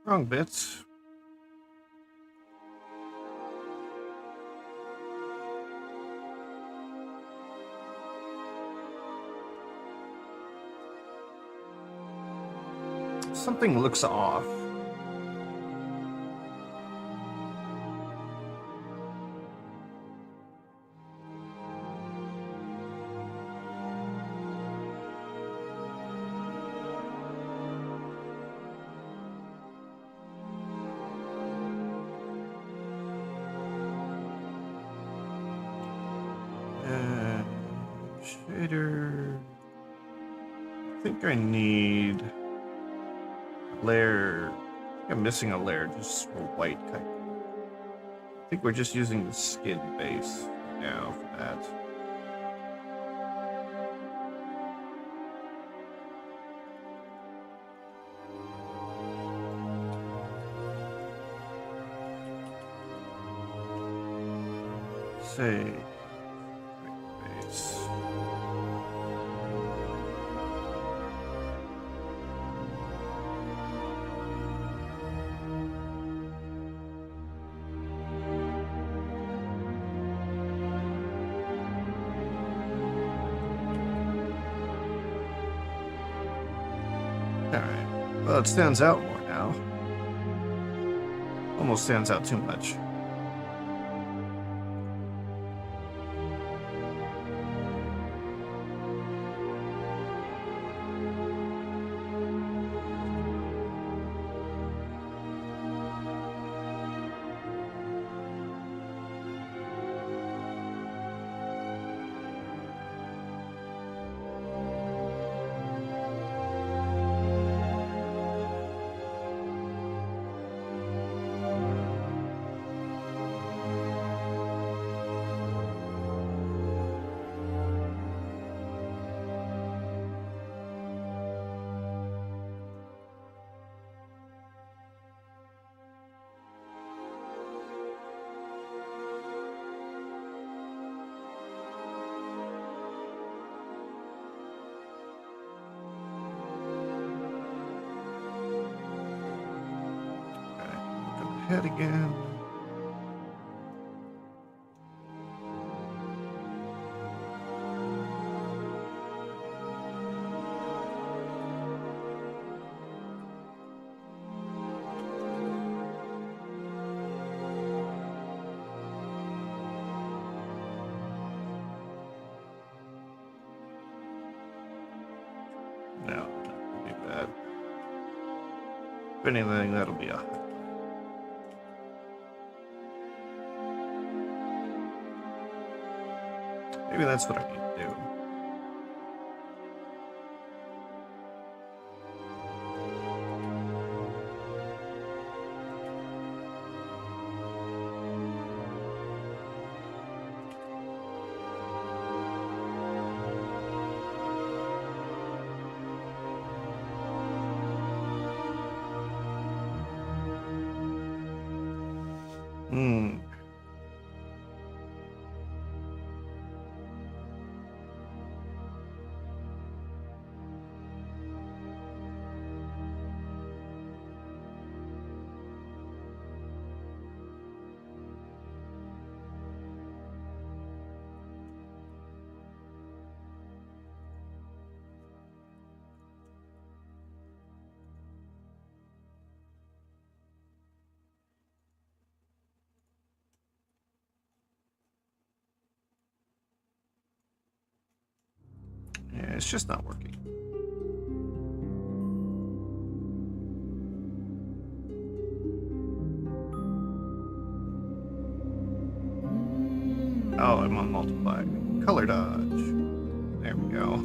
Speaker 1: Wrong bits. Something looks off. Shader. I think I need a layer. I think I'm missing a layer just for white kind. I think we're just using the skin base now for that. Say base. Alright. Well, it stands out more now. Almost stands out too much. Head again. No, not do that. If anything, that'll be a maybe that's what I need to do. Yeah, it's just not working. Oh, I'm on multiply. Color dodge. There we go.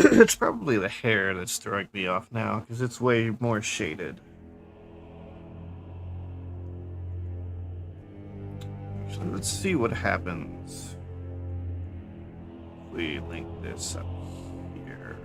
Speaker 1: It's probably the hair that's throwing me off now, because it's way more shaded. So let's see what happens if we link this up here.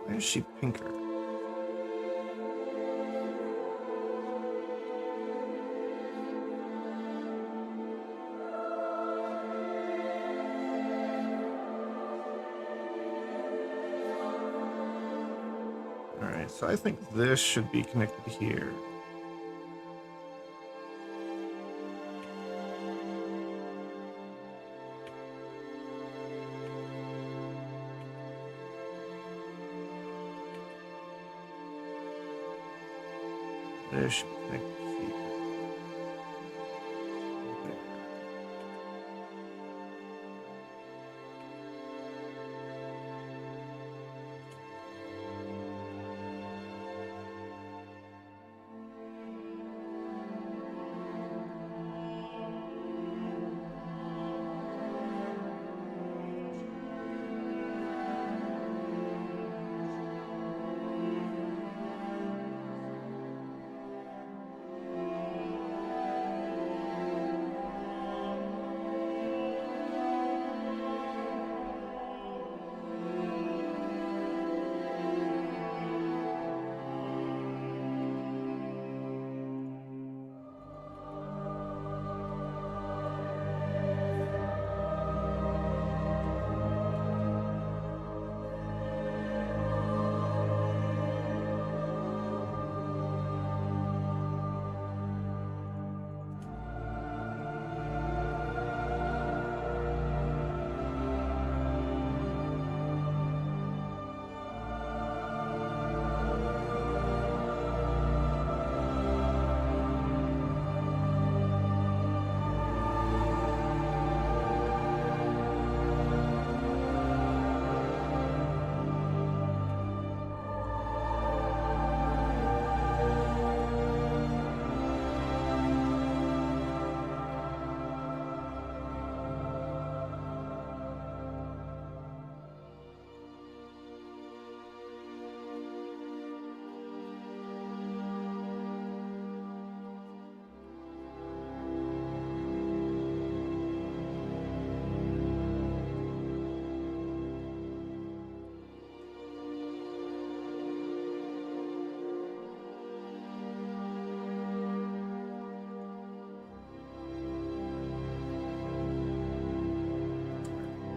Speaker 1: Why is she pinker? Alright, so I think this should be connected here. This should be connected here. There.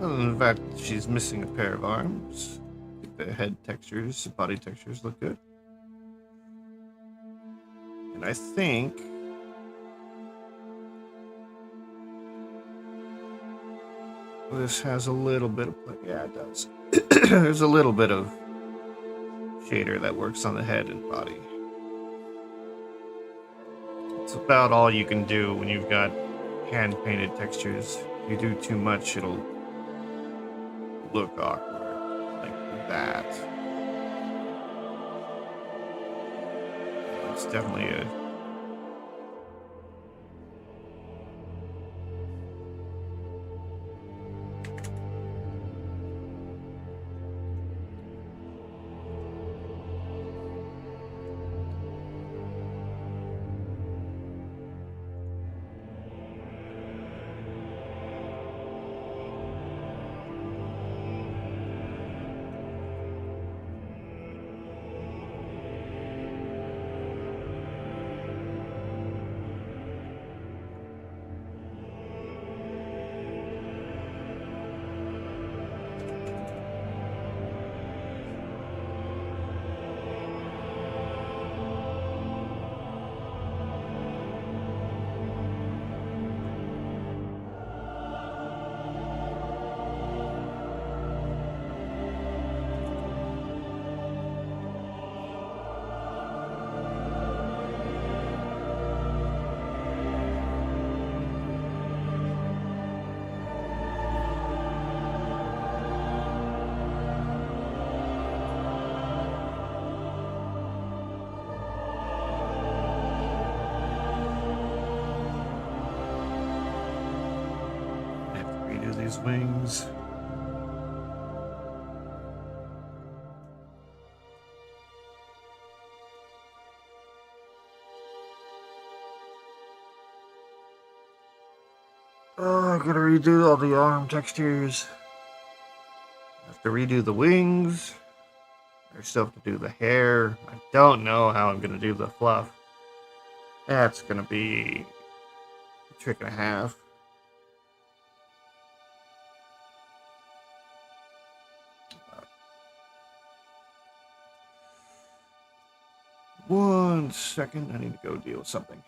Speaker 1: Other than the fact that she's missing a pair of arms, the head textures, the body textures look good. And I think this has a little bit of play. Yeah, it does. There's a little bit of shader that works on the head and body. It's about all you can do when you've got hand-painted textures. If you do too much, it'll look awkward, like that. It's definitely a these wings. Oh, I gotta redo all the arm textures. I have to redo the wings. I still have to do the hair. I don't know how I'm gonna do the fluff. That's gonna be a trick and a half. One second, I need to go deal with something.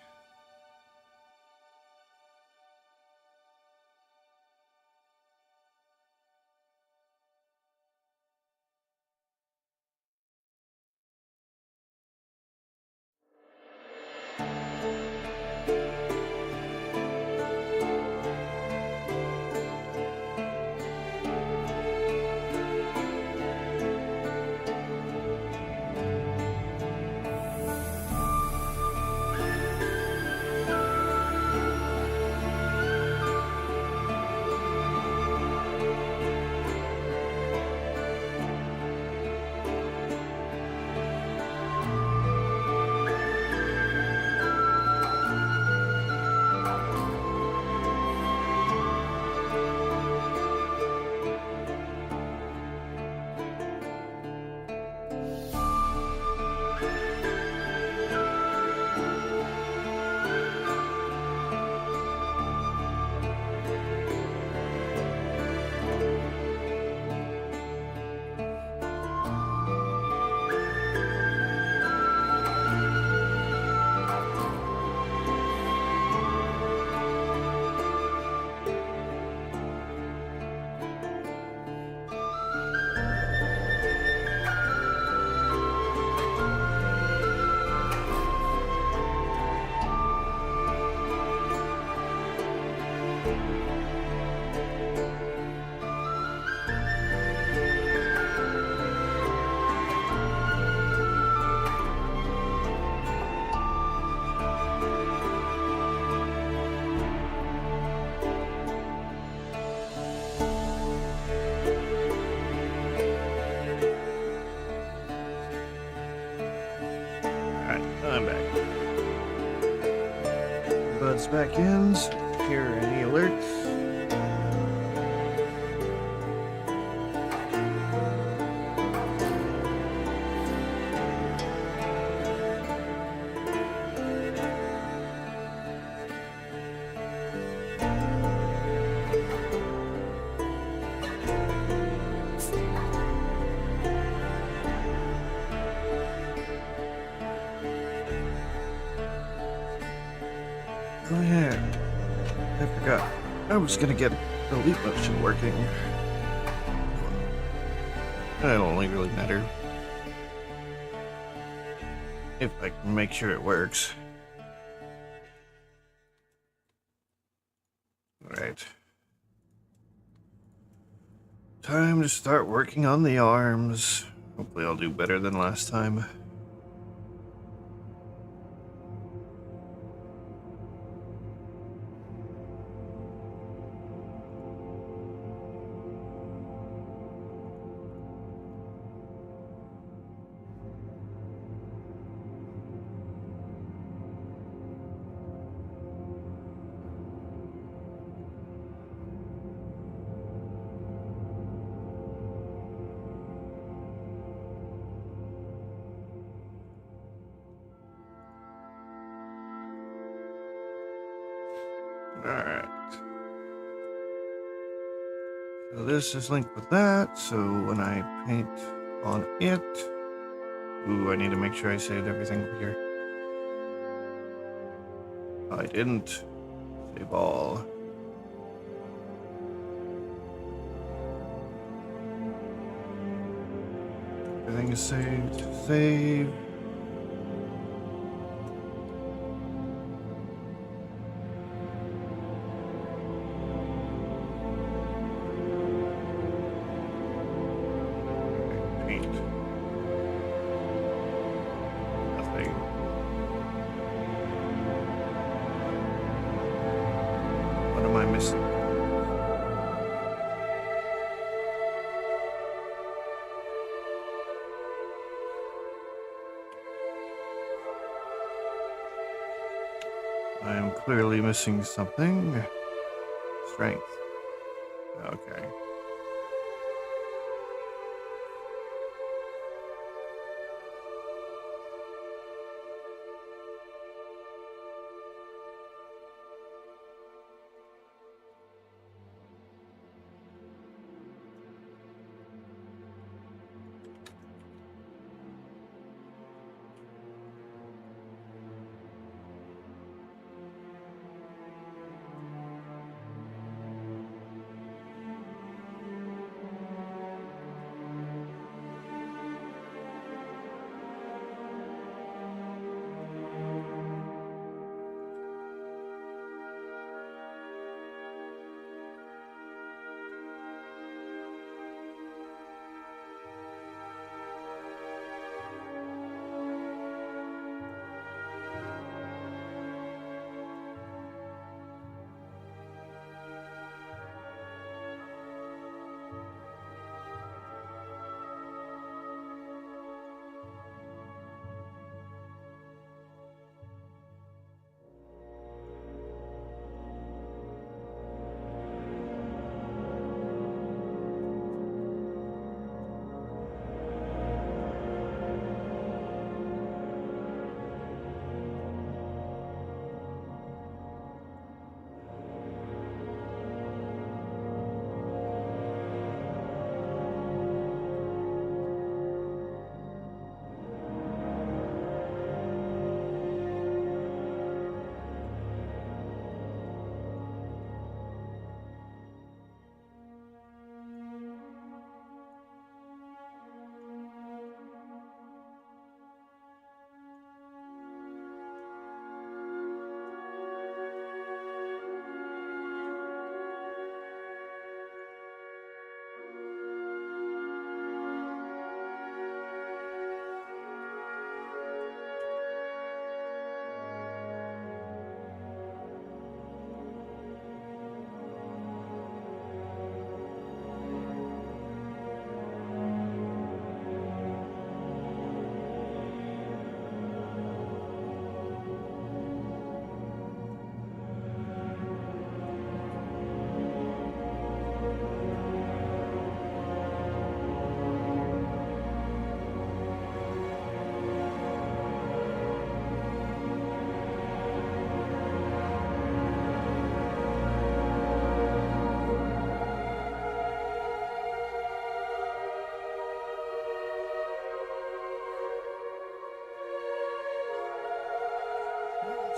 Speaker 1: I'm back. Buds back in. Here are any alerts. Oh yeah, I forgot. I was gonna get the leap motion working. That'll only really matter if I can make sure it works. Alright. Time to start working on the arms. Hopefully I'll do better than last time. Alright. So this is linked with that, so when I paint on it... Ooh, I need to make sure I saved everything over here. I didn't. Save all. Everything is saved. Save. Paint. Nothing. What am I missing? clearly missing something. Strength. Okay.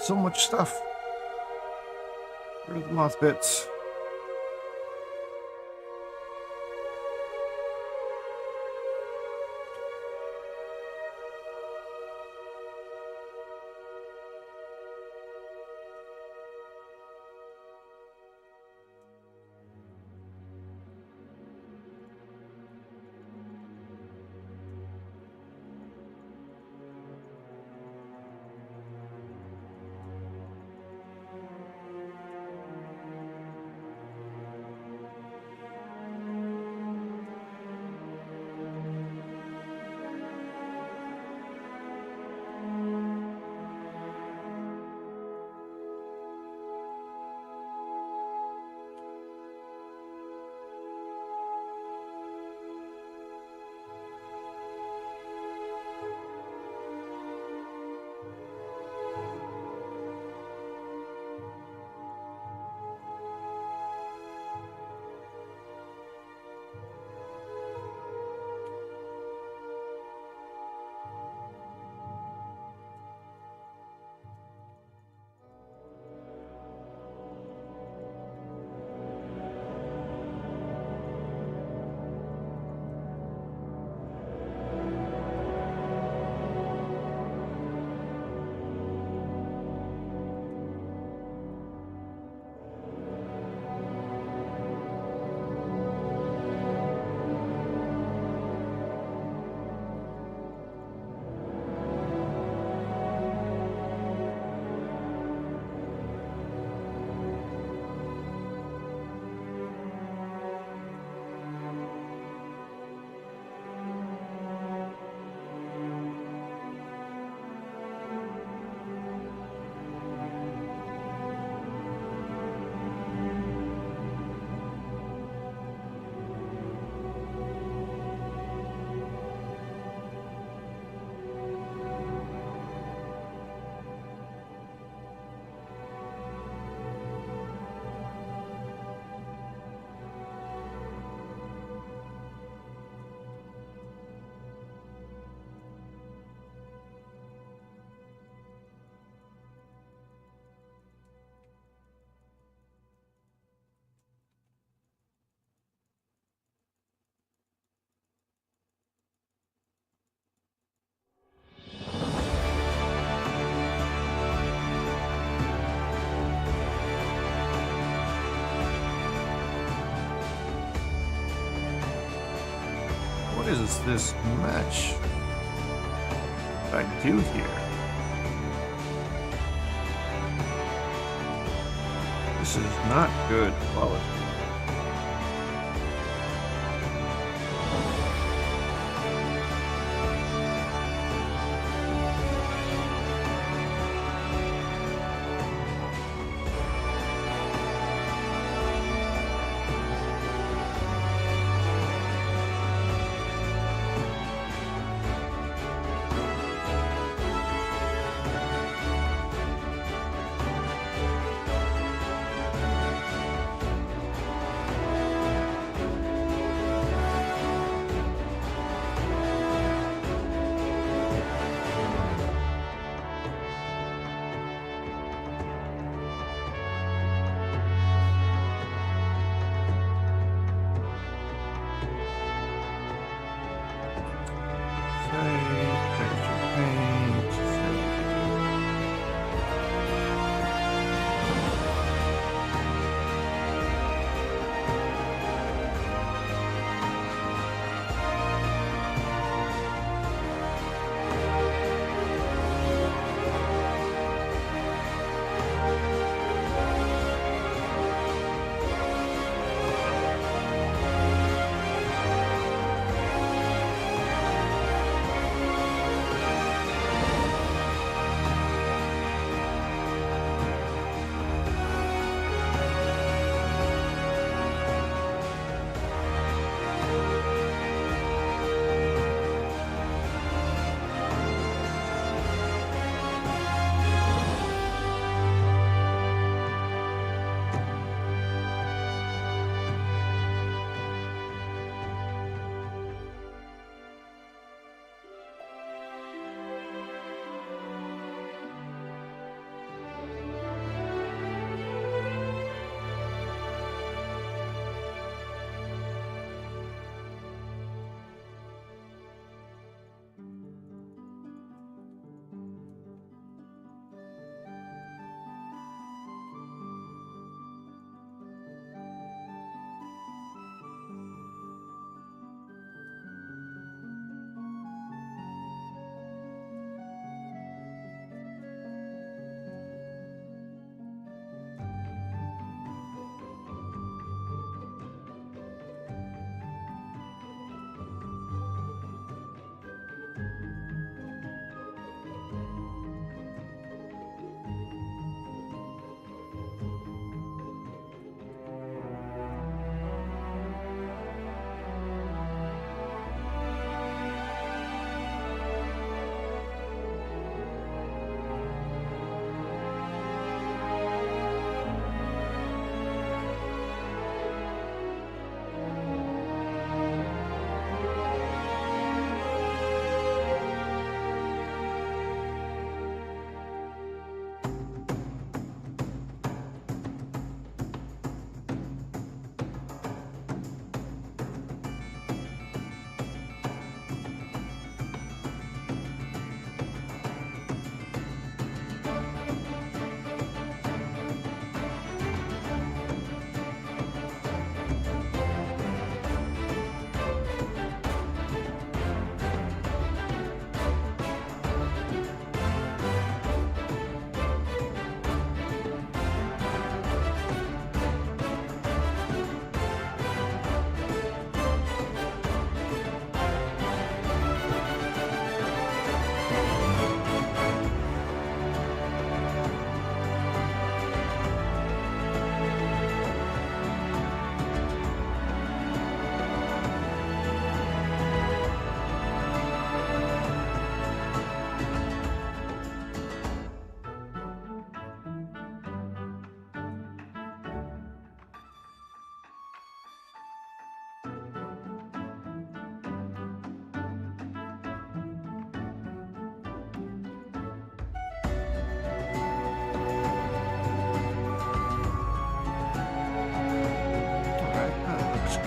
Speaker 1: So much stuff. Where's the moth bits? What is this match I do here? This is not good quality.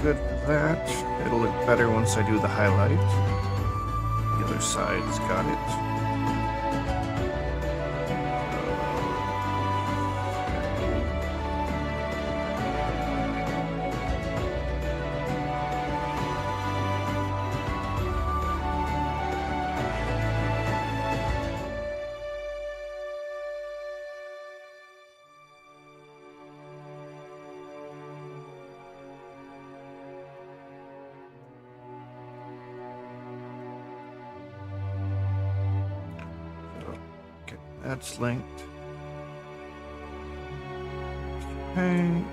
Speaker 1: Good for that. It'll look better once I do the highlight. The other side's got it. That's linked. Paint.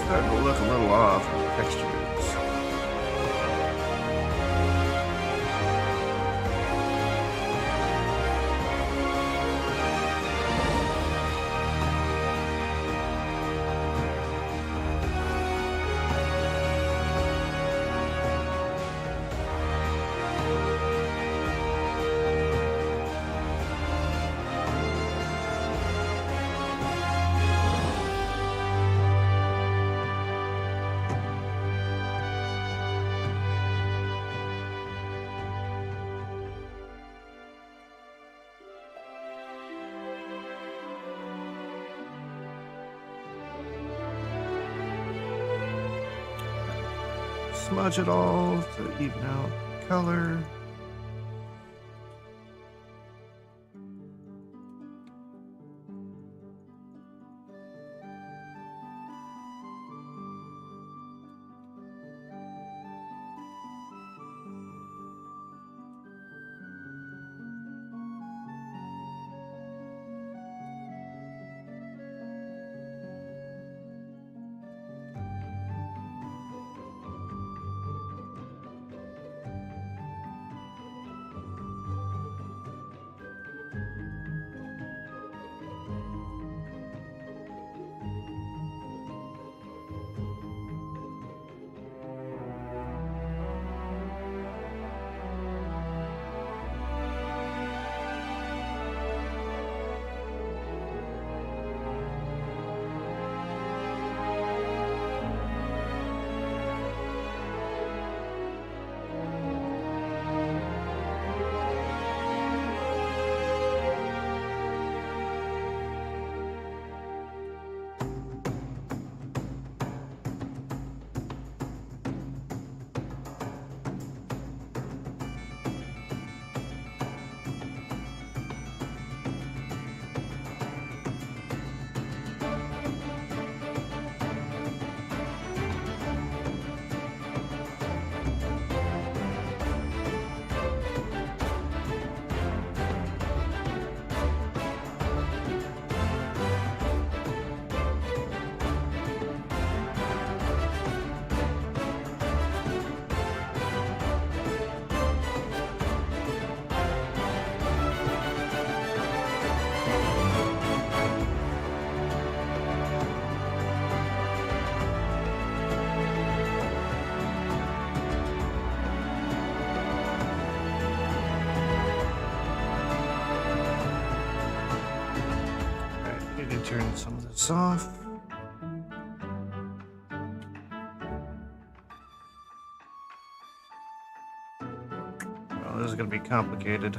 Speaker 1: Starting to look a little off with the textures. Smudge it all to even out the color. turn some of this off. Oh, this is going to be complicated.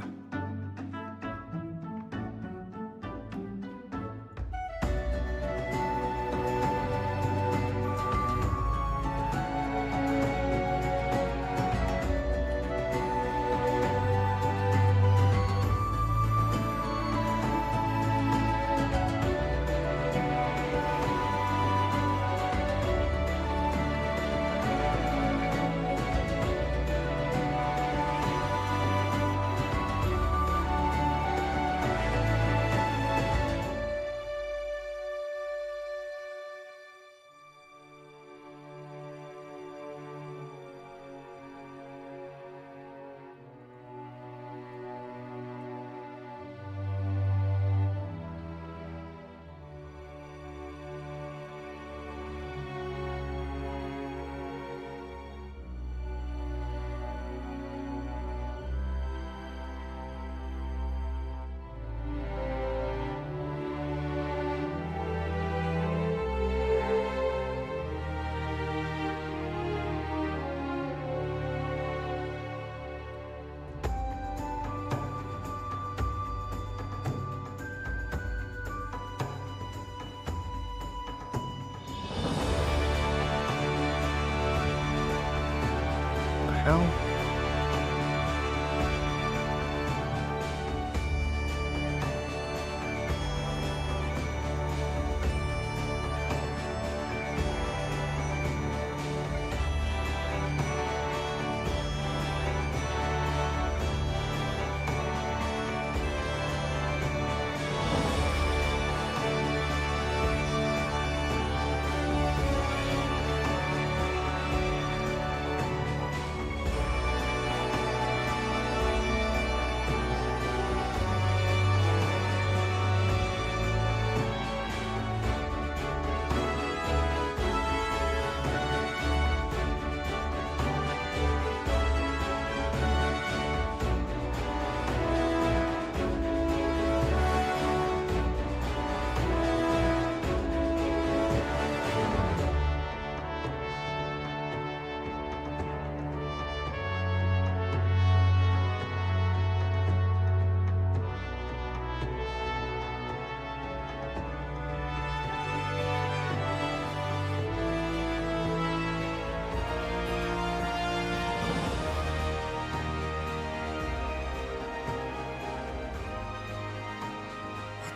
Speaker 1: Hell?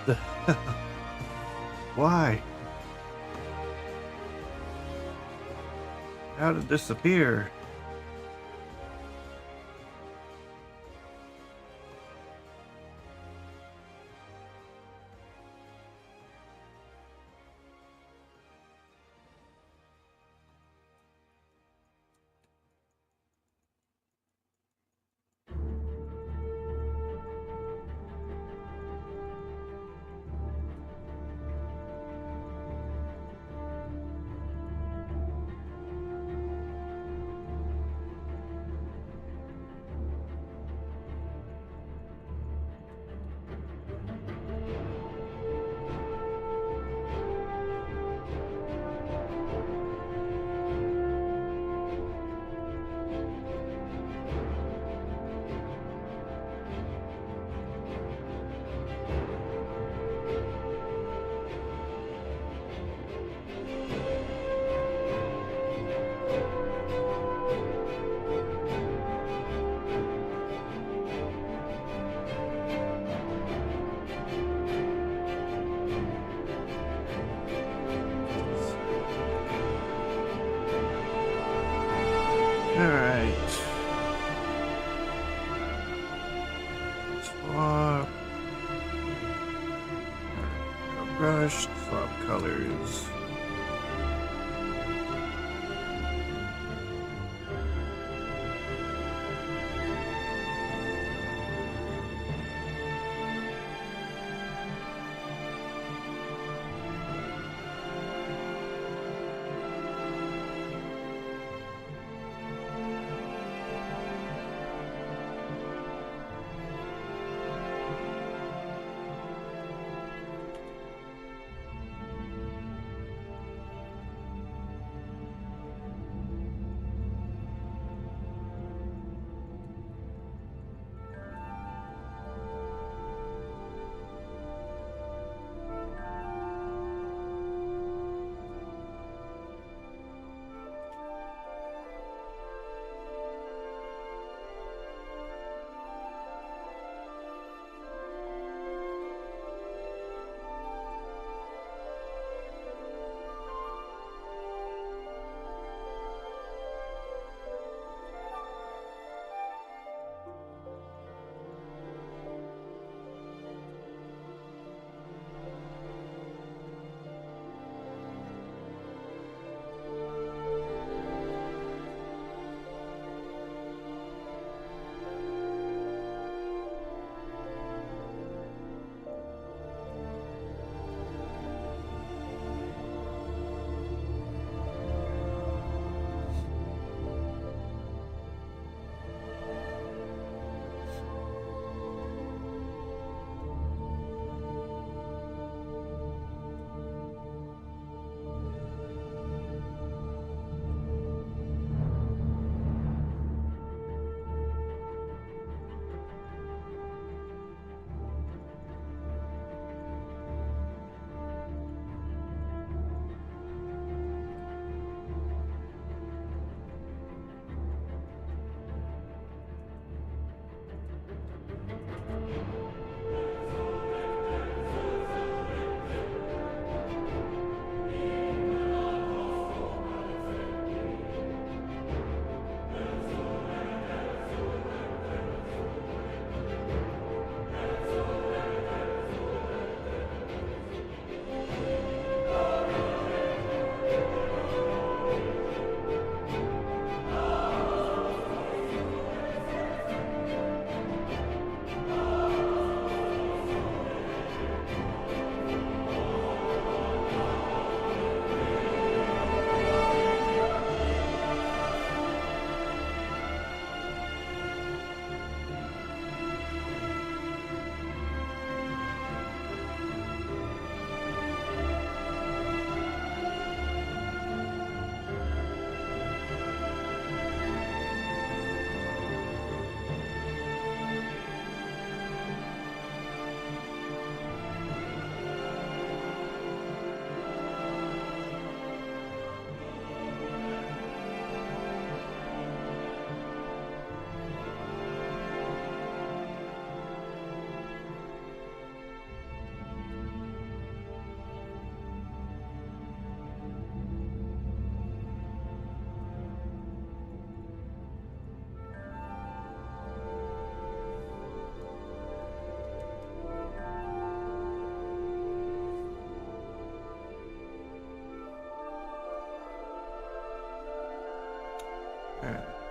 Speaker 1: The Why? How did this appear?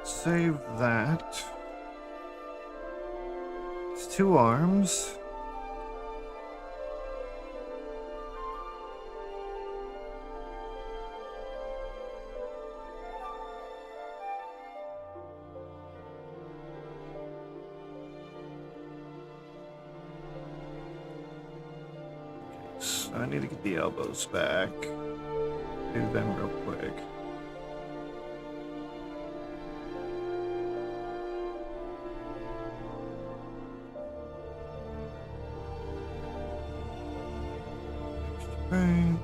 Speaker 1: Save that. It's 2 arms. So I need to get the elbows back. Do them real quick. Right.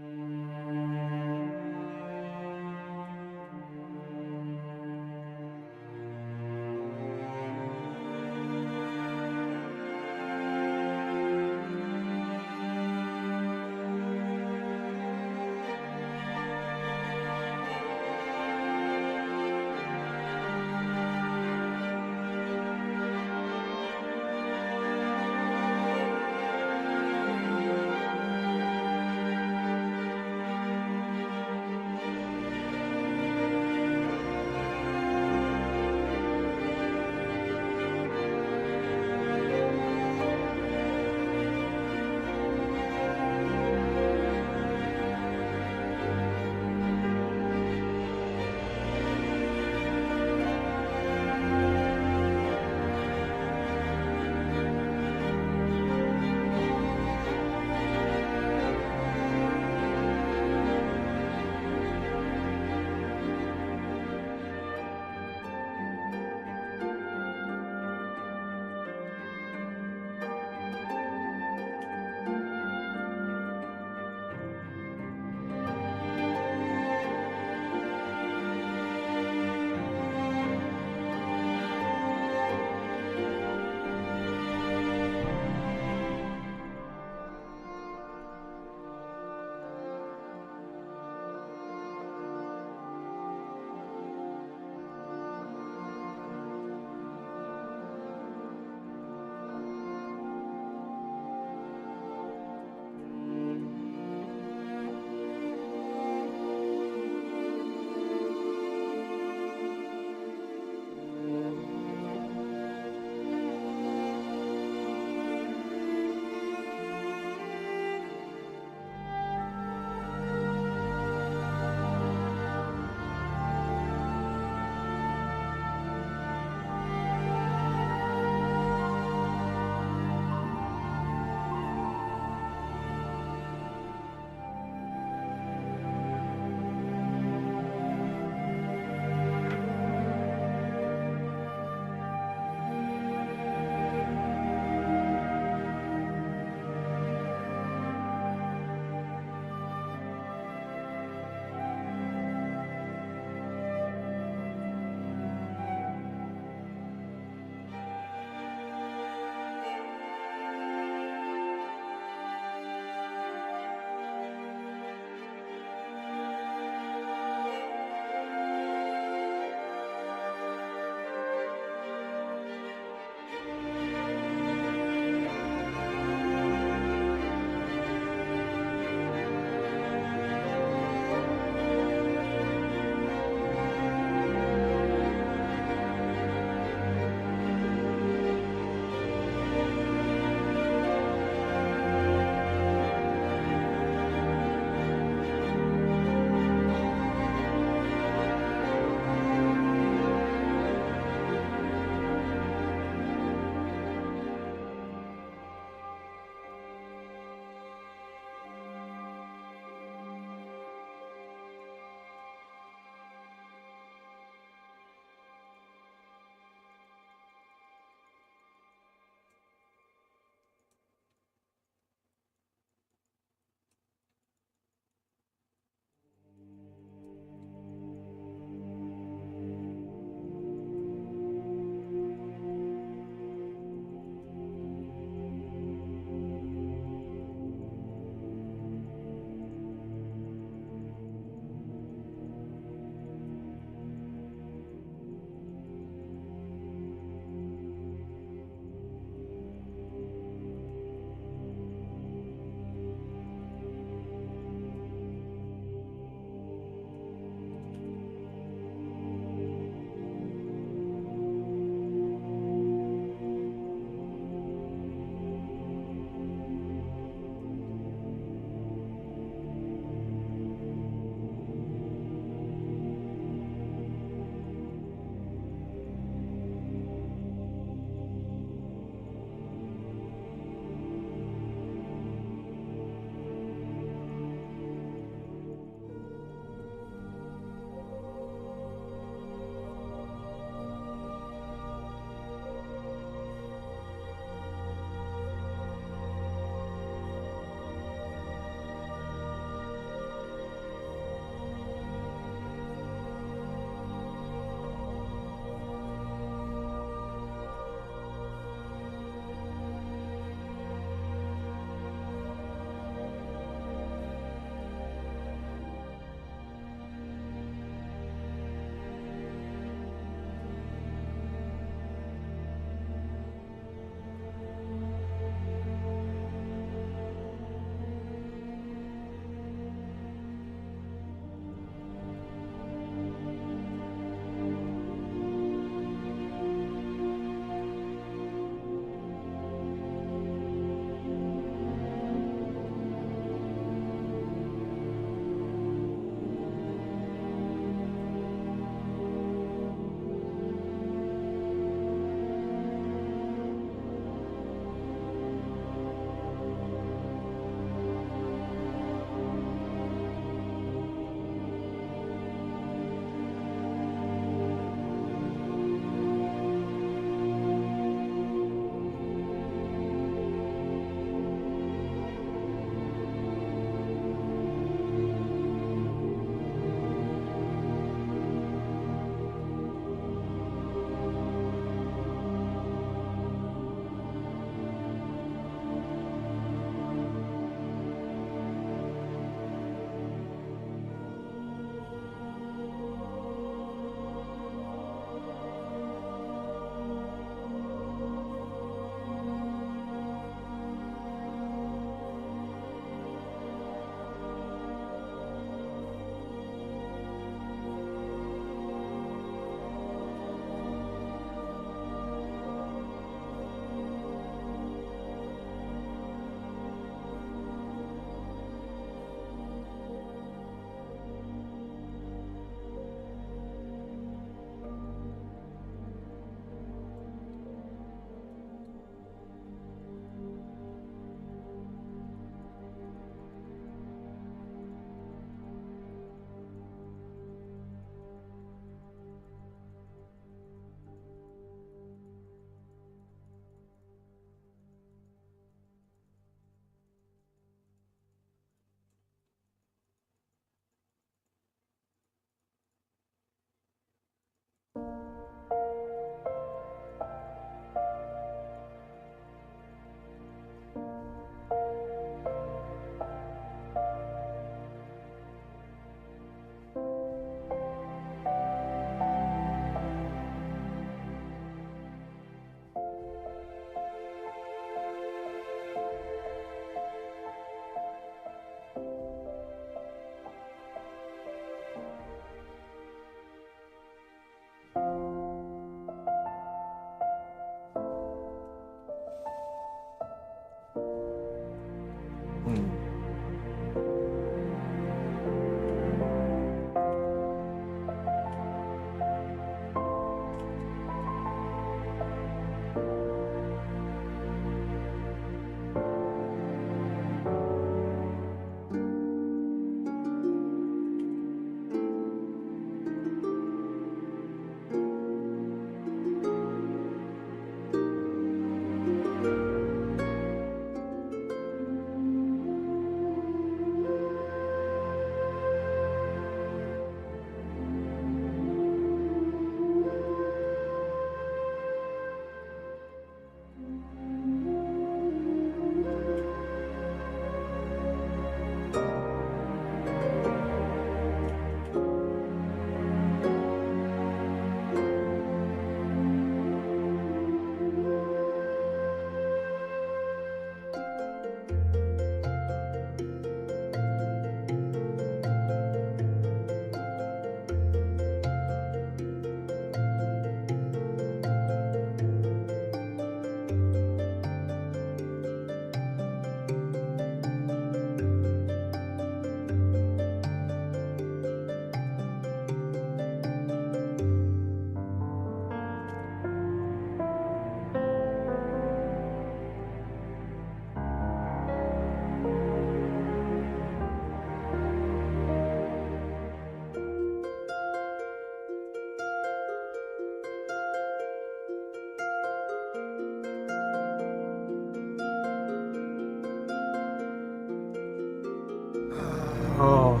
Speaker 1: Oh,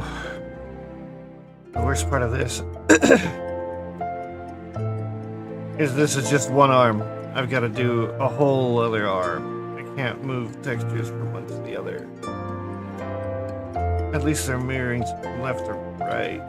Speaker 1: the worst part of this is this is just one arm. I've got to do a whole other arm. I can't move textures from one to the other. At least they're mirroring left or right.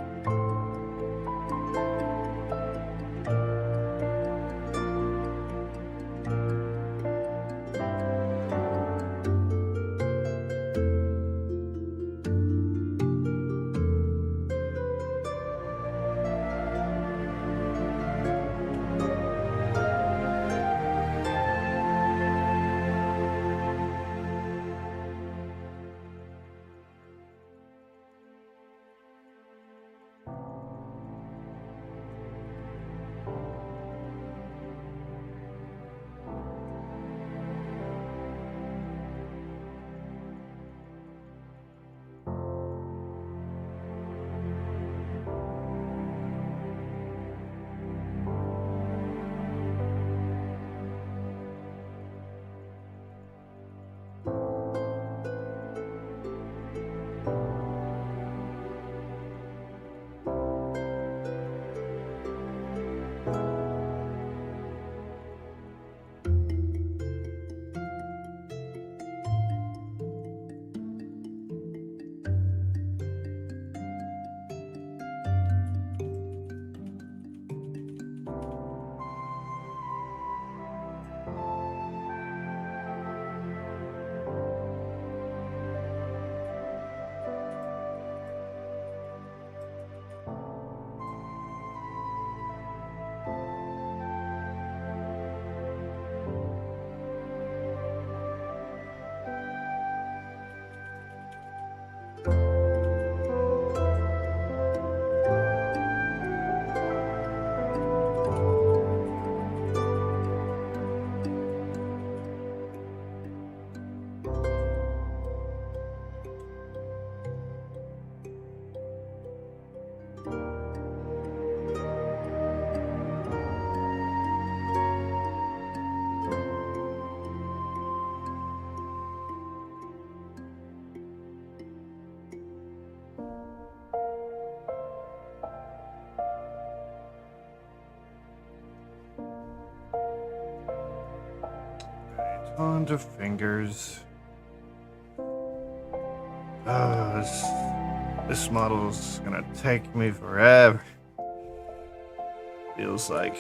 Speaker 1: Onto fingers. This model's gonna take me forever. Feels like.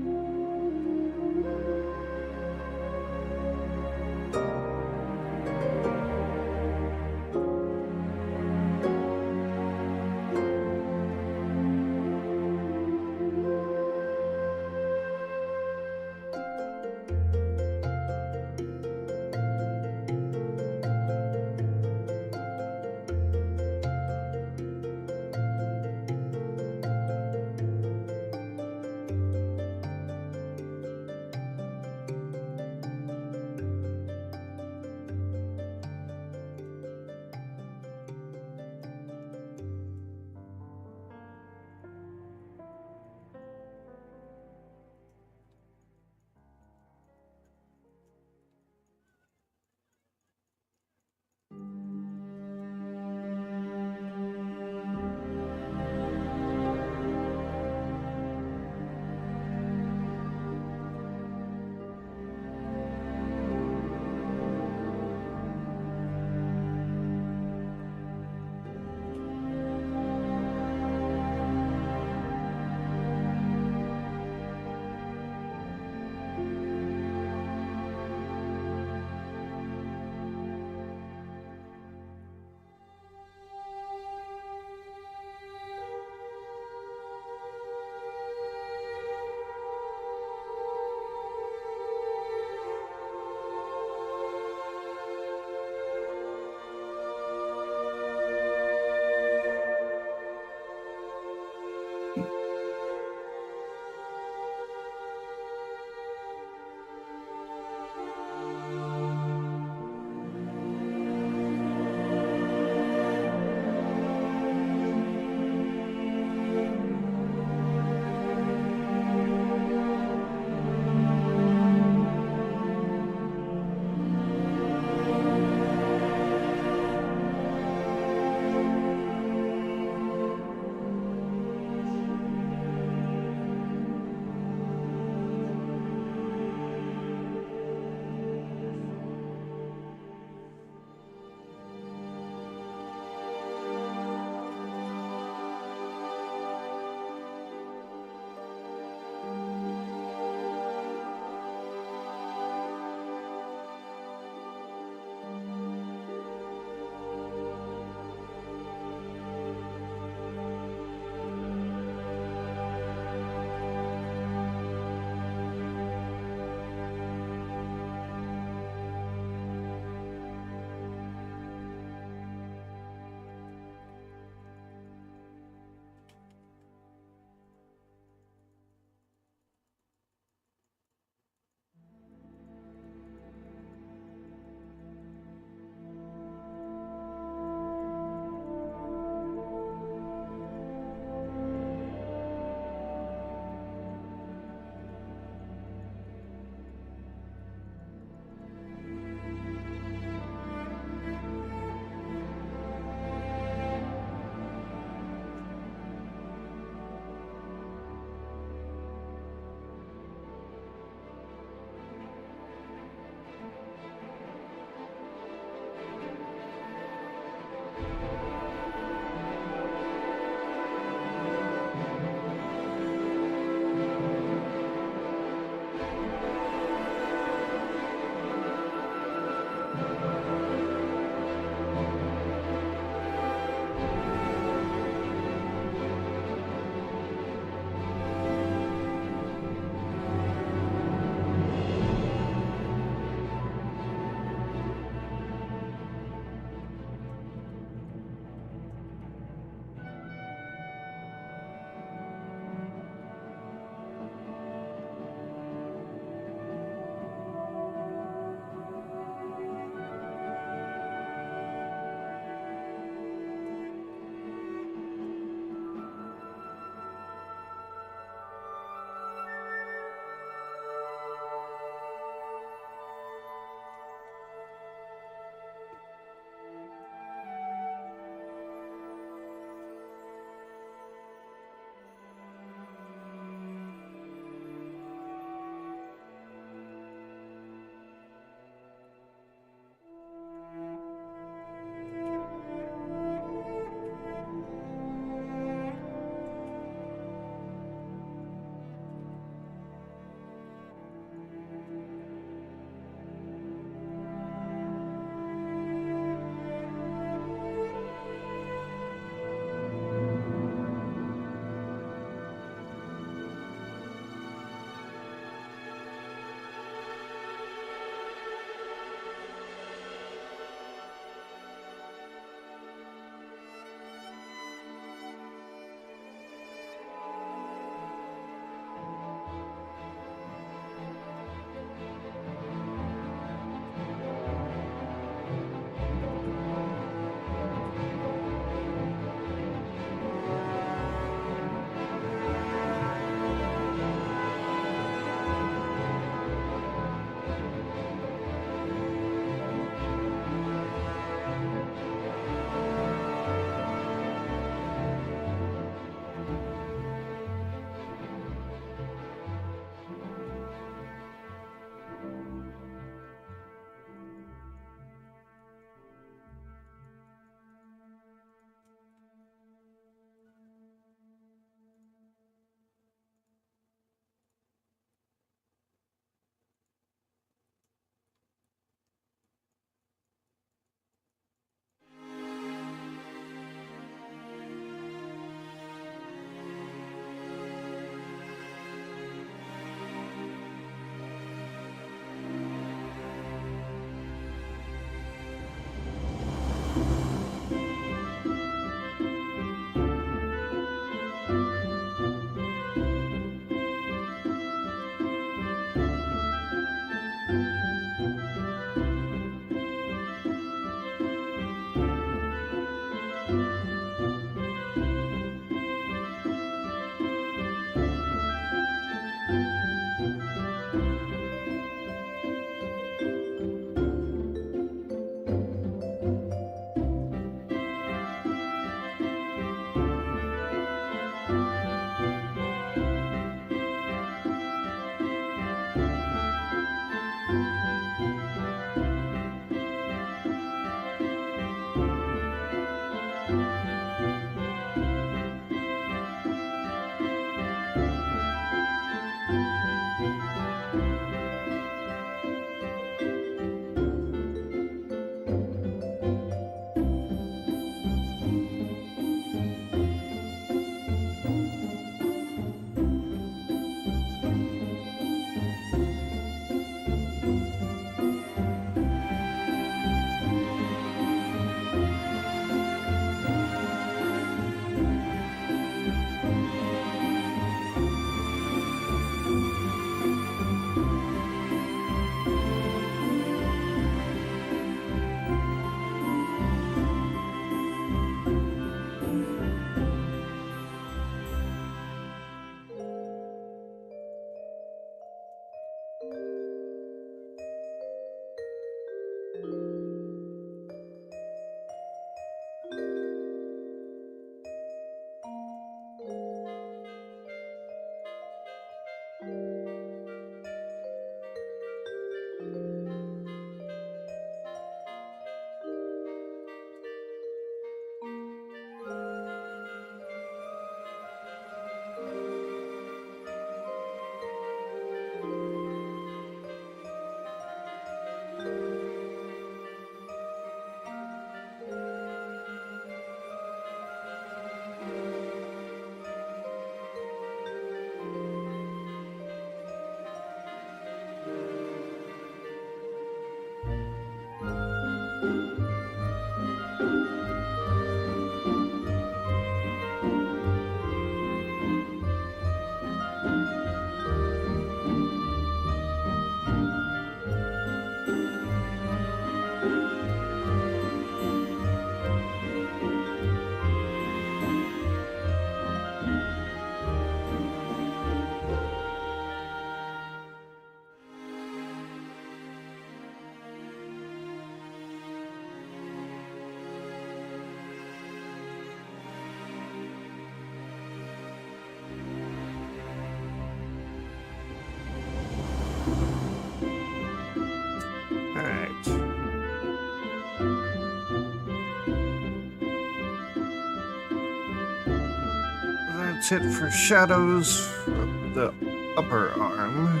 Speaker 1: that's it for shadows of the upper arm.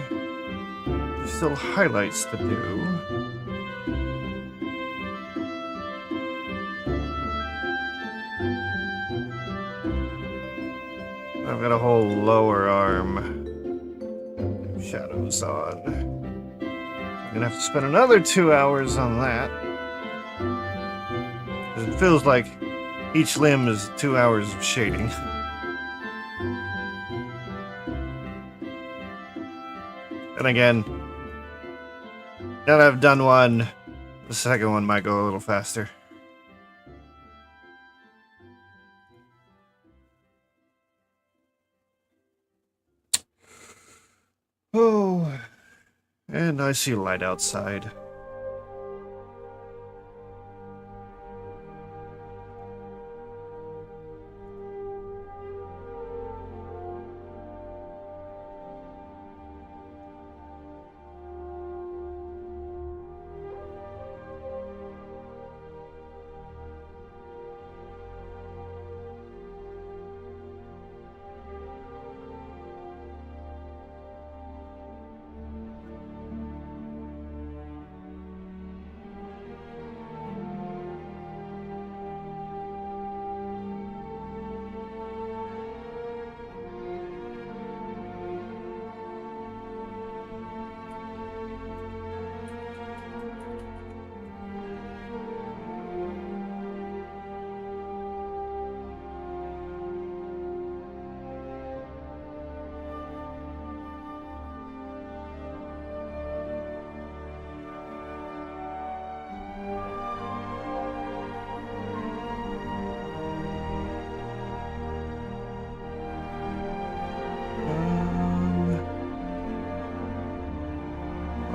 Speaker 1: There's still highlights to do. I've got a whole lower arm shadows on. I'm gonna have to spend another 2 hours on that. It feels like each limb is 2 hours of shading. And again, now that I've done one, the second one might go a little faster. Oh, and I see light outside.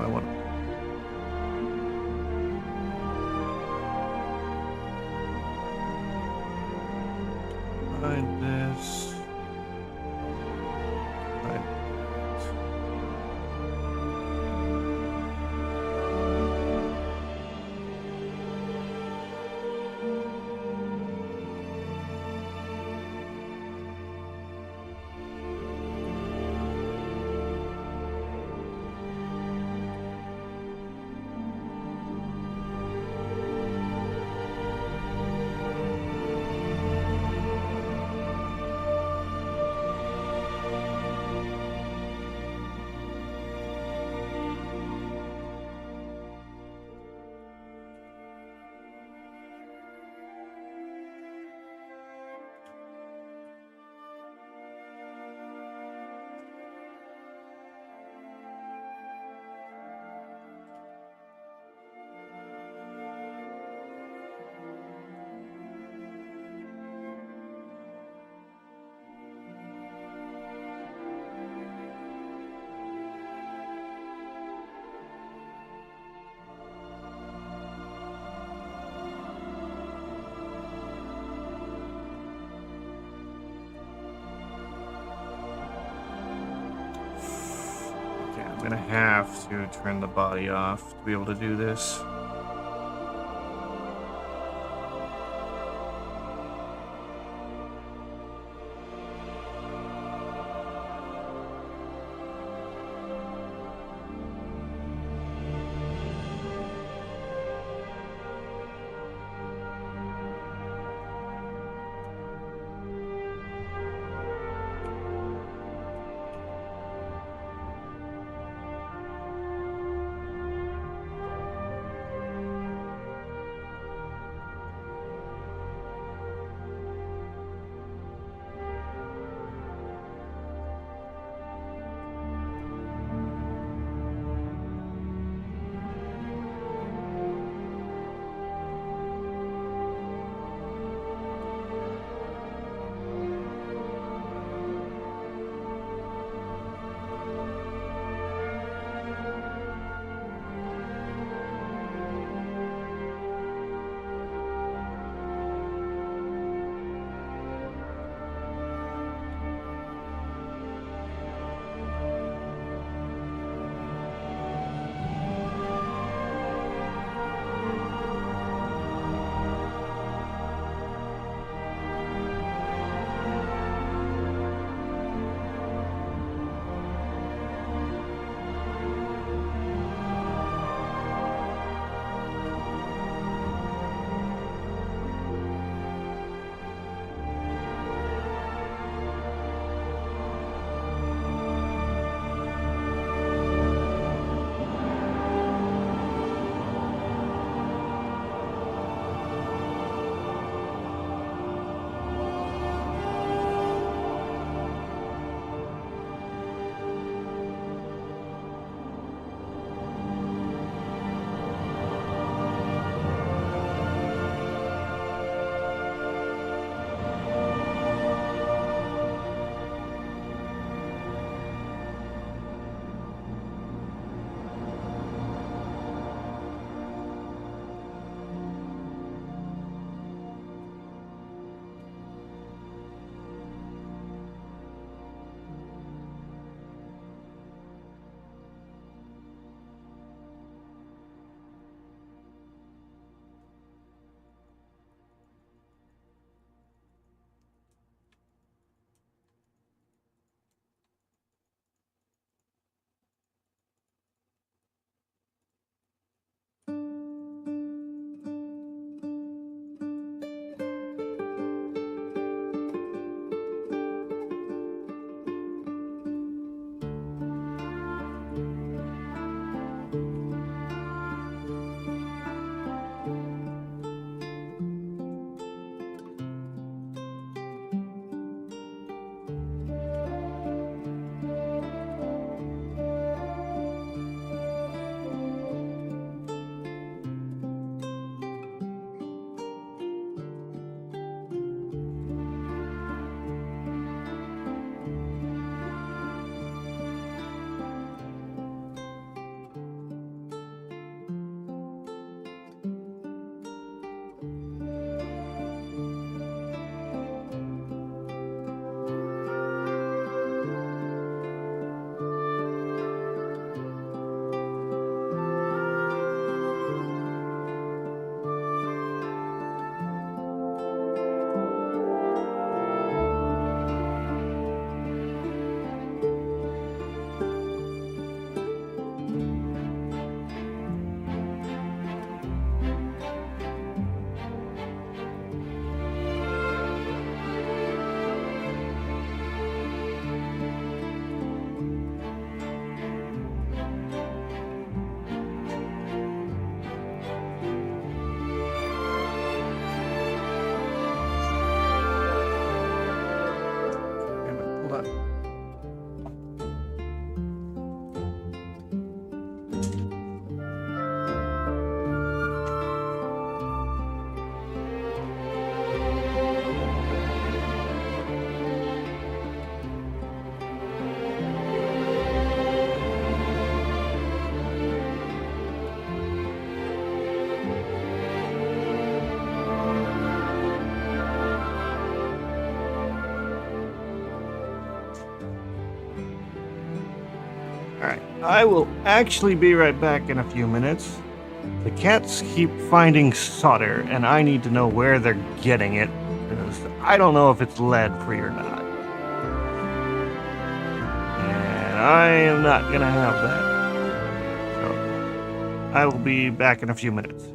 Speaker 1: I want to find this. Find that. I'm gonna have to turn the body off to be able to do this. Alright, I will actually be right back in a few minutes. The cats keep finding solder, and I need to know where they're getting it, because I don't know if it's lead-free or not. And I am not gonna have that. So, I will be back in a few minutes.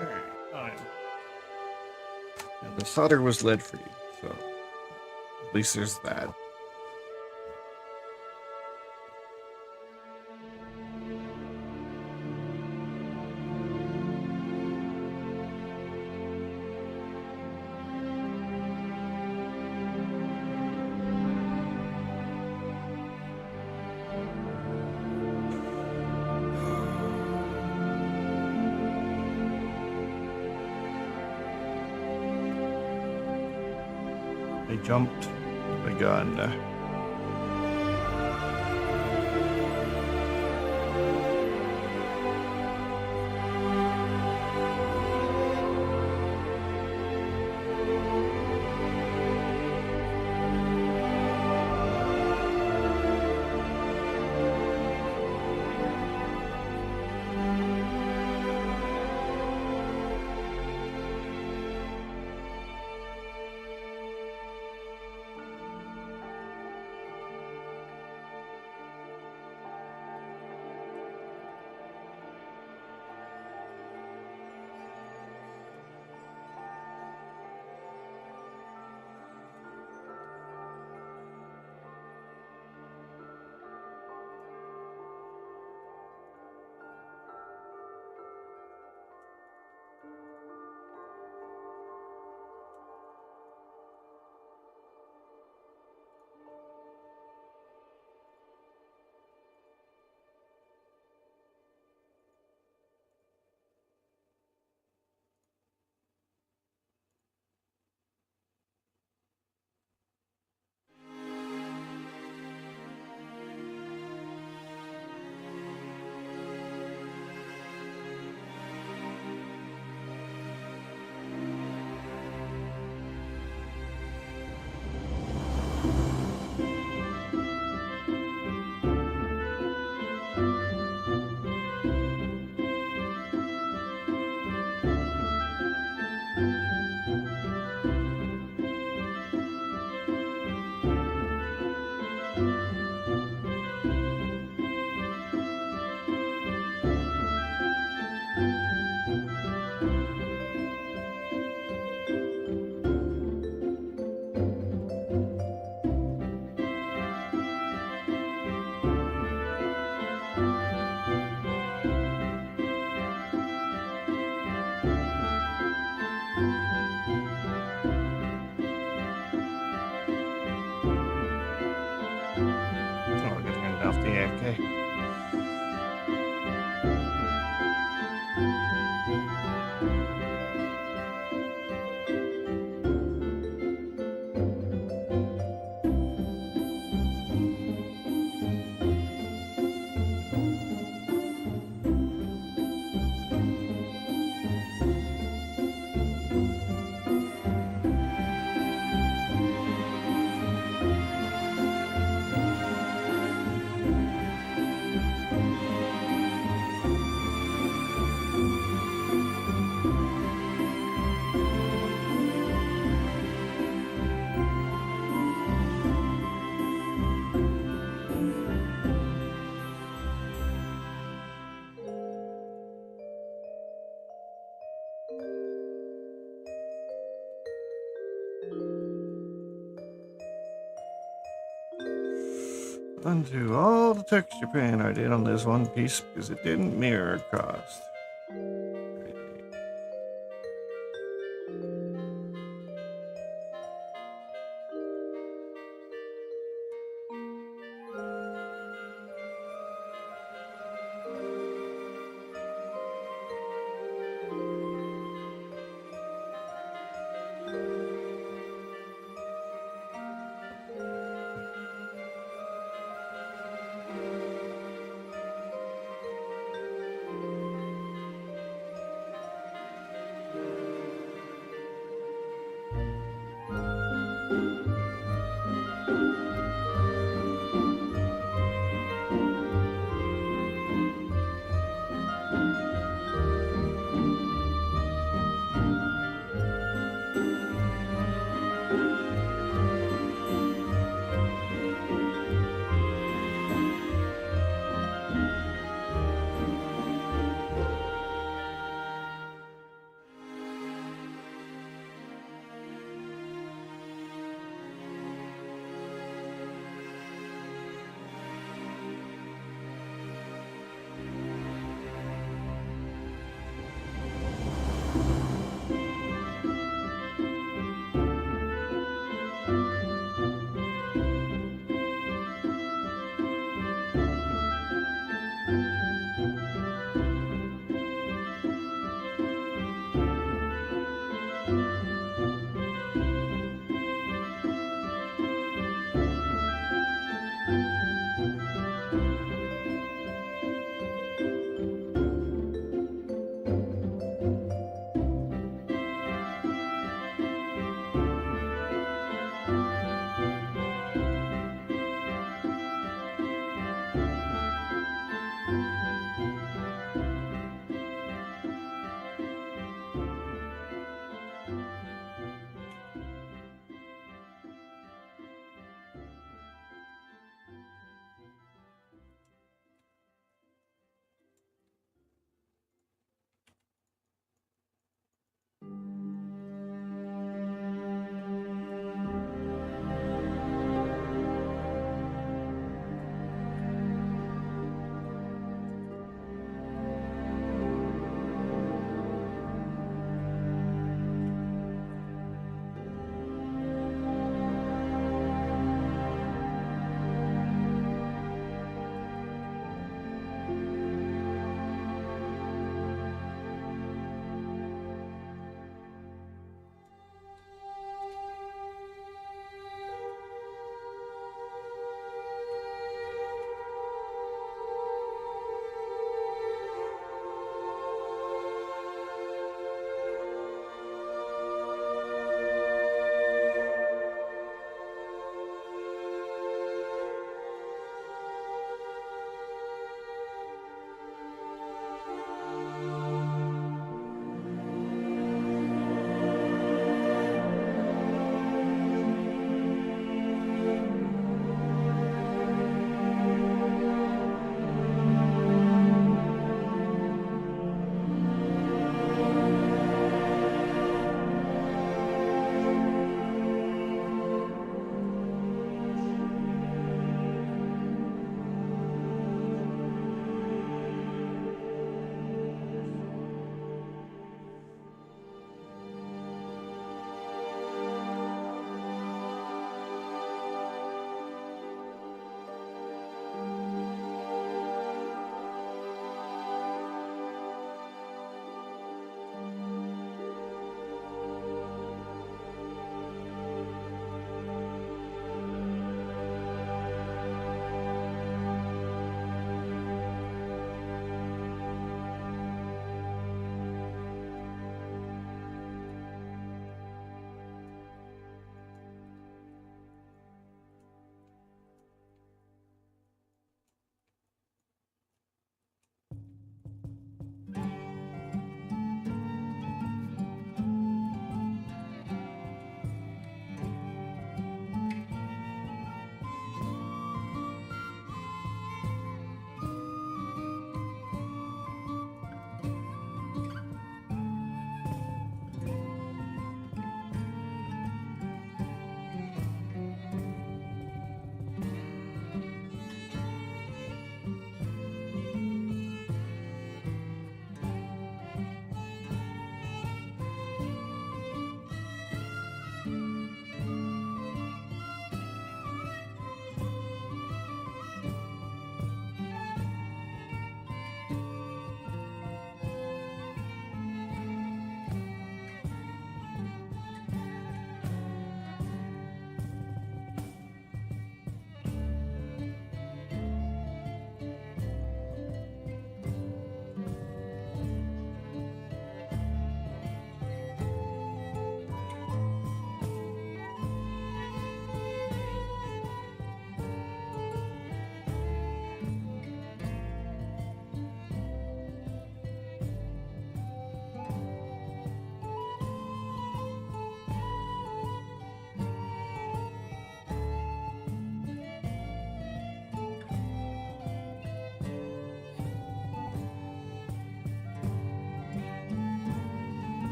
Speaker 1: Alright, fine. And the solder was lead free, so at least there's that. I jumped the gun. Oh, I got turned off the AFK. Undo all the texture paint I did on this one piece because it didn't mirror across.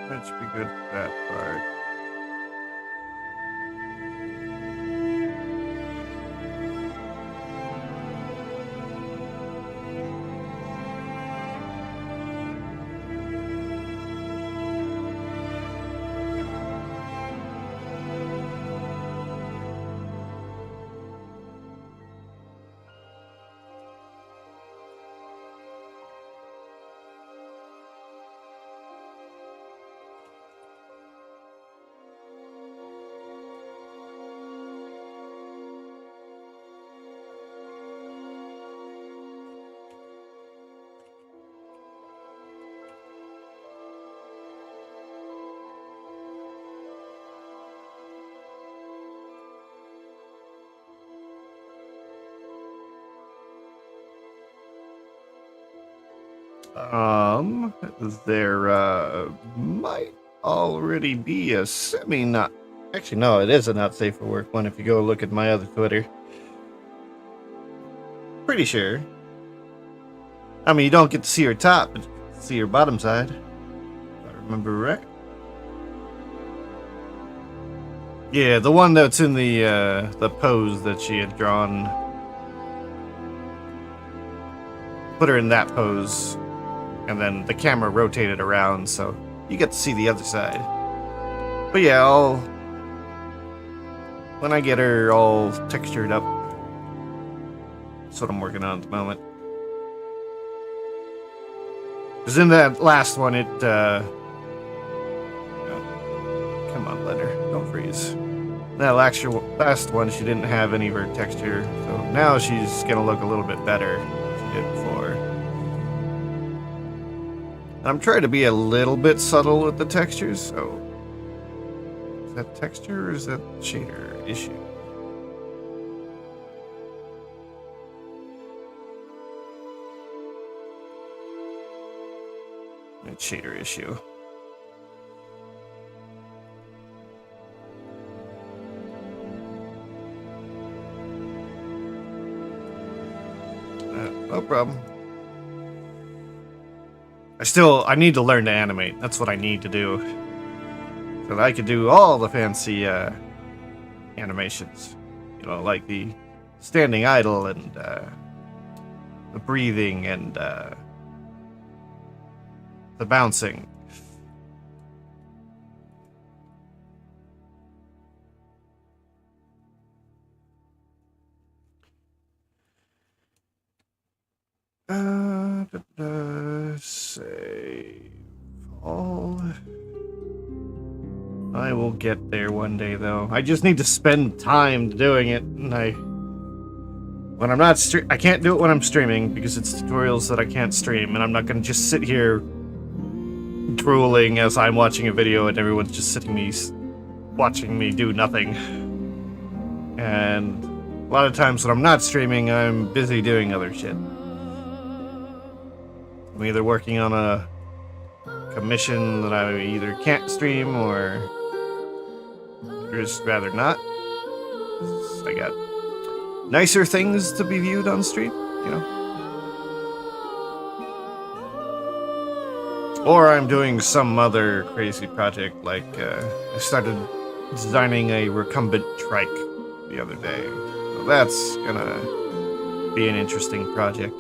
Speaker 1: That should be good for that part. There might already be a semi not. Actually, no, it is a not safe for work one if you go look at my other Twitter. Pretty sure. I mean, you don't get to see her top, but you get to see her bottom side. If I remember right. Yeah, the one that's in the pose that she had drawn. Put her in that pose. And then the camera rotated around, so you get to see the other side. But yeah, when I get her all textured up, that's what I'm working on at the moment. Because in that last one, come on, Blender, don't freeze. That last one, she didn't have any of her texture, so now she's gonna look a little bit better than she did before. I'm trying to be a little bit subtle with the textures, so is that texture or is that shader issue? It's shader issue. No problem. I need to learn to animate. That's what I need to do. So that I could do all the fancy animations. You know, like the standing idle and the breathing and the bouncing. Save all. I will get there one day, though. I just need to spend time doing it, and when I'm not I can't do it when I'm streaming because it's tutorials that I can't stream, and I'm not gonna just sit here drooling as I'm watching a video and everyone's just watching me do nothing. And a lot of times when I'm not streaming, I'm busy doing other shit. I'm either working on a commission that I either can't stream or just rather not. I got nicer things to be viewed on stream, you know? Or I'm doing some other crazy project, like I started designing a recumbent trike the other day. So that's gonna be an interesting project.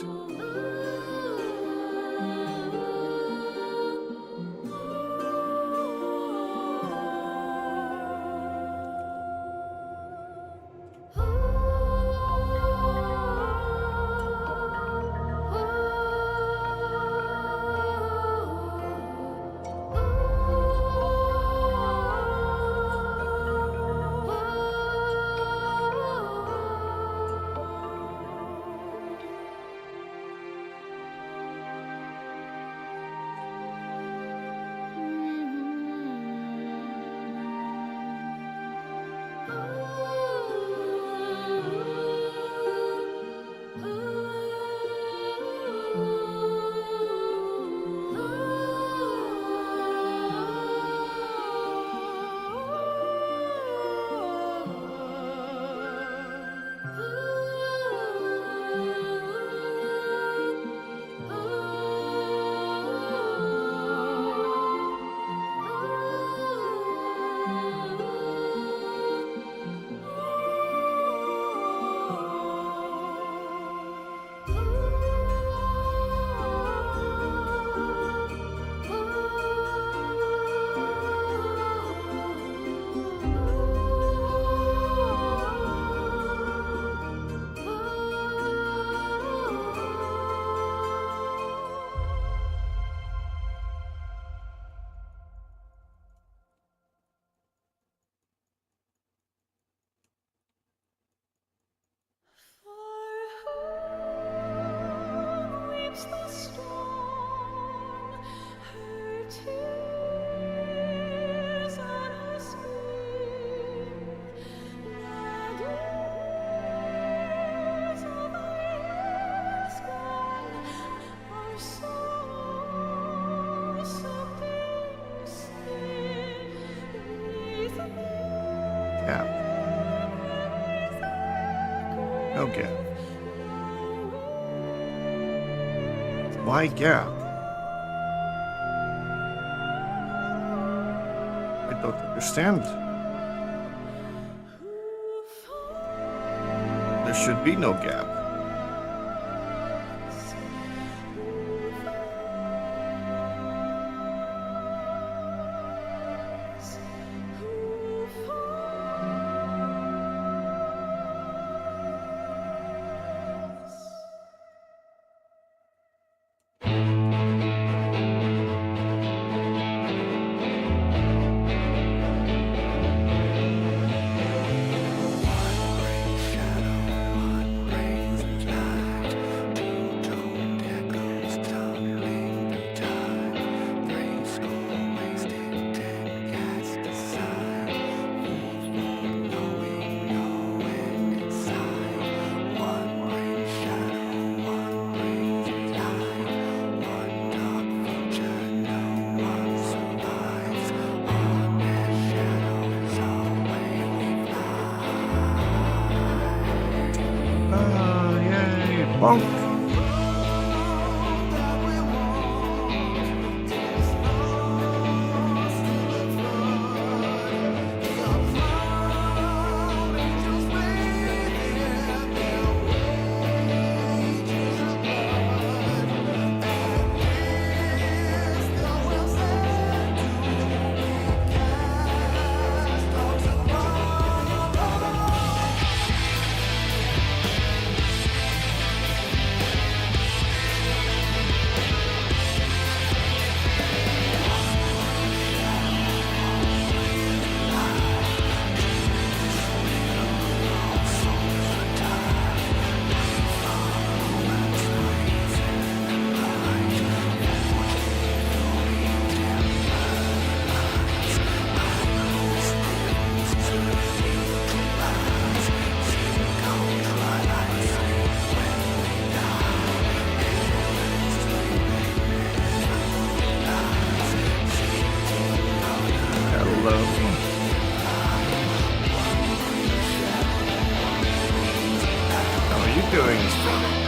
Speaker 1: No gap. Why gap? I don't understand. There should be no gap. Yay! Bonk! Hello. How are you doing, Stevie?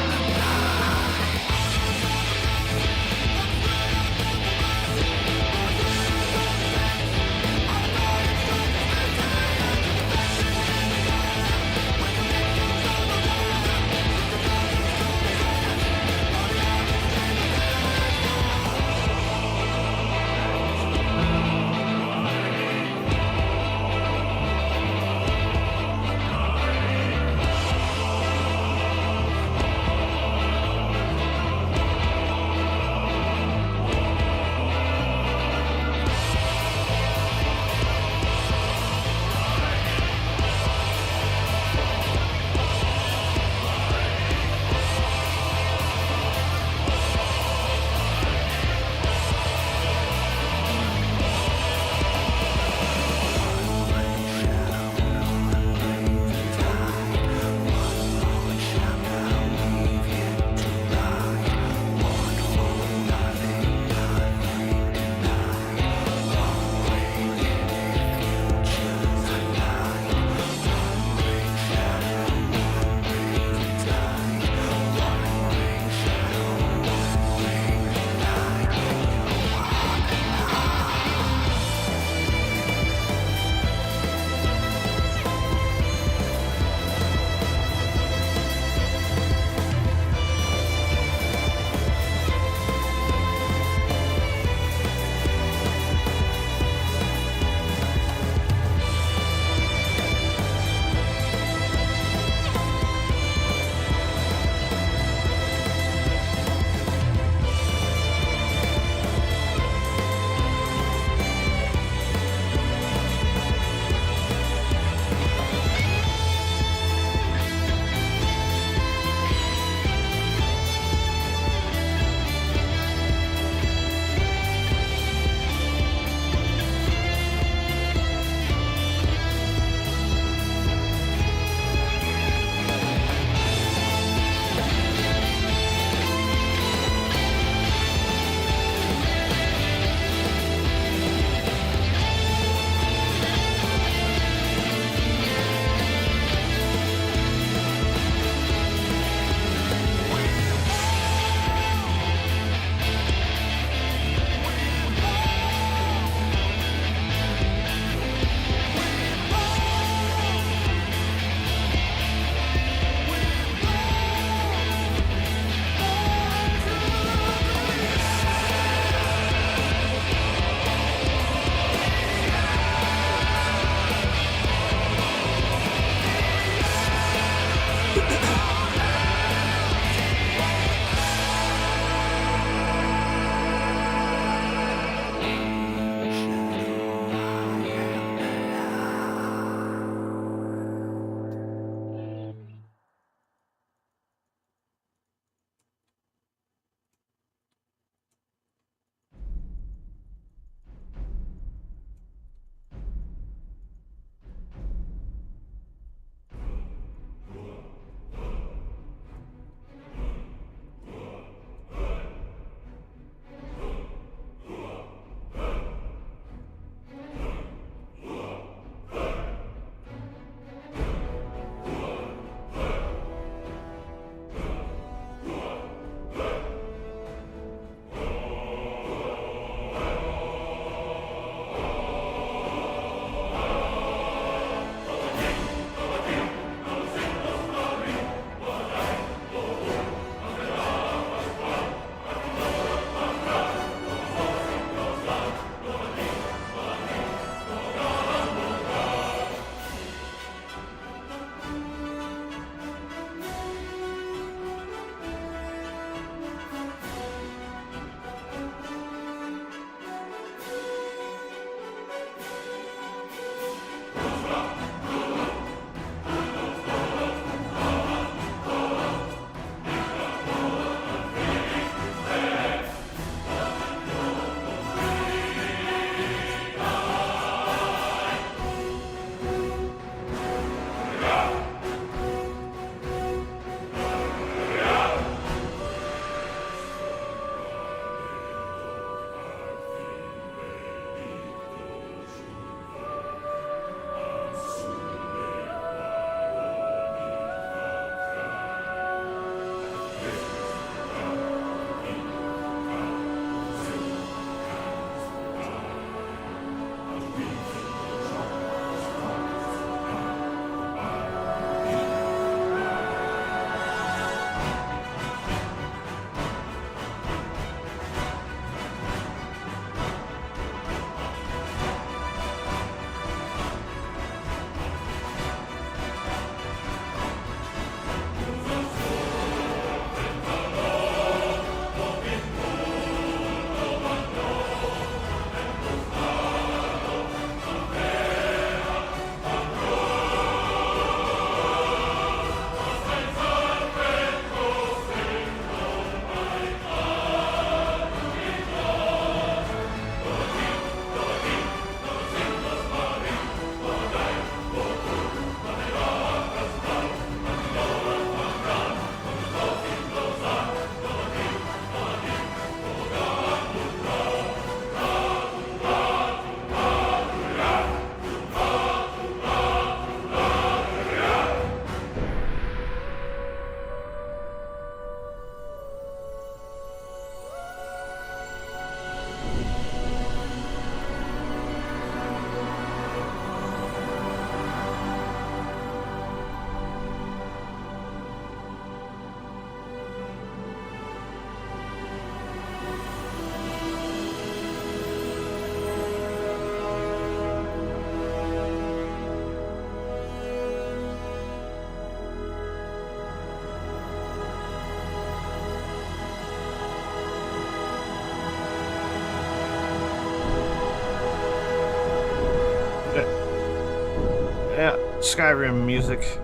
Speaker 1: Skyrim music.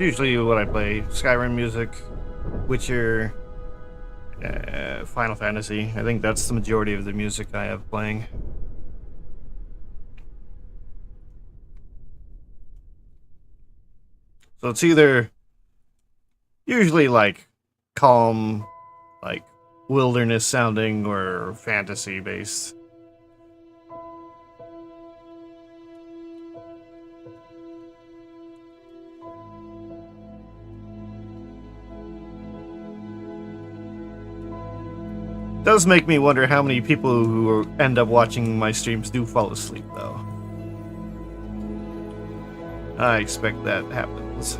Speaker 1: Usually what I play. Skyrim music, Witcher, Final Fantasy. I think that's the majority of the music I have playing. So it's either usually like calm, like wilderness sounding, or fantasy based. Does make me wonder how many people who end up watching my streams do fall asleep, though. I expect that happens.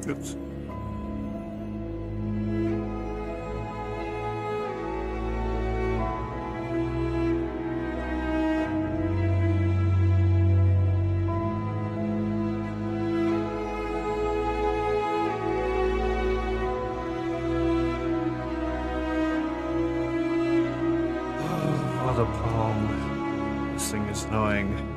Speaker 1: Oops. Oh, the palm. This thing is annoying.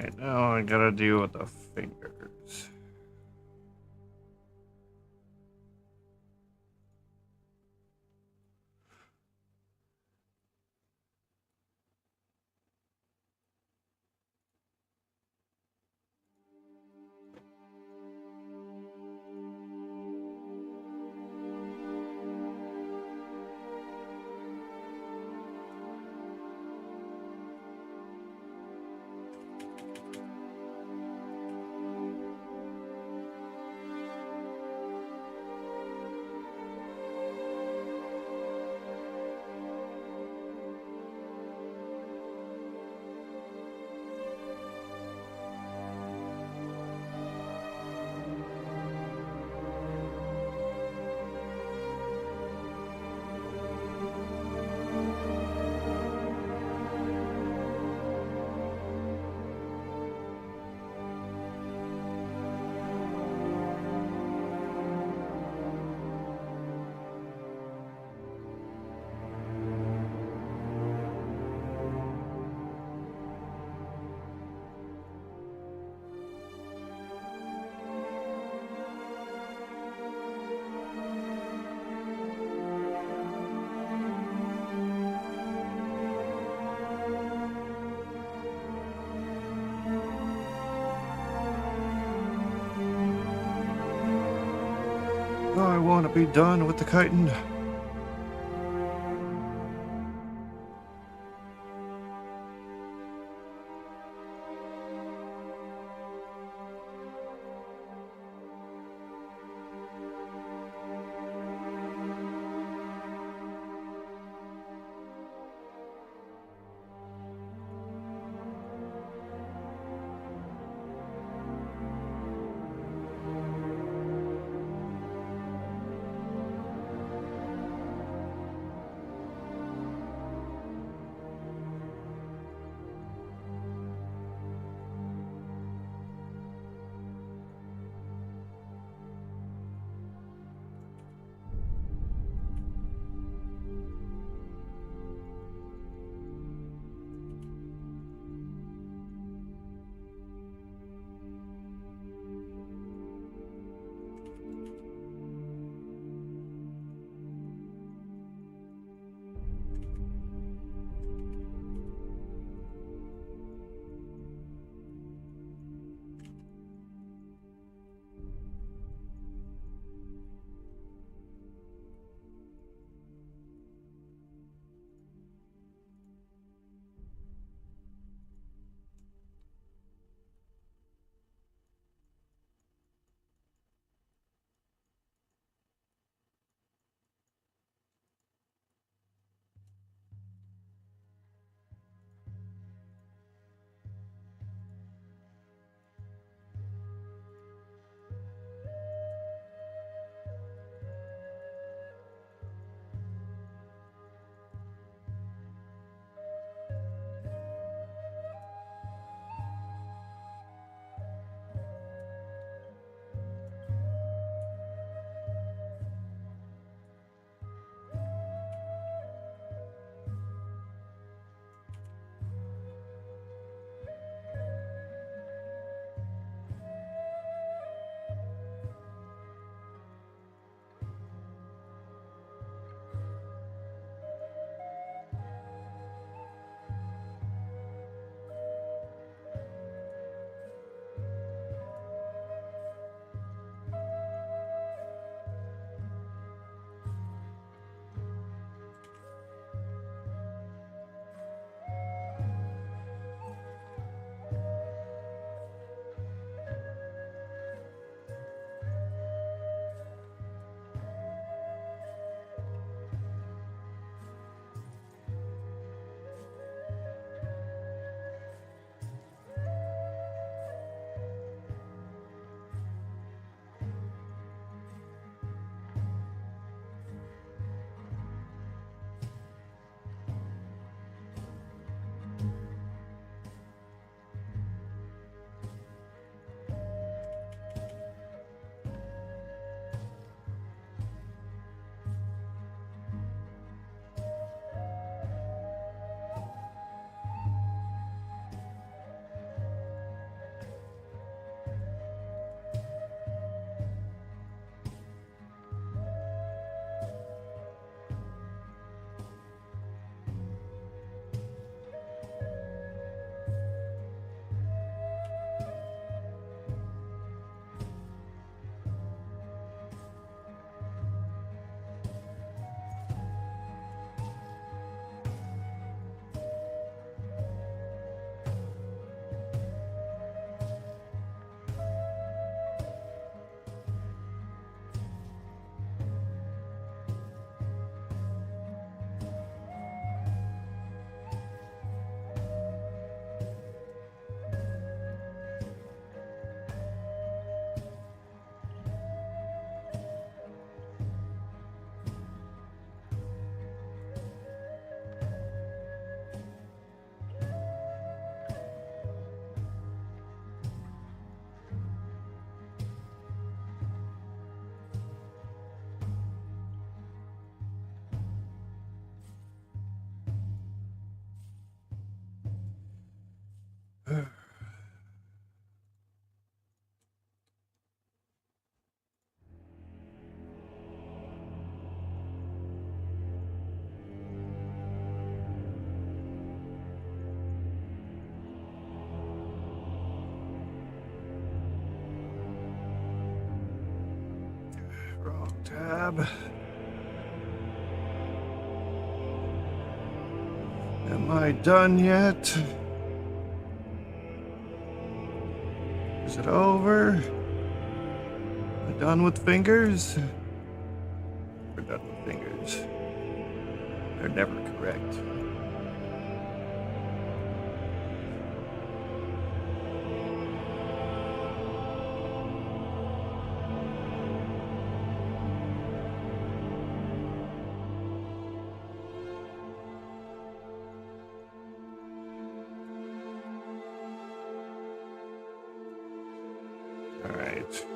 Speaker 1: Alright, now I gotta deal with the fingers. I want to be done with the chitin. Wrong tab. Am I done yet? Is it over? Am I done with fingers? We're done with fingers. They're never correct. Alright.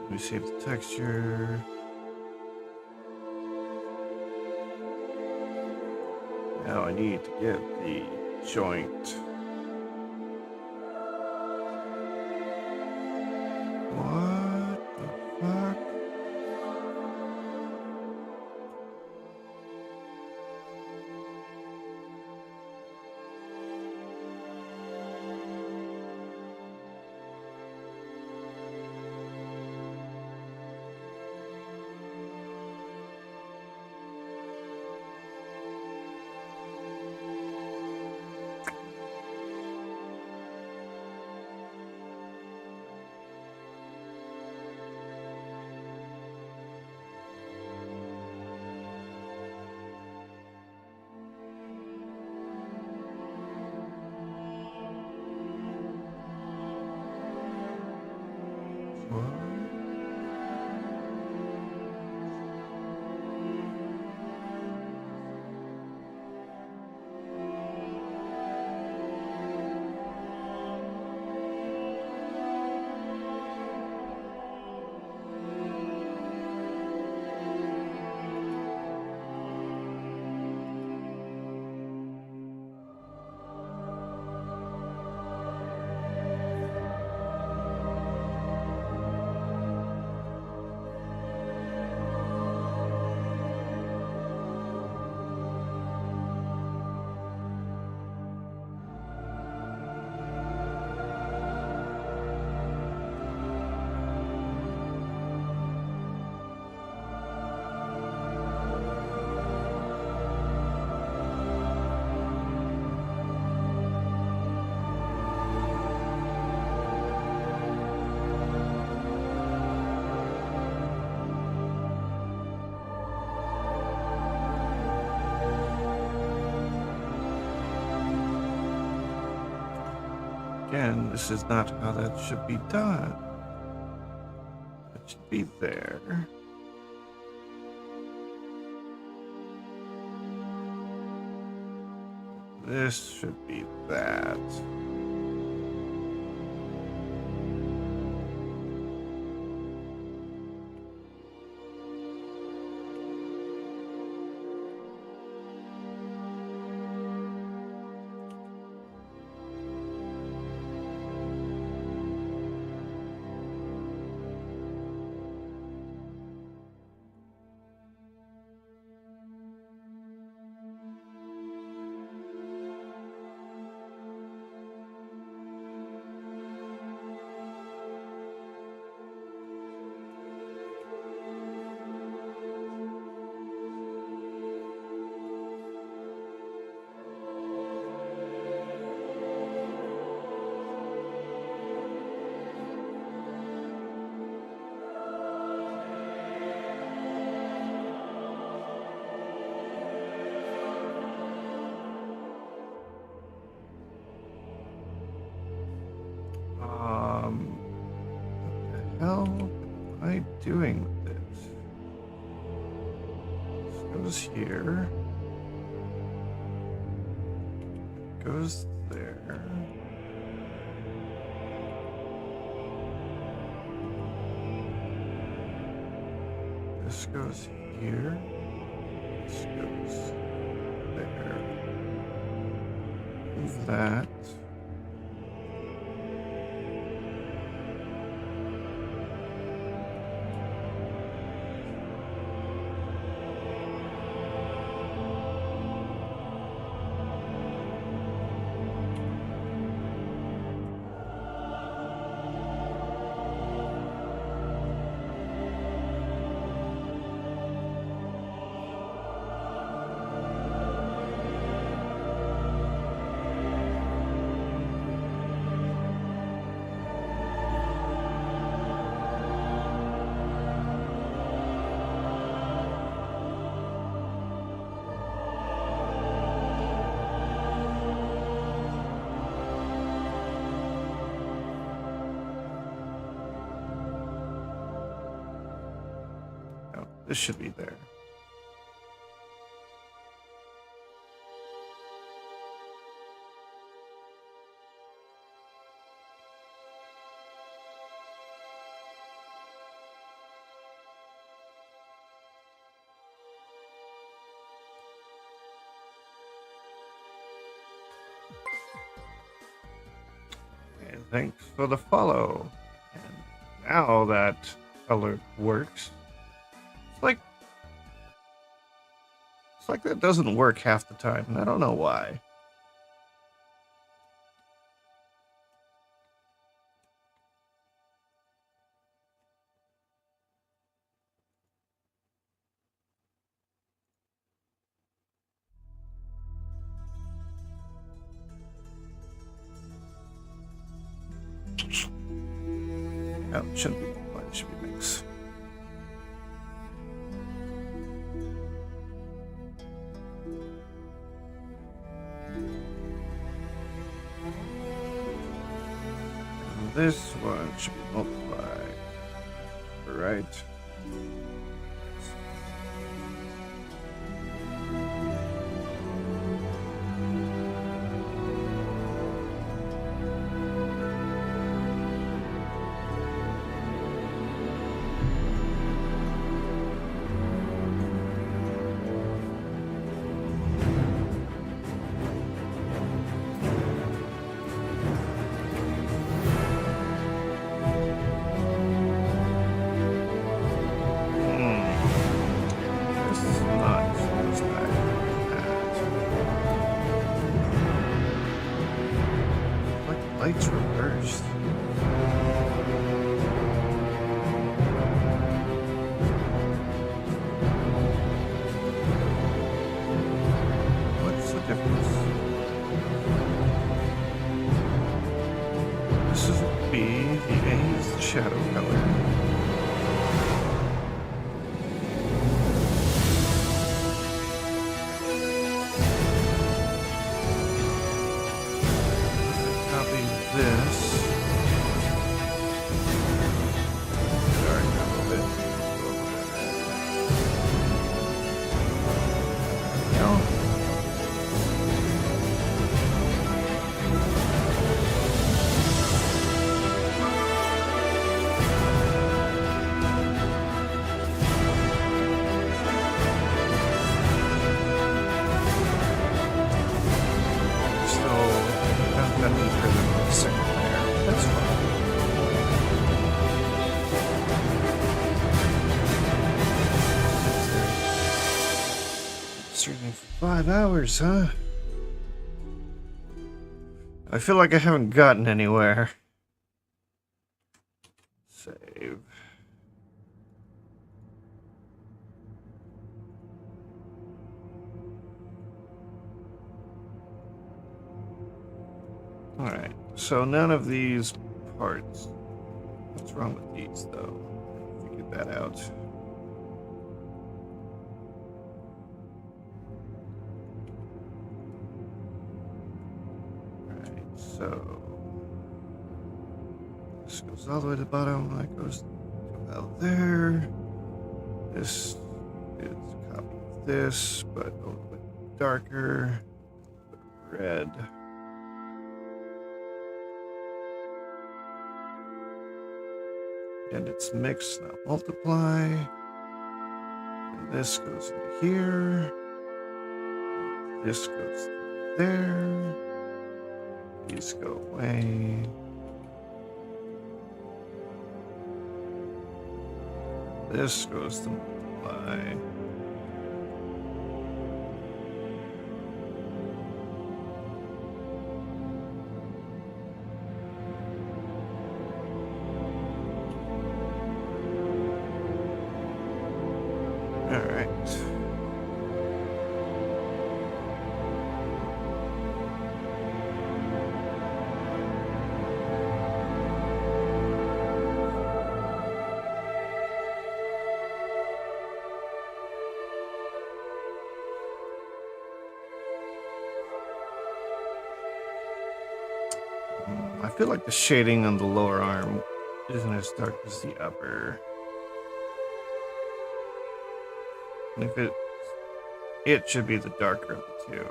Speaker 1: Let me save the texture. Now I need to get the joint. What the fuck? Again, this is not how that should be done. It should be there. This should be that. What the hell am I doing with this? This goes here. It goes there. This goes here. This goes there. Move that. This should be there. And thanks for the follow. And now that alert works, it's like that doesn't work half the time, and I don't know why. Oh, it shouldn't be one, it should be mix. And this one should be multiplied. Right. Lights reversed. What's the difference? This is B, the A is the shadow color. Streaming for 5 hours, huh? I feel like I haven't gotten anywhere. Save. Alright, so none of these parts. What's wrong with these, though? Figured that out. So this goes all the way to the bottom, that goes out there. This is a copy of this, but a little bit darker. Red. And it's mix, not multiply. And this goes into here. This goes there. These go away. This goes to multiply. All right. I feel like the shading on the lower arm isn't as dark as the upper. And if it should be the darker of the two.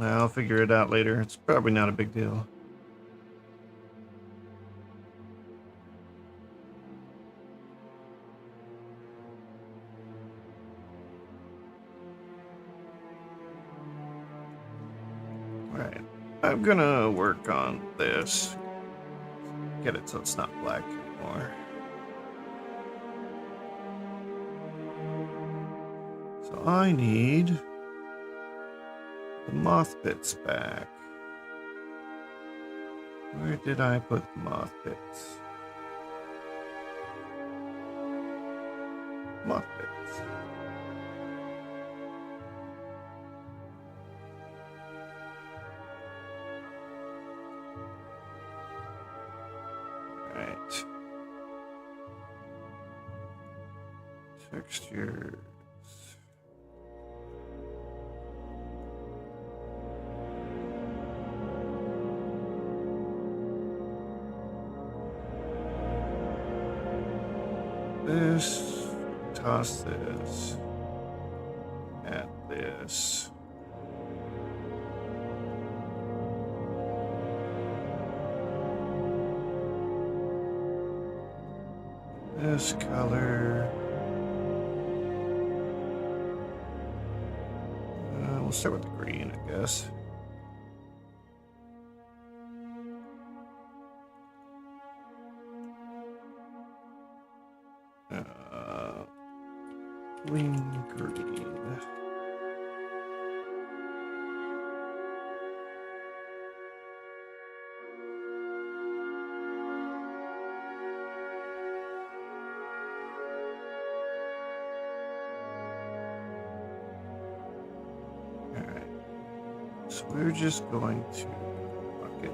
Speaker 1: I'll figure it out later. It's probably not a big deal. Alright. I'm gonna work on this. Get it so it's not black anymore. So I need the moth bits back. Where did I put the moth bits? Moth bits. Alright. Textures. This, toss this, add this. This color. We'll start with the green, I guess. Green. Alright. So we're just going to bucket.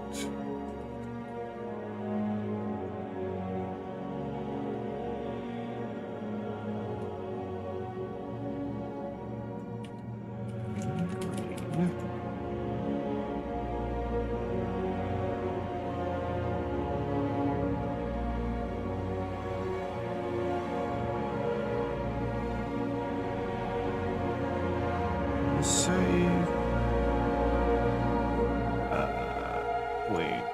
Speaker 1: Save. Wait.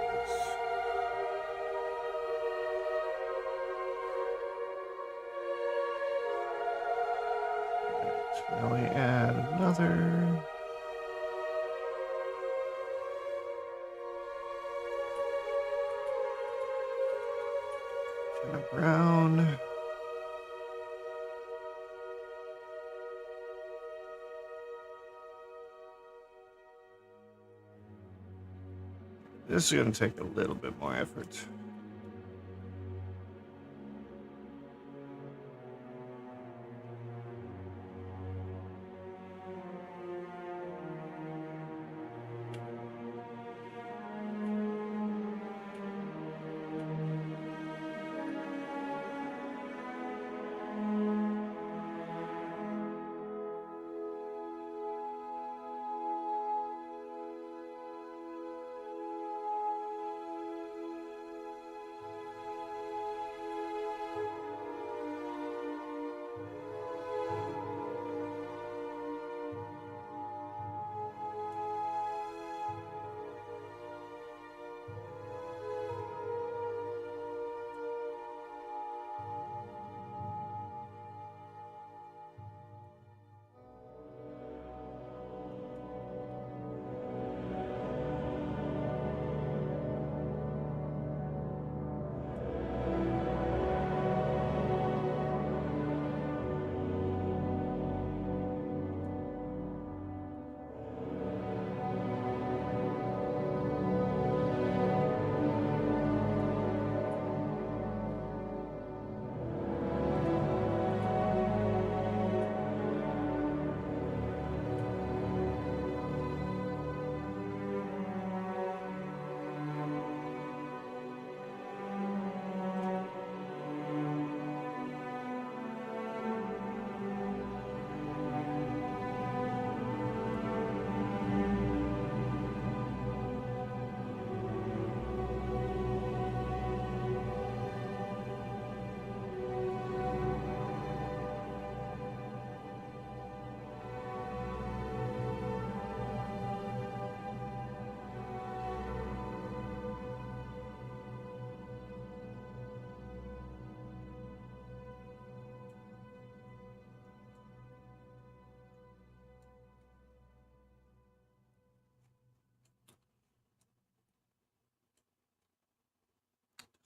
Speaker 1: Right, now we add another. Kind of brown. This is going to take a little bit more effort.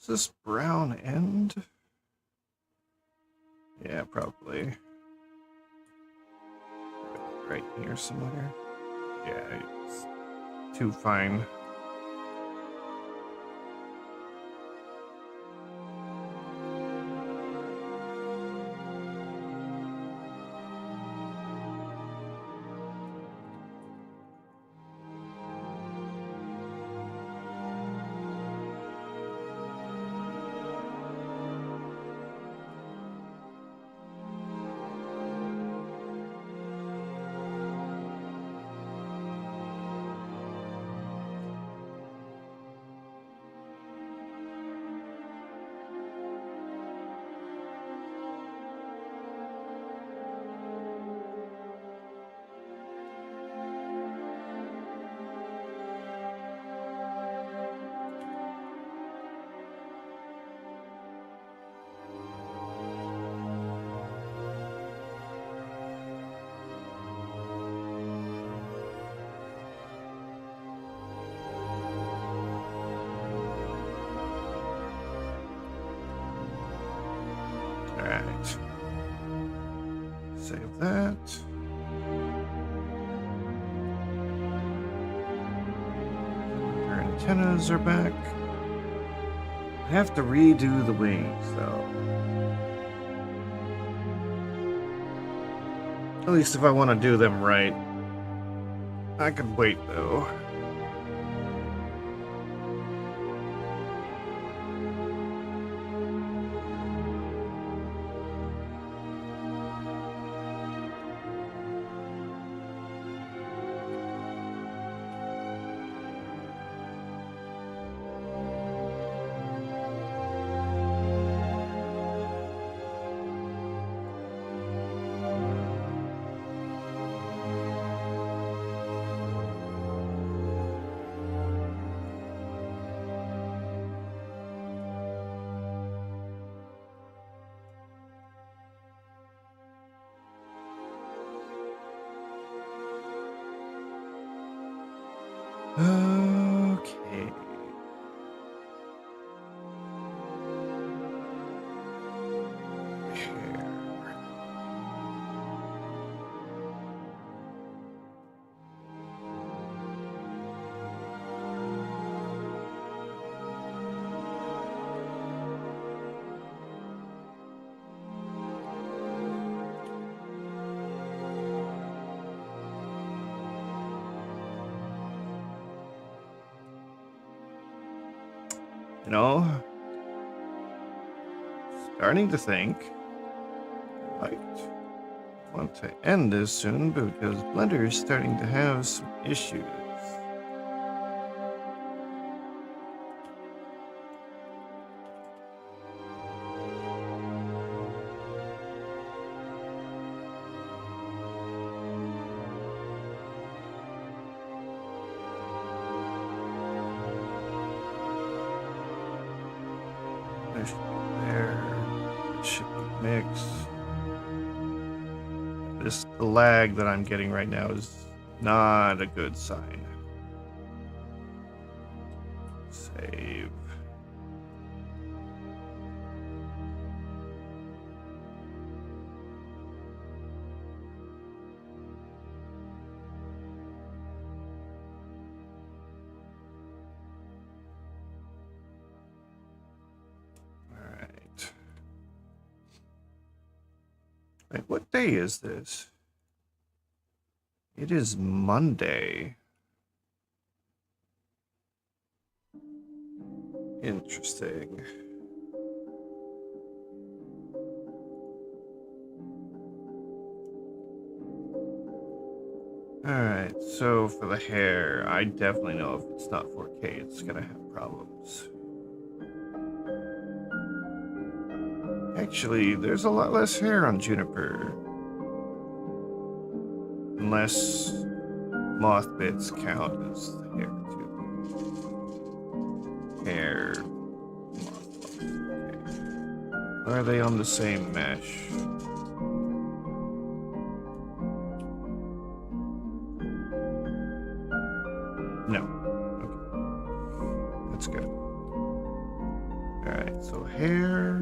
Speaker 1: Is this brown end? Yeah, probably. Right here somewhere. Yeah, it's too fine. Alright. Save that. Our antennas are back. I have to redo the wings, though. At least if I want to do them right. I could wait, though. Okay. You know, starting to think I might want to end this soon because Blender is starting to have some issues. There should be there. It should be mixed. The lag that I'm getting right now is not a good sign. Save. Wait, what day is this? It is Monday. Interesting. Alright, so for the hair, I definitely know if it's not 4K, it's gonna have problems. Actually, there's a lot less hair on Juniper. Unless moth bits count as hair too. Hair. Moth bits. Okay. Are they on the same mesh? No. Okay. That's good. Alright, so hair.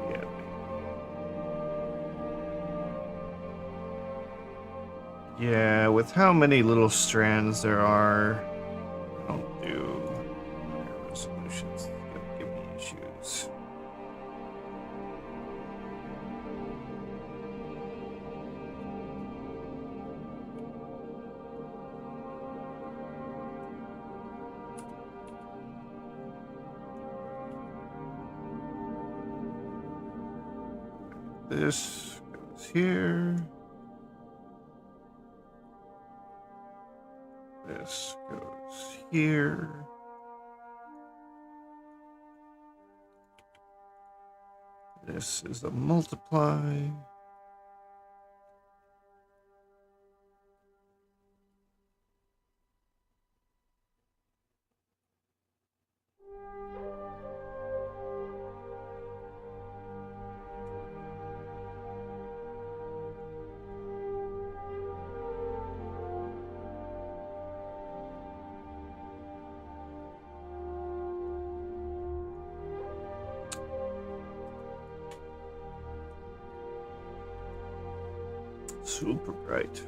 Speaker 1: Yeah. Yeah, with how many little strands there are, I don't do higher resolutions. It's gonna give me issues. This goes here. This goes here. This is a multiply. Super bright.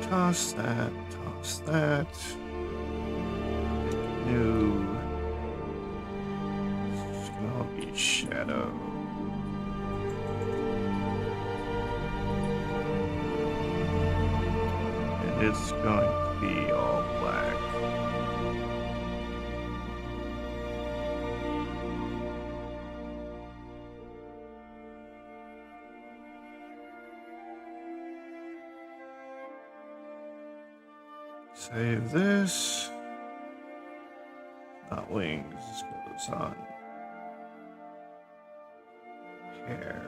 Speaker 1: Toss that, toss that. New. It's just gonna all be shadow. And it's going to be all black. Save this. Not wings. This goes on hair.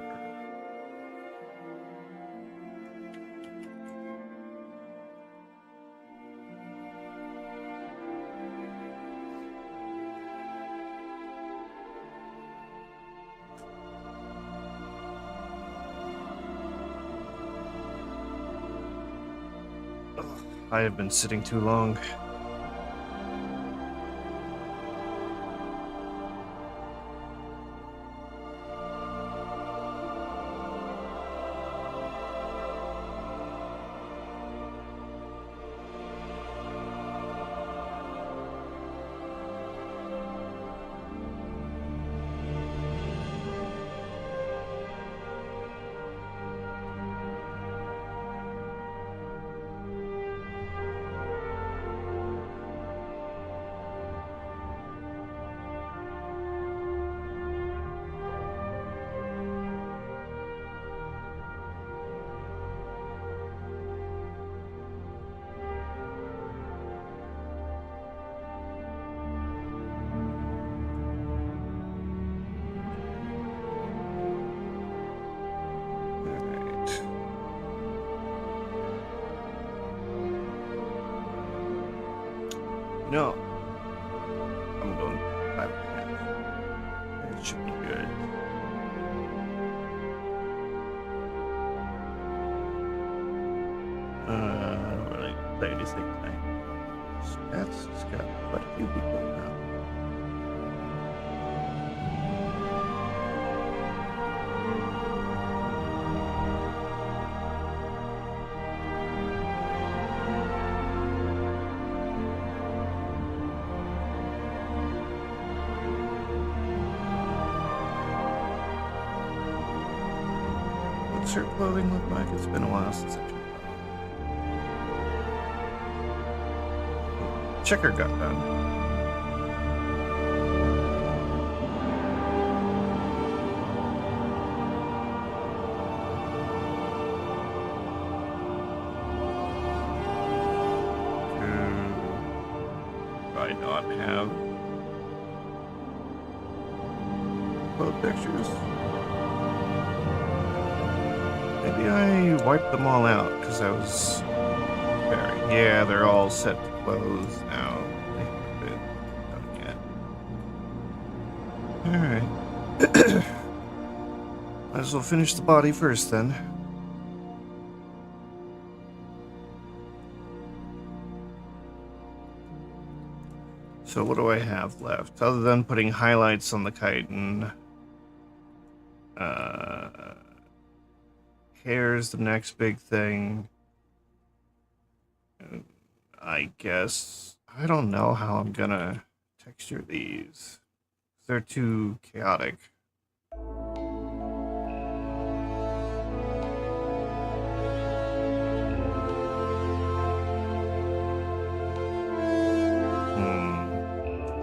Speaker 1: I have been sitting too long. No. 5.5. It should be good. What did I play anything tonight? Stats has got quite a few people now. What's her clothing look like? It's been a while since I checker got done. Do I not have clothes pictures? Maybe I wiped them all out because I was very... Yeah, they're all set to close now. Alright. Might as well finish the body first then. So what do I have left? Other than putting highlights on the chitin. Hair's the next big thing. I guess. I don't know how I'm gonna texture these. They're too chaotic.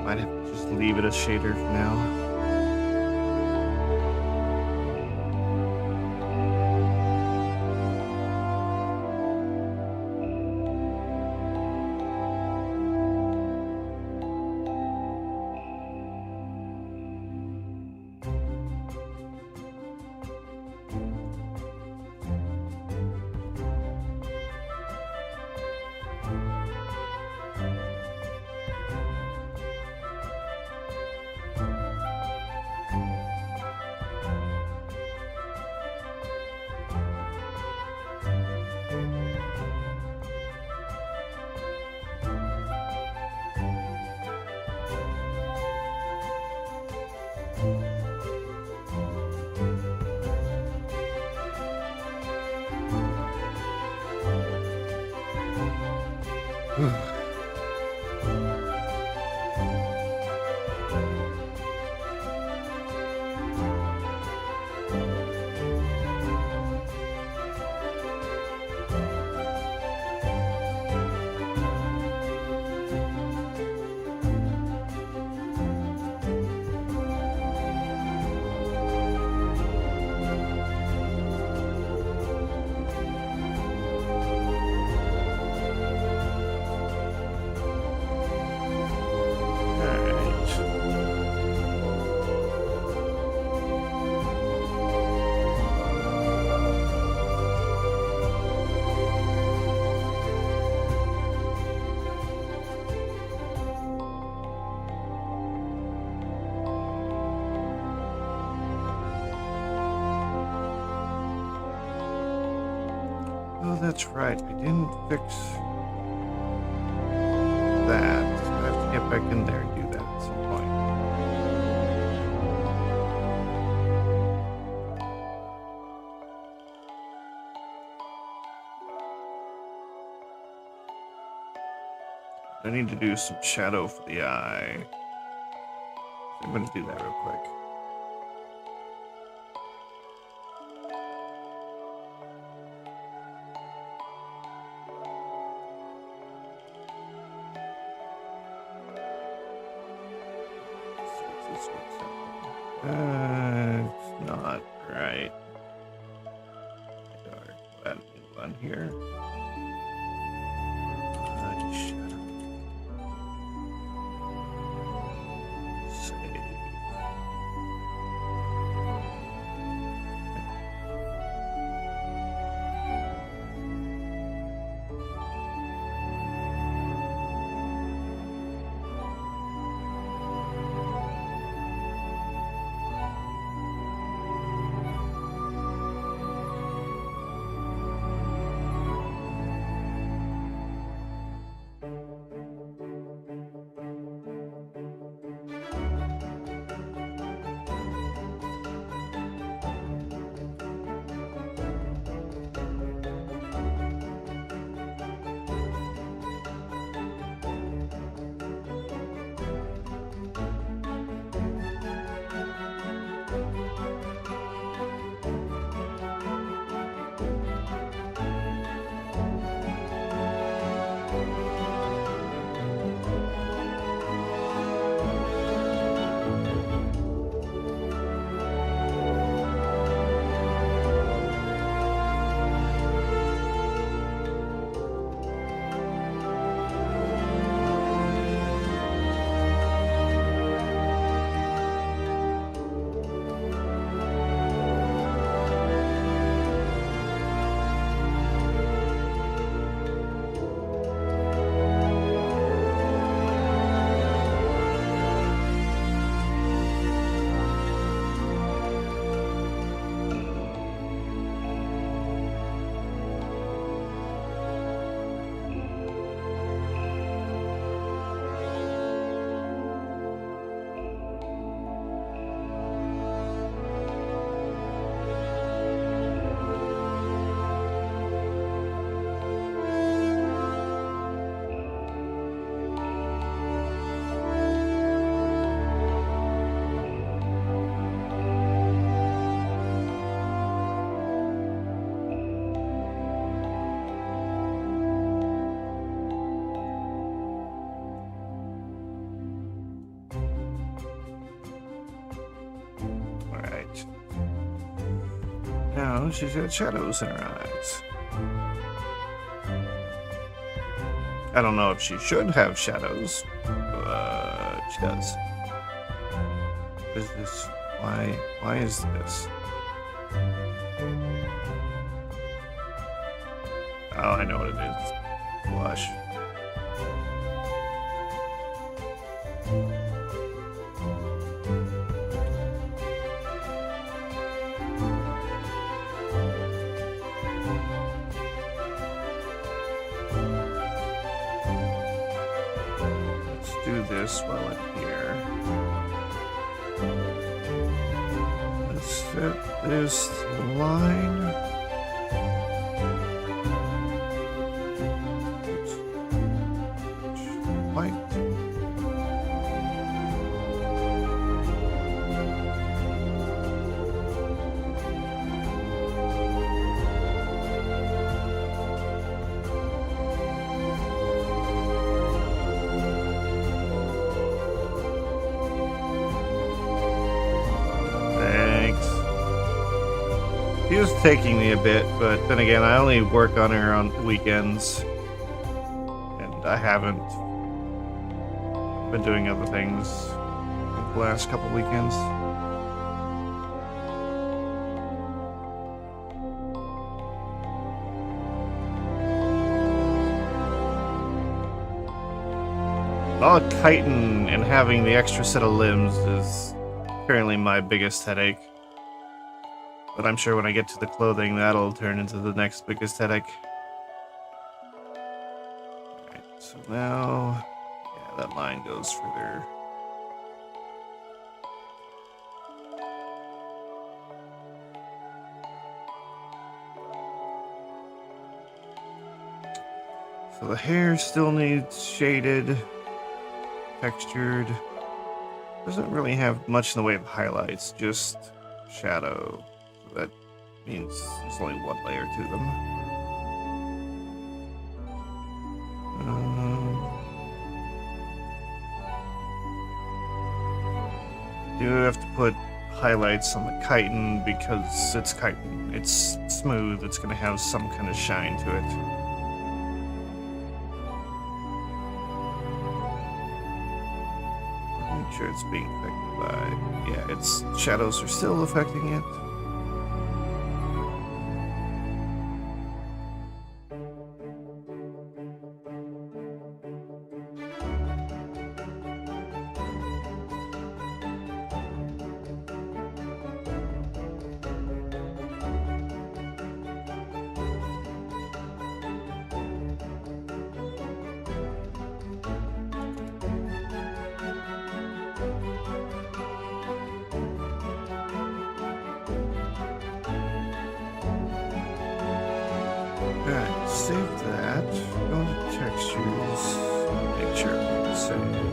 Speaker 1: Might have to just leave it a shader for now. Oh, that's right. I didn't fix that. So I have to get back in there and do that at some point. I need to do some shadow for the eye. I'm going to do that real quick. It's not right. Dark. Add a new one here. Save. Now she's got shadows in her eyes. I don't know if she should have shadows, but she does. What is this? Why is this? Oh, I know what it is. Blush. Let's do this while I'm here. Let's set this line. White. Thanks. He was taking me a bit, but then again, I only work on her on weekends, and I haven't been doing other things the last couple weekends. All chitin and having the extra set of limbs is currently my biggest headache. But I'm sure when I get to the clothing, that'll turn into the next biggest headache. Alright, so now... yeah, that line goes further. So the hair still needs shaded, textured. Doesn't really have much in the way of highlights, just shadow. So that means there's only one layer to them. You have to put highlights on the chitin because it's chitin. It's smooth, it's going to have some kind of shine to it. Make sure it's being affected by... yeah, its shadows are still affecting it. Alright, save that. Go to textures. Make sure it's saved.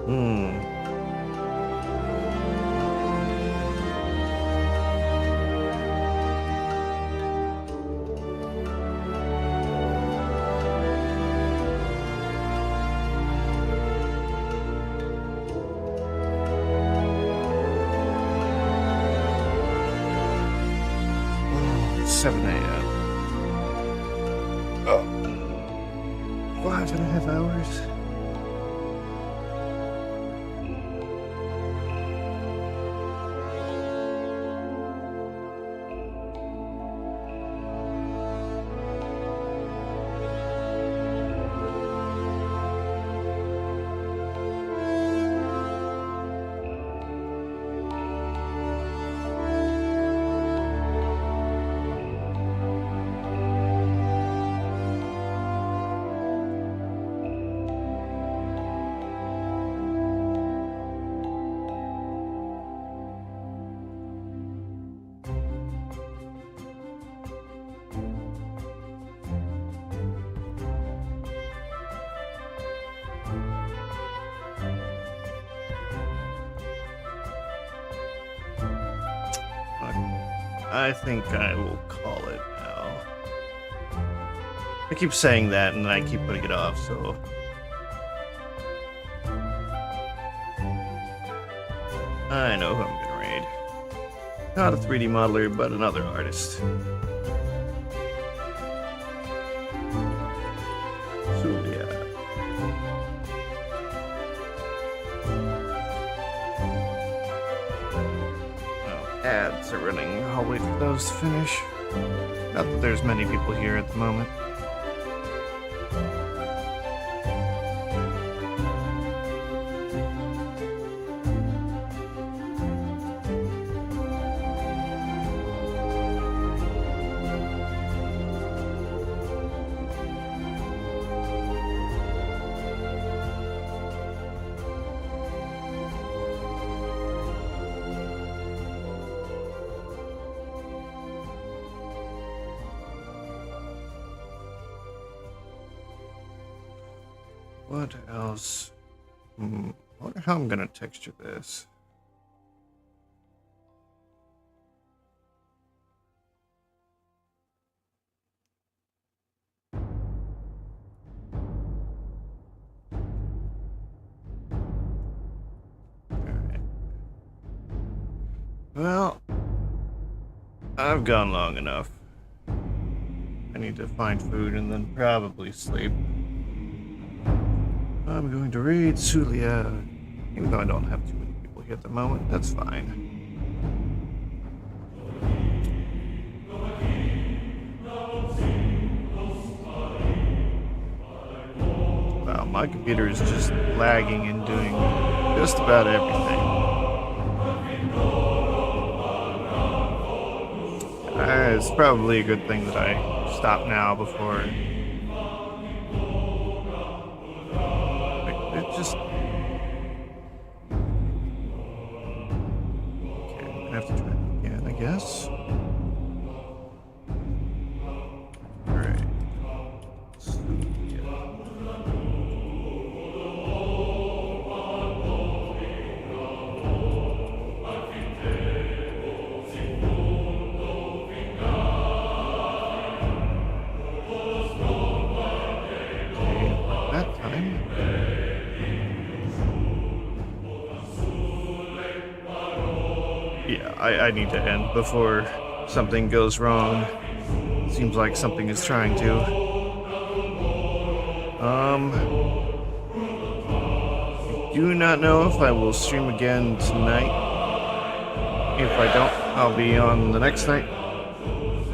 Speaker 1: Oh, 7 a.m. Oh. 5.5 hours. I think I will call it now. I keep saying that and I keep putting it off, so I know who I'm gonna raid. Not a 3D modeler, but another artist. Zulia. Oh, ads are running. I'll wait for those to finish. Not that there's many people here at the moment. What else? I wonder how I'm gonna texture this. Alright. Well, I've gone long enough. I need to find food and then probably sleep. I'm going to raid Zulia, even though I don't have too many people here at the moment. That's fine. Wow, my computer is just lagging and doing just about everything. It's probably a good thing that I stop now before it just... Okay, I'm gonna have to try it again, I guess. Alright. That time. Yeah, I need to end before something goes wrong. Seems like something is trying to. I do not know if I will stream again tonight. If I don't, I'll be on the next night.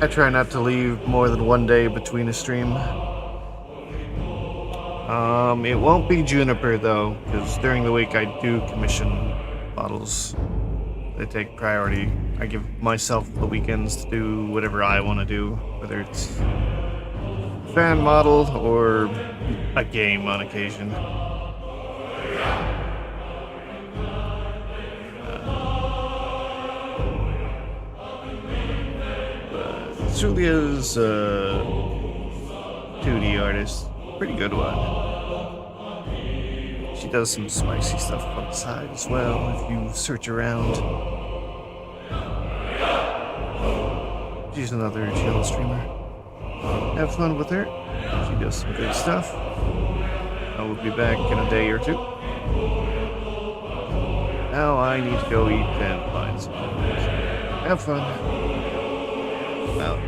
Speaker 1: I try not to leave more than one day between a stream. It won't be Juniper though, because during the week I do commission models. They take priority. I give myself the weekends to do whatever I want to do, whether it's a fan model or a game on occasion. Zulia's a 2D artist. Pretty good one. She does some spicy stuff on the side as well if you search around. She's another chill streamer. Have fun with her. She does some good stuff. I will be back in a day or two. Now I need to go eat and find some food. Have fun. Out.